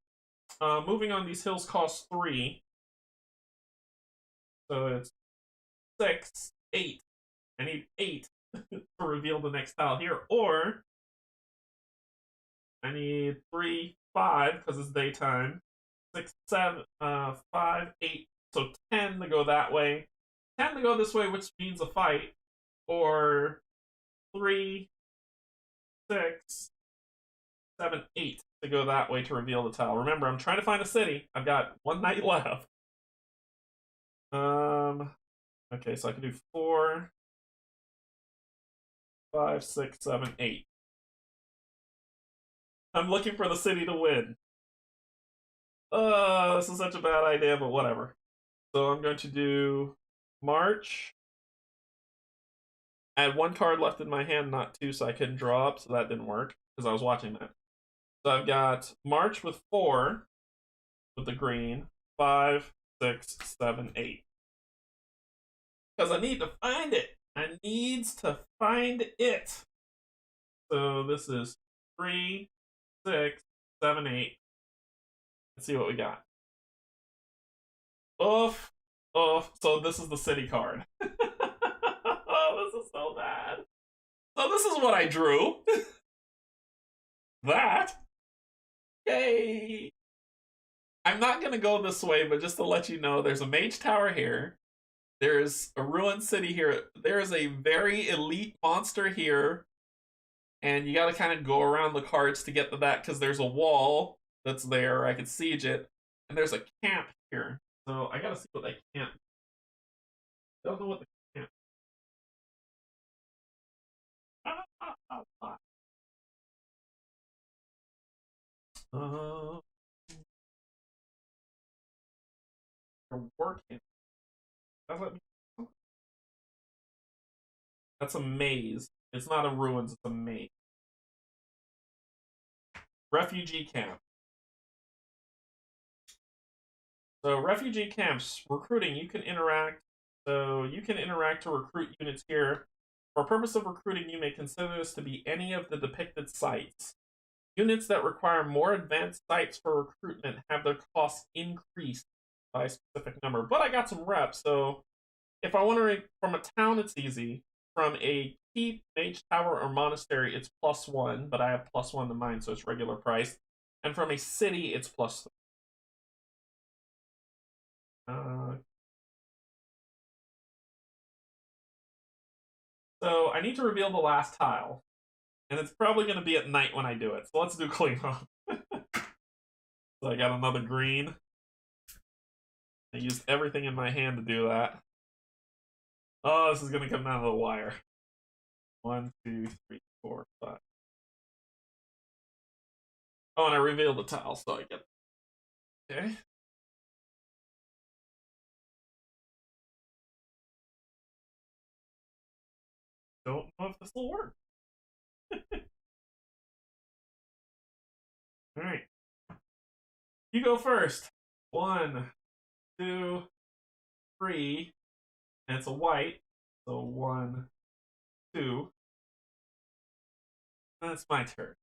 [SPEAKER 1] Moving on, these hills cost 3. So it's 6, 8. I need 8 to reveal the next tile here. Or I need 3, 5, because it's daytime. 6, 7, 5, 8. So 10 to go that way. 10 to go this way, which means a fight. Or 3, 6, 7, 8 to go that way to reveal the tile. Remember, I'm trying to find a city. I've got 1 night left. Okay, so I can do 4, 5, 6, 7, 8. I'm looking for the city to win. This is such a bad idea, but whatever. So I'm going to do March. I had 1 card left in my hand, not 2, so I couldn't draw up, so that didn't work, because I was watching that. So I've got March with 4, with the green, 5, 6, 7, 8. Because I need to find it. I needs to find it. So this is 3, 6, 7, 8. Let's see what we got. Oof. Oof. So this is the city card. Oh, this is so bad. So this is what I drew. That. Yay. I'm not going to go this way, but just to let you know, there's a mage tower here. There's a ruined city here. There's a very elite monster here. And you got to kind of go around the cards to get to that because there's a wall that's there. I can siege it. And there's a camp here. So I got to see what that camp is. Don't know what the camp is. You're working. That's a maze. It's not a ruins, it's a maze. Refugee camp. So refugee camps, recruiting, you can interact. So you can interact to recruit units here. For purpose of recruiting, you may consider this to be any of the depicted sites. Units that require more advanced sites for recruitment have their costs increased by a specific number. But I got some reps, so if I want to from a town, it's easy. From a keep, mage tower, or monastery, it's +1, but I have +1 to mine, so it's regular price. And from a city, it's +3. So I need to reveal the last tile. And it's probably going to be at night when I do it. So let's do cleanup. So I got another green. I used everything in my hand to do that. Oh, this is going to come down to the wire. 1, 2, 3, 4, 5. Oh, and I revealed the tile, so I get it. Okay. Don't know if this will work. All right. You go first. 1, 2, 3. And it's a white. So 1, 2. That's my turn.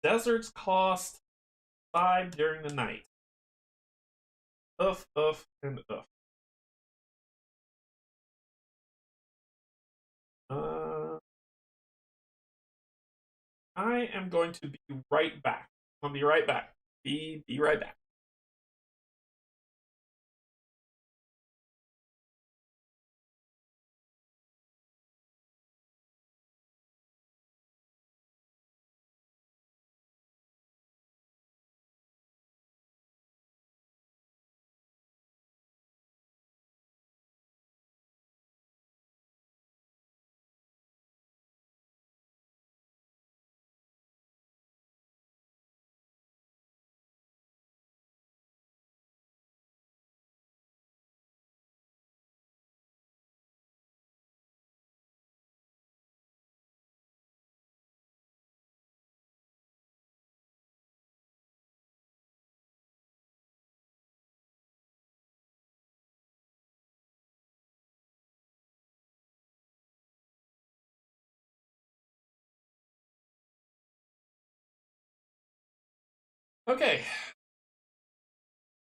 [SPEAKER 1] Deserts cost 5 during the night. Oof, and oof. I am going to be right back. I'll be right back. Be right back. Okay.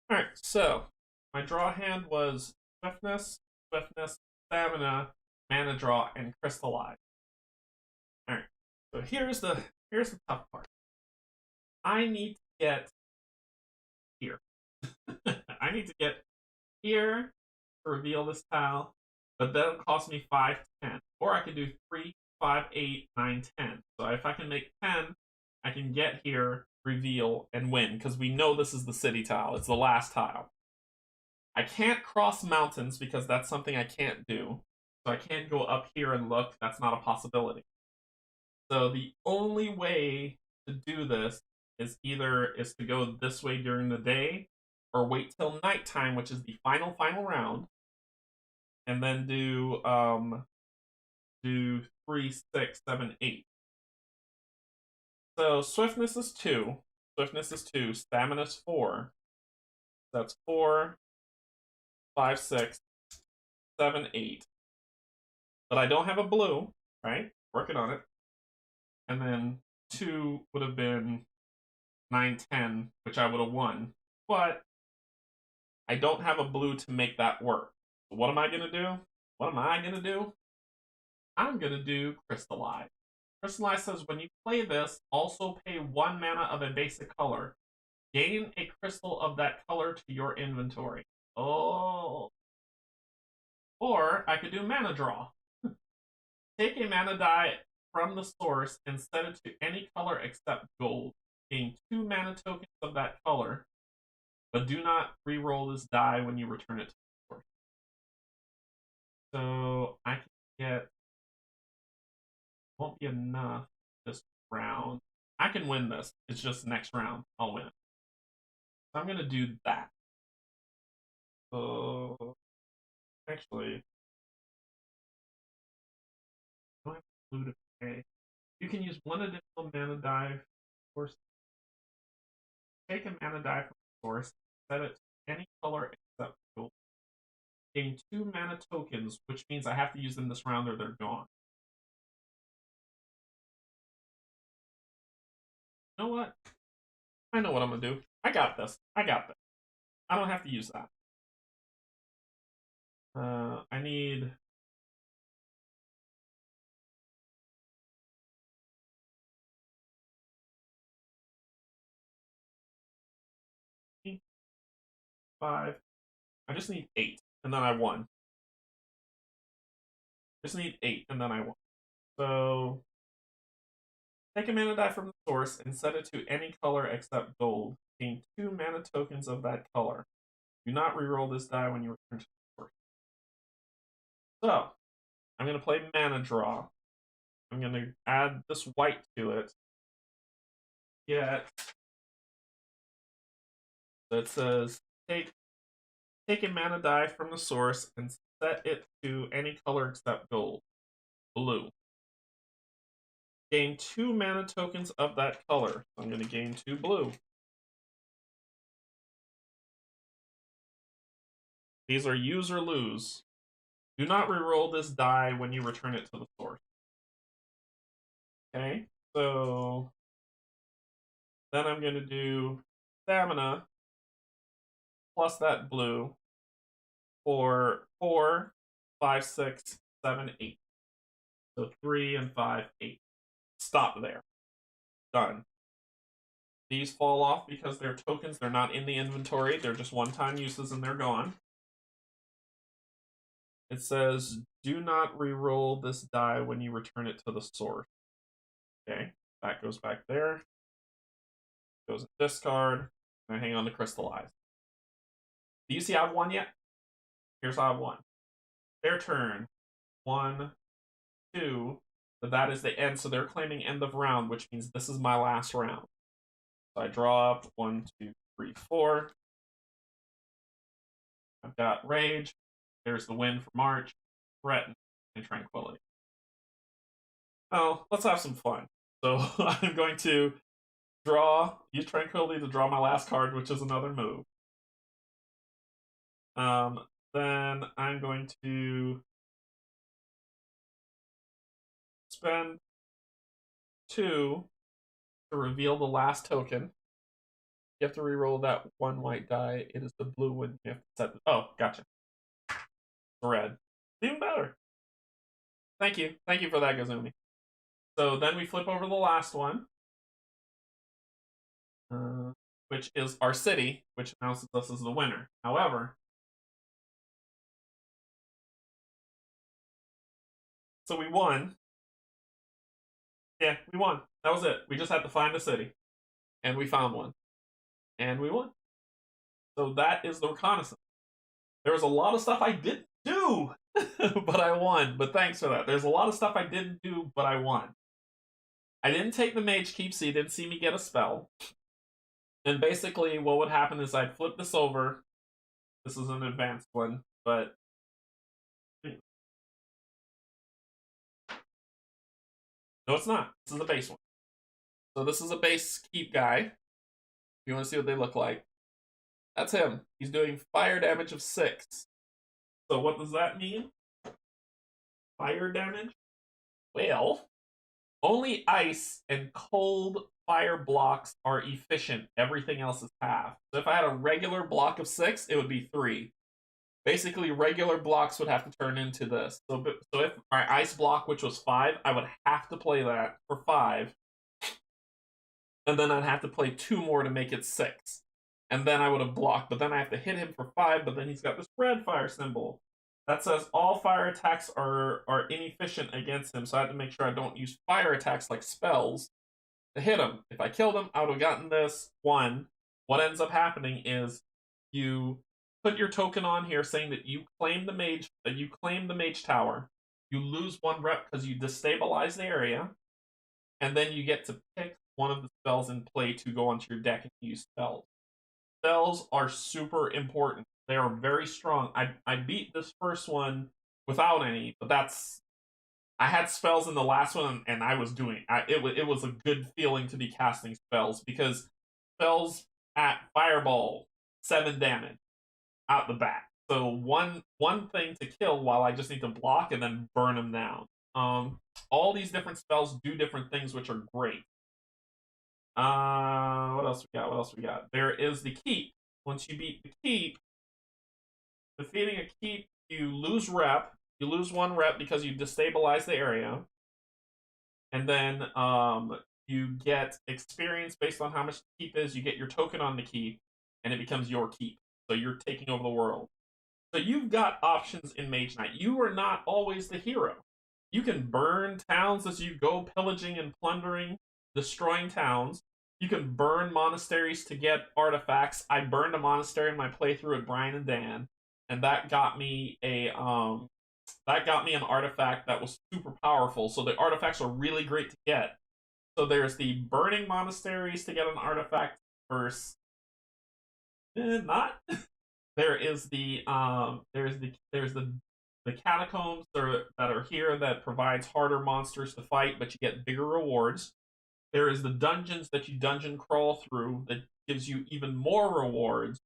[SPEAKER 1] Alright, so my draw hand was swiftness, stamina, mana draw, and crystallize. Alright. So here's the tough part. I need to get here. I need to get here to reveal this tile, but that'll cost me 5 to 10. Or I could do 3, 5, 8, 9, 10. So if I can make 10, I can get here, reveal, and win, because we know this is the city tile. It's the last tile. I can't cross mountains because that's something I can't do. So I can't go up here and look. That's not a possibility. So the only way to do this is either to go this way during the day or wait till nighttime, which is the final round, and then do 3, 6, 7, 8. So swiftness is 2. Swiftness is 2. Stamina is 4. That's 4, 5, 6, 7, 8. But I don't have a blue, right? Working on it. And then 2 would have been 9, 10, which I would have won. But I don't have a blue to make that work. So what am I going to do? What am I going to do? I'm going to do Crystallize. Crystallize says when you play this, also pay 1 mana of a basic color. Gain a crystal of that color to your inventory. Oh. Or I could do Mana Draw. Take a mana die from the source and set it to any color except gold. Gain 2 mana tokens of that color, but do not re-roll this die when you return it to the source. So I can get... Won't be enough this round. I can win this. It's just next round. I'll win. So I'm going to do that. So actually, I don't have blue to pay. You can use 1 additional mana die for take a mana die from the source, set it to any color except gold. Gain 2 mana tokens, which means I have to use them this round or they're gone. You know what? I know what I'm gonna do. I got this. I got this. I don't have to use that. I need... Five. I just need 8, and then I won. Just need 8, and then I won. So take a mana die from the source and set it to any color except gold. Gain 2 mana tokens of that color. Do not reroll this die when you return to the source. So I'm going to play Mana Draw. I'm going to add this white to it. Get... So it says take a mana die from the source and set it to any color except gold. Blue. Gain 2 mana tokens of that color. So I'm going to gain 2 blue. These are use or lose. Do not reroll this die when you return it to the source. Okay, so then I'm going to do stamina plus that blue for 4, 5, 6, 7, 8. So 3 and 5, 8. Stop there. Done. These fall off because they're tokens. They're not in the inventory. They're just one-time uses and they're gone. It says, do not re-roll this die when you return it to the source. Okay, that goes back there. Goes in discard. And I hang on to Crystallize. Do you see I've won yet? Here's how I've won. Their turn. 1, 2. But that is the end, so they're claiming end of round, which means this is my last round. So I draw up 1, 2, 3, 4. I've got Rage. There's the win for March, Threaten, and Tranquility. Oh, let's have some fun. So I'm going to use Tranquility to draw my last card, which is another move. Then I'm going to spend 2 to reveal the last token. You have to re-roll that one white die. It is the blue one. You have to set. Oh, gotcha. Red. Even better. Thank you. Thank you for that, Gazumi. So then we flip over the last one, which is our city, which announces us as the winner. However, so we won. Yeah, we won. That was it. We just had to find a city, and we found one, and we won. So that is the reconnaissance. There was a lot of stuff I didn't do, but I won. But thanks for that. There's a lot of stuff I didn't do, but I won. I didn't take the Mage Keep, so you didn't see me get a spell. And basically, what would happen is I'd flip this over. This is an advanced one, but no, it's not. This is a base one. So this is a base keep guy. If you want to see what they look like, that's him. He's doing fire damage of 6. So what does that mean? Fire damage? Well, only ice and cold fire blocks are efficient. Everything else is half. So if I had a regular block of 6, it would be 3. Basically, regular blocks would have to turn into this. So if my ice block, which was 5, I would have to play that for 5. And then I'd have to play 2 more to make it 6. And then I would have blocked, but then I have to hit him for 5, but then he's got this red fire symbol. That says all fire attacks are inefficient against him, so I have to make sure I don't use fire attacks like spells to hit him. If I killed him, I would have gotten this 1. What ends up happening is you put your token on here saying that you claim the mage tower. You lose 1 rep because you destabilize the area, and then you get to pick one of the spells in play to go onto your deck and use spells. Spells are super important. They are very strong. I beat this first one without any, but I had spells in the last one, and I was doing it was a good feeling to be casting spells, because spells at Fireball 7 damage out the bat. So one thing to kill while I just need to block and then burn them down. All these different spells do different things, which are great. What else we got? There is the keep. Once you beat the keep, defeating a keep, you lose rep. You lose 1 rep because you destabilize the area. And then you get experience based on how much the keep is. You get your token on the keep, and it becomes your keep. So you're taking over the world. So you've got options in Mage Knight. You are not always the hero. You can burn towns as you go pillaging and plundering, destroying towns. You can burn monasteries to get artifacts. I burned a monastery in my playthrough with Brian and Dan, and that got me an artifact that was super powerful. So the artifacts are really great to get. So there's the burning monasteries to get an artifact first. Not. There is the catacombs that are here that provides harder monsters to fight, but you get bigger rewards. There is the dungeons that you dungeon crawl through that gives you even more rewards.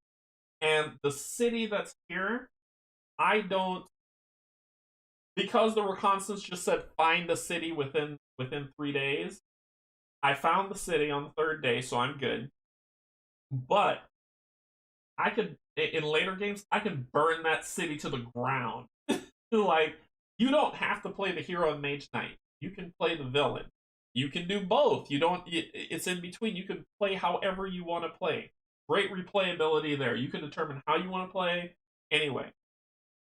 [SPEAKER 1] And the city that's here, because the reconnaissance just said find a city within 3 days. I found the city on the 3rd day, so I'm good. But I could, in later games, I can burn that city to the ground. Like, you don't have to play the hero in Mage Knight. You can play the villain. You can do both. It's in between. You can play however you want to play. Great replayability there. You can determine how you want to play. Anyway,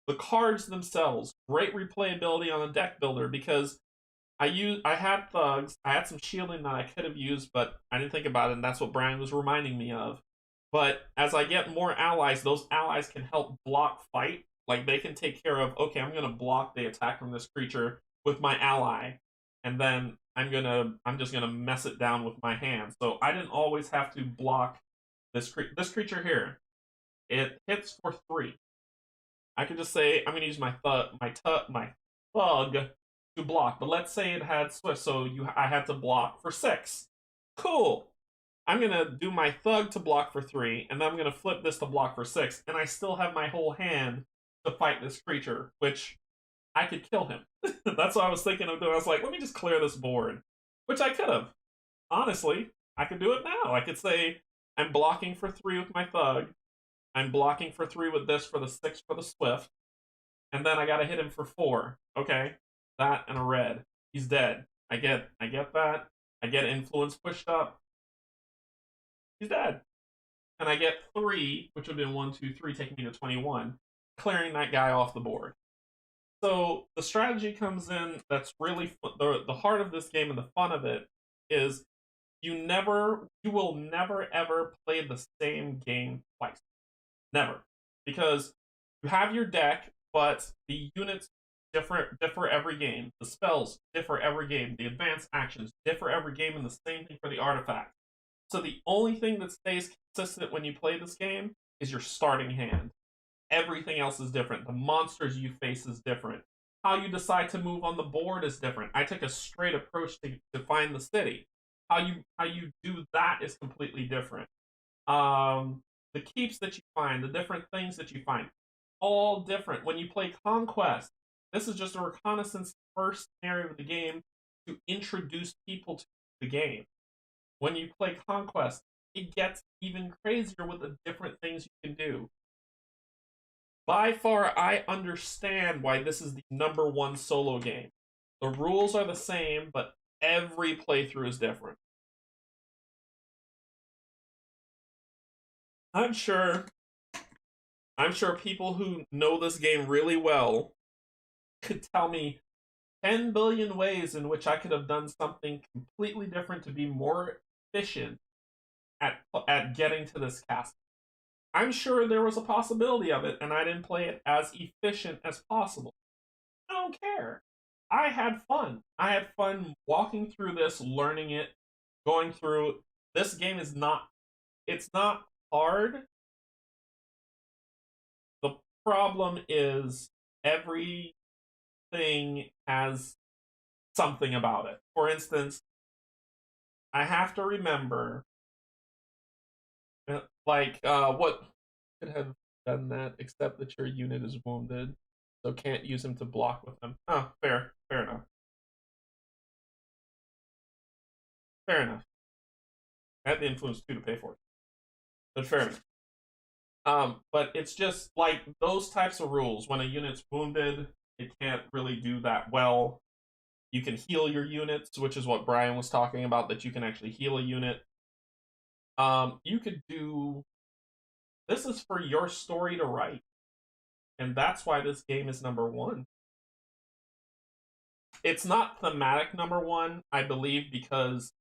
[SPEAKER 1] the cards themselves, great replayability on the deck builder, because I had thugs, I had some shielding that I could have used, but I didn't think about it, and that's what Brian was reminding me of. But as I get more allies, those allies can help block fight. Like, they can take care of, okay, I'm going to block the attack from this creature with my ally, and then I'm just gonna mess it down with my hand. So I didn't always have to block this creature here. It hits for 3. I could just say I'm gonna use my thug to block. But let's say it had swift, so I had to block for 6. Cool. I'm gonna do my thug to block for 3, and then I'm gonna flip this to block for 6, and I still have my whole hand to fight this creature, which I could kill him. That's what I was thinking of doing. I was like, let me just clear this board, which I could have. Honestly, I could do it now. I could say, I'm blocking for 3 with my thug. I'm blocking for 3 with this for the 6 for the swift. And then I gotta hit him for 4. Okay. That and a red. He's dead. I get that. I get influence pushed up. He's dead. And I get 3, which would have been 1, 2, 3, taking me to 21, clearing that guy off the board. So the strategy comes in that's really the heart of this game, and the fun of it is you will never ever play the same game twice. Never. Because you have your deck, but the units differ every game. The spells differ every game. The advanced actions differ every game, and the same thing for the artifacts. So the only thing that stays consistent when you play this game is your starting hand. Everything else is different. The monsters you face is different. How you decide to move on the board is different. I took a straight approach to find the city. How you do that is completely different. The keeps that you find, the different things that you find, all different. When you play Conquest, this is just a reconnaissance first scenario of the game to introduce people to the game. When you play Conquest, it gets even crazier with the different things you can do. By far, I understand why this is the #1 solo game. The rules are the same, but every playthrough is different. I'm sure people who know this game really well could tell me 10 billion ways in which I could have done something completely different to be more efficient at getting to this castle. I'm sure there was a possibility of it, and I didn't play it as efficient as possible. I don't care. I had fun. I had fun walking through this, learning it, going through. This game is not. It's not hard. The problem is everything has something about it. For instance, I have to remember, what could have done that except that your unit is wounded, so can't use him to block with him. Oh, fair enough. Fair enough. I had the influence too to pay for it, but fair enough. But it's just like those types of rules. When a unit's wounded, it can't really do that well. You can heal your units, which is what Brian was talking about, that you can actually heal a unit. You could do. This is for your story to write, and that's why this game is #1. It's not thematic #1, I believe, because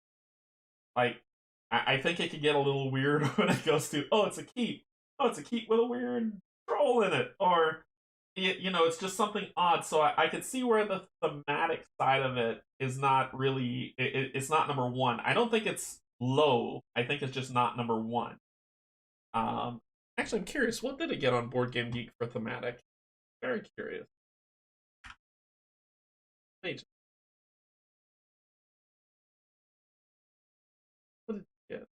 [SPEAKER 1] like I think it could get a little weird when it goes to, oh, it's a keep. Oh, it's a keep with a weird troll in it, or it's just something odd. So I could see where the thematic side of it is not really. It's not #1. I don't think it's low. I think it's just not #1. Um, Actually, I'm curious. What did it get on Board Game Geek for thematic? Very curious. Wait. What did it get?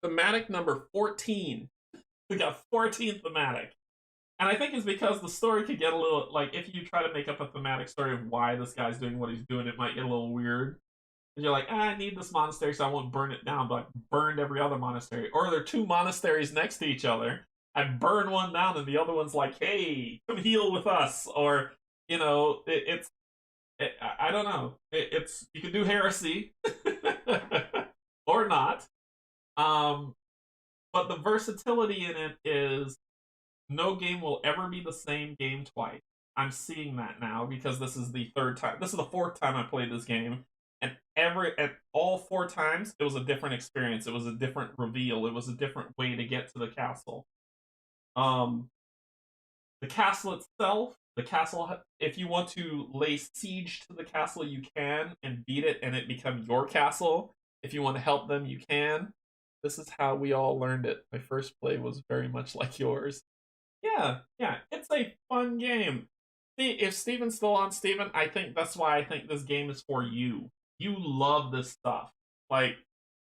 [SPEAKER 1] Thematic number 14. We got 14 thematic. And I think it's because the story could get a little, like, if you try to make up a thematic story of why this guy's doing what he's doing, it might get a little weird. And you're like, I need this monastery so I won't burn it down, but I burned every other monastery. Or there are 2 monasteries next to each other. I burn one down and the other one's like, hey, come heal with us. Or, I don't know. You can do heresy or not. But the versatility in it is no game will ever be the same game twice. I'm seeing that now because this is the 3rd time. This is the 4th time I played this game, and at all 4 times it was a different experience. It was a different reveal. It was a different way to get to the castle. The castle itself, if you want to lay siege to the castle, you can and beat it, and it become your castle. If you want to help them, you can. This is how we all learned it. My first play was very much like yours. Yeah, it's a fun game. See, if Steven's still on, Steven, I think that's why I think this game is for you. You love this stuff. Like,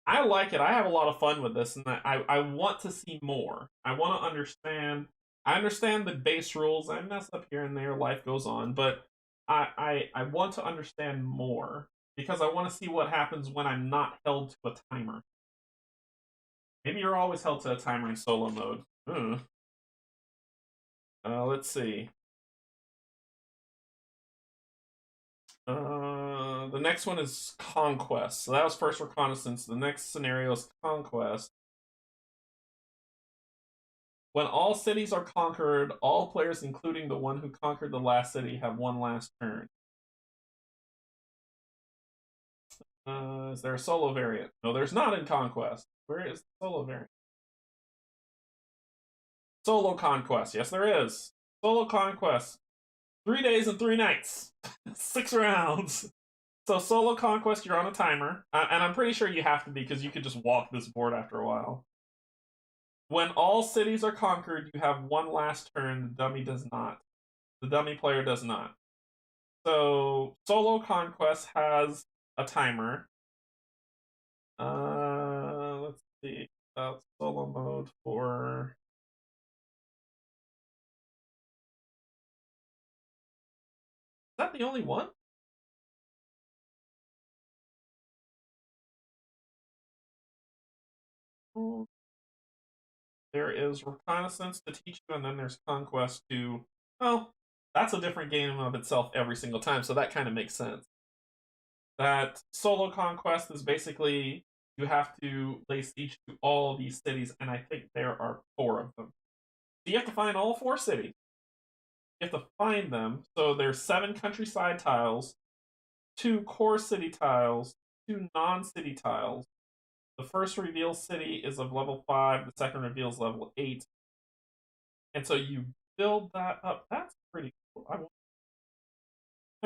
[SPEAKER 1] I like it. I have a lot of fun with this, and I want to see more. I want to understand. I understand the base rules. I mess up here and there. Life goes on, but I want to understand more because I want to see what happens when I'm not held to a timer. Maybe you're always held to a timer in solo mode. Let's see. The next one is Conquest. So that was first reconnaissance. The next scenario is Conquest. When all cities are conquered, all players, including the one who conquered the last city, have one last turn. Is there a solo variant? No, there's not in Conquest. Where is the solo variant? Solo Conquest. Yes, there is. Solo Conquest. 3 days and 3 nights. 6 rounds. So solo Conquest, you're on a timer. And I'm pretty sure you have to be because you could just walk this board after a while. When all cities are conquered, you have one last turn. The dummy does not. The dummy player does not. So solo Conquest has a timer. Let's see about solo mode for. Is that the only one? There is Reconnaissance to teach you, and then there's Conquest to. Well, that's a different game of itself every single time, so that kind of makes sense. That solo Conquest is basically you have to lay siege to all these cities, and I think there are 4 of them. So you have to find all 4 cities. You have to find them. So there's 7 countryside tiles, 2 core city tiles, 2 non-city tiles. The first reveal city is of level 5, the second reveals level 8. And so you build that up. That's pretty cool. I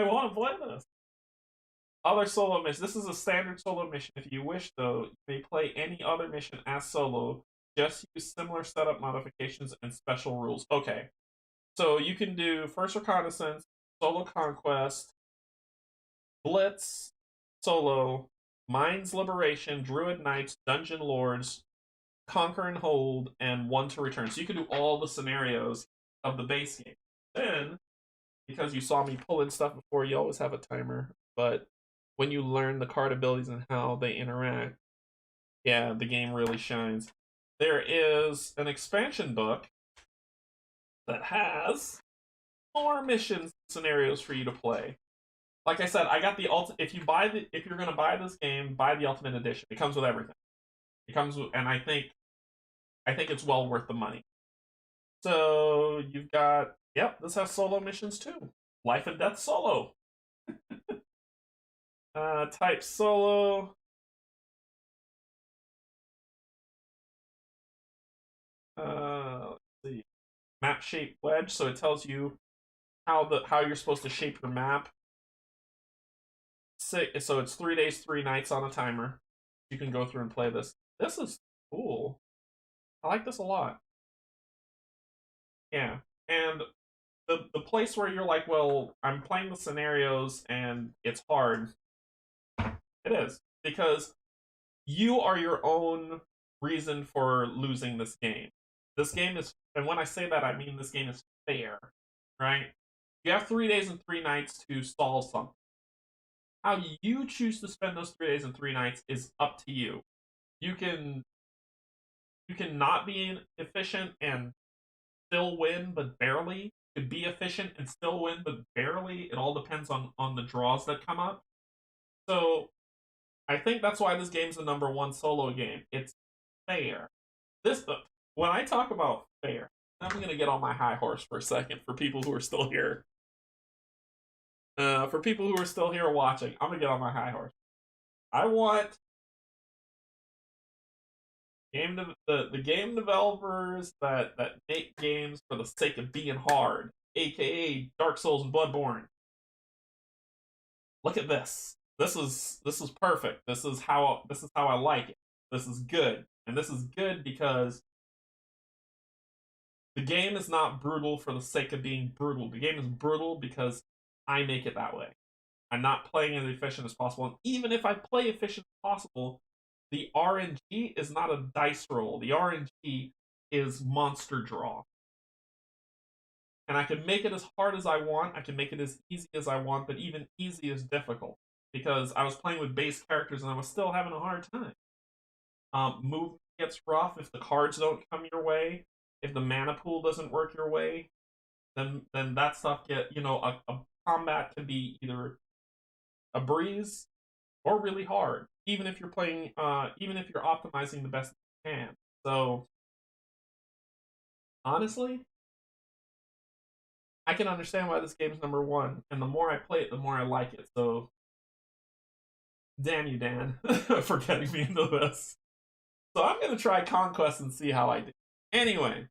[SPEAKER 1] want to play this. Other solo missions. This is a standard solo mission. If you wish, though, you may play any other mission as solo. Just use similar setup modifications and special rules. Okay. So you can do First Reconnaissance, Solo Conquest, Blitz, Solo, Mind's Liberation, Druid Knights, Dungeon Lords, Conquer and Hold, and One to Return. So you can do all the scenarios of the base game. Then, because you saw me pull in stuff before, you always have a timer. But when you learn the card abilities and how they interact, yeah, the game really shines. There is an expansion book that has more missions scenarios for you to play. Like I said, I got the if you're gonna buy this game, buy the Ultimate Edition. It comes with everything. It comes with, and I think it's well worth the money. So you've got, yep, this has solo missions too. Life and Death solo. Type solo. Let's see. Map shape wedge, so it tells you how you're supposed to shape your map. So it's 3 days, 3 nights on a timer. You can go through and play this. This is cool. I like this a lot. Yeah, and the place where you're like, well, I'm playing the scenarios and it's hard. It is because you are your own reason for losing this game. This game is, and when I say that, I mean this game is fair, right? You have 3 days and 3 nights to solve something. How you choose to spend those 3 days and 3 nights is up to you. You can not be efficient and still win, but barely. You could be efficient and still win, but barely. It all depends on the draws that come up. So I think that's why this game's the #1 solo game. It's fair. When I talk about fair, I'm gonna get on my high horse for a second for people who are still here. For people who are still here watching, I'm gonna get on my high horse. I want the game developers that make games for the sake of being hard, aka Dark Souls and Bloodborne. Look at this. This is perfect. This is how I like it. This is good. And this is good because the game is not brutal for the sake of being brutal. The game is brutal because I make it that way. I'm not playing as efficient as possible. And even if I play efficient as possible, the RNG is not a dice roll. The RNG is monster draw. And I can make it as hard as I want. I can make it as easy as I want, but even easy is difficult. Because I was playing with base characters and I was still having a hard time. Moving gets rough, if the cards don't come your way, if the mana pool doesn't work your way, then that stuff a combat can be either a breeze or really hard, even if you're playing, even if you're optimizing the best you can. So honestly, I can understand why this game's number one, and the more I play it, the more I like it. So damn you, Dan, for getting me into this. So I'm gonna try Conquest and see how I do. Anyway,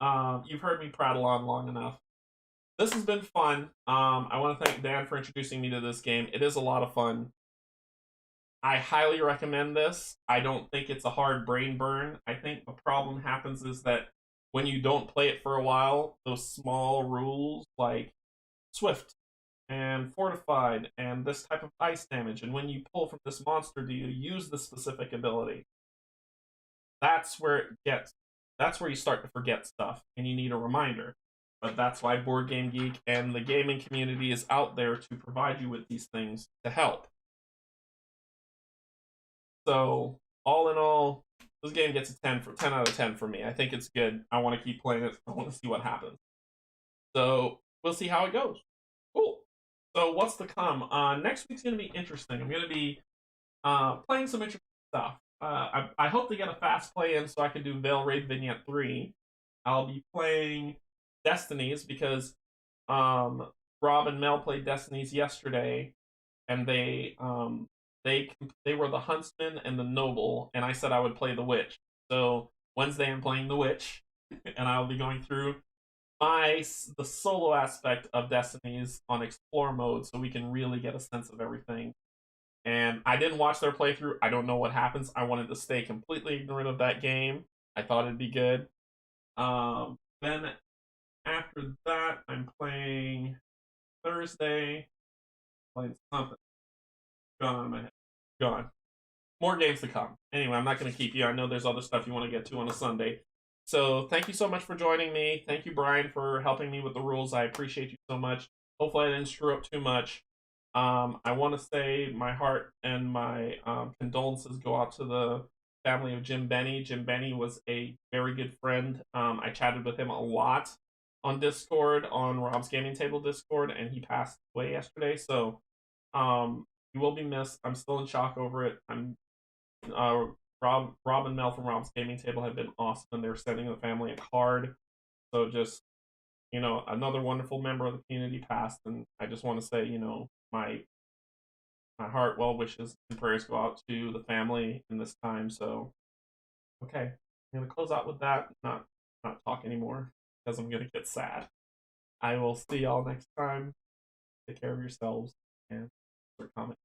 [SPEAKER 1] you've heard me prattle on long enough. This has been fun. I want to thank Dan for introducing me to this game. It is a lot of fun. I highly recommend this. I don't think it's a hard brain burn. I think the problem happens is that when you don't play it for a while, those small rules like Swift and Fortified and this type of ice damage, and when you pull from this monster, do you use the specific ability? That's where it gets. That's where you start to forget stuff, and you need a reminder. But that's why Board Game Geek and the gaming community is out there to provide you with these things to help. So, all in all, this game gets a 10 out of 10 for me. I think it's good. I want to keep playing it. I want to see what happens. So, we'll see how it goes. Cool. So, what's to come? Next week's going to be interesting. I'm going to be playing some interesting stuff. I hope to get a fast play in so I can do Veil Raid Vignette 3. I'll be playing Destinies because Rob and Mel played Destinies yesterday, and they were the Huntsman and the Noble, and I said I would play the Witch. So Wednesday I'm playing the Witch, and I'll be going through the solo aspect of Destinies on Explore mode, so we can really get a sense of everything. And I didn't watch their playthrough. I don't know what happens. I wanted to stay completely ignorant of that game. I thought it'd be good. Then after that, I'm playing Thursday. Playing something. Gone out of my head. Gone. More games to come. Anyway, I'm not going to keep you. I know there's other stuff you want to get to on a Sunday. So thank you so much for joining me. Thank you, Brian, for helping me with the rules. I appreciate you so much. Hopefully I didn't screw up too much. I want to say my heart and my condolences go out to the family of Jim Benny. Jim Benny was a very good friend. I chatted with him a lot on Discord, on Rob's Gaming Table Discord, and he passed away yesterday. So he will be missed. I'm still in shock over it. Rob and Mel from Rob's Gaming Table have been awesome, and they're sending the family a card. So just another wonderful member of the community passed, and I just want to say, my heart, well wishes, and prayers go out to the family in this time. So, okay, I'm gonna close out with that. Not talk anymore because I'm gonna get sad. I will see y'all next time. Take care of yourselves and for comment.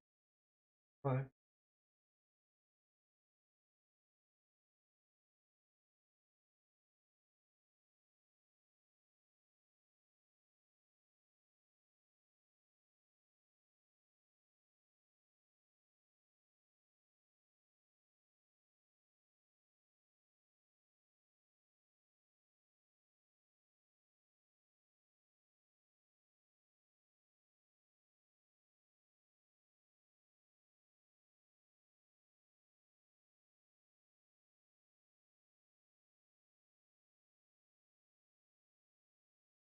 [SPEAKER 1] Bye.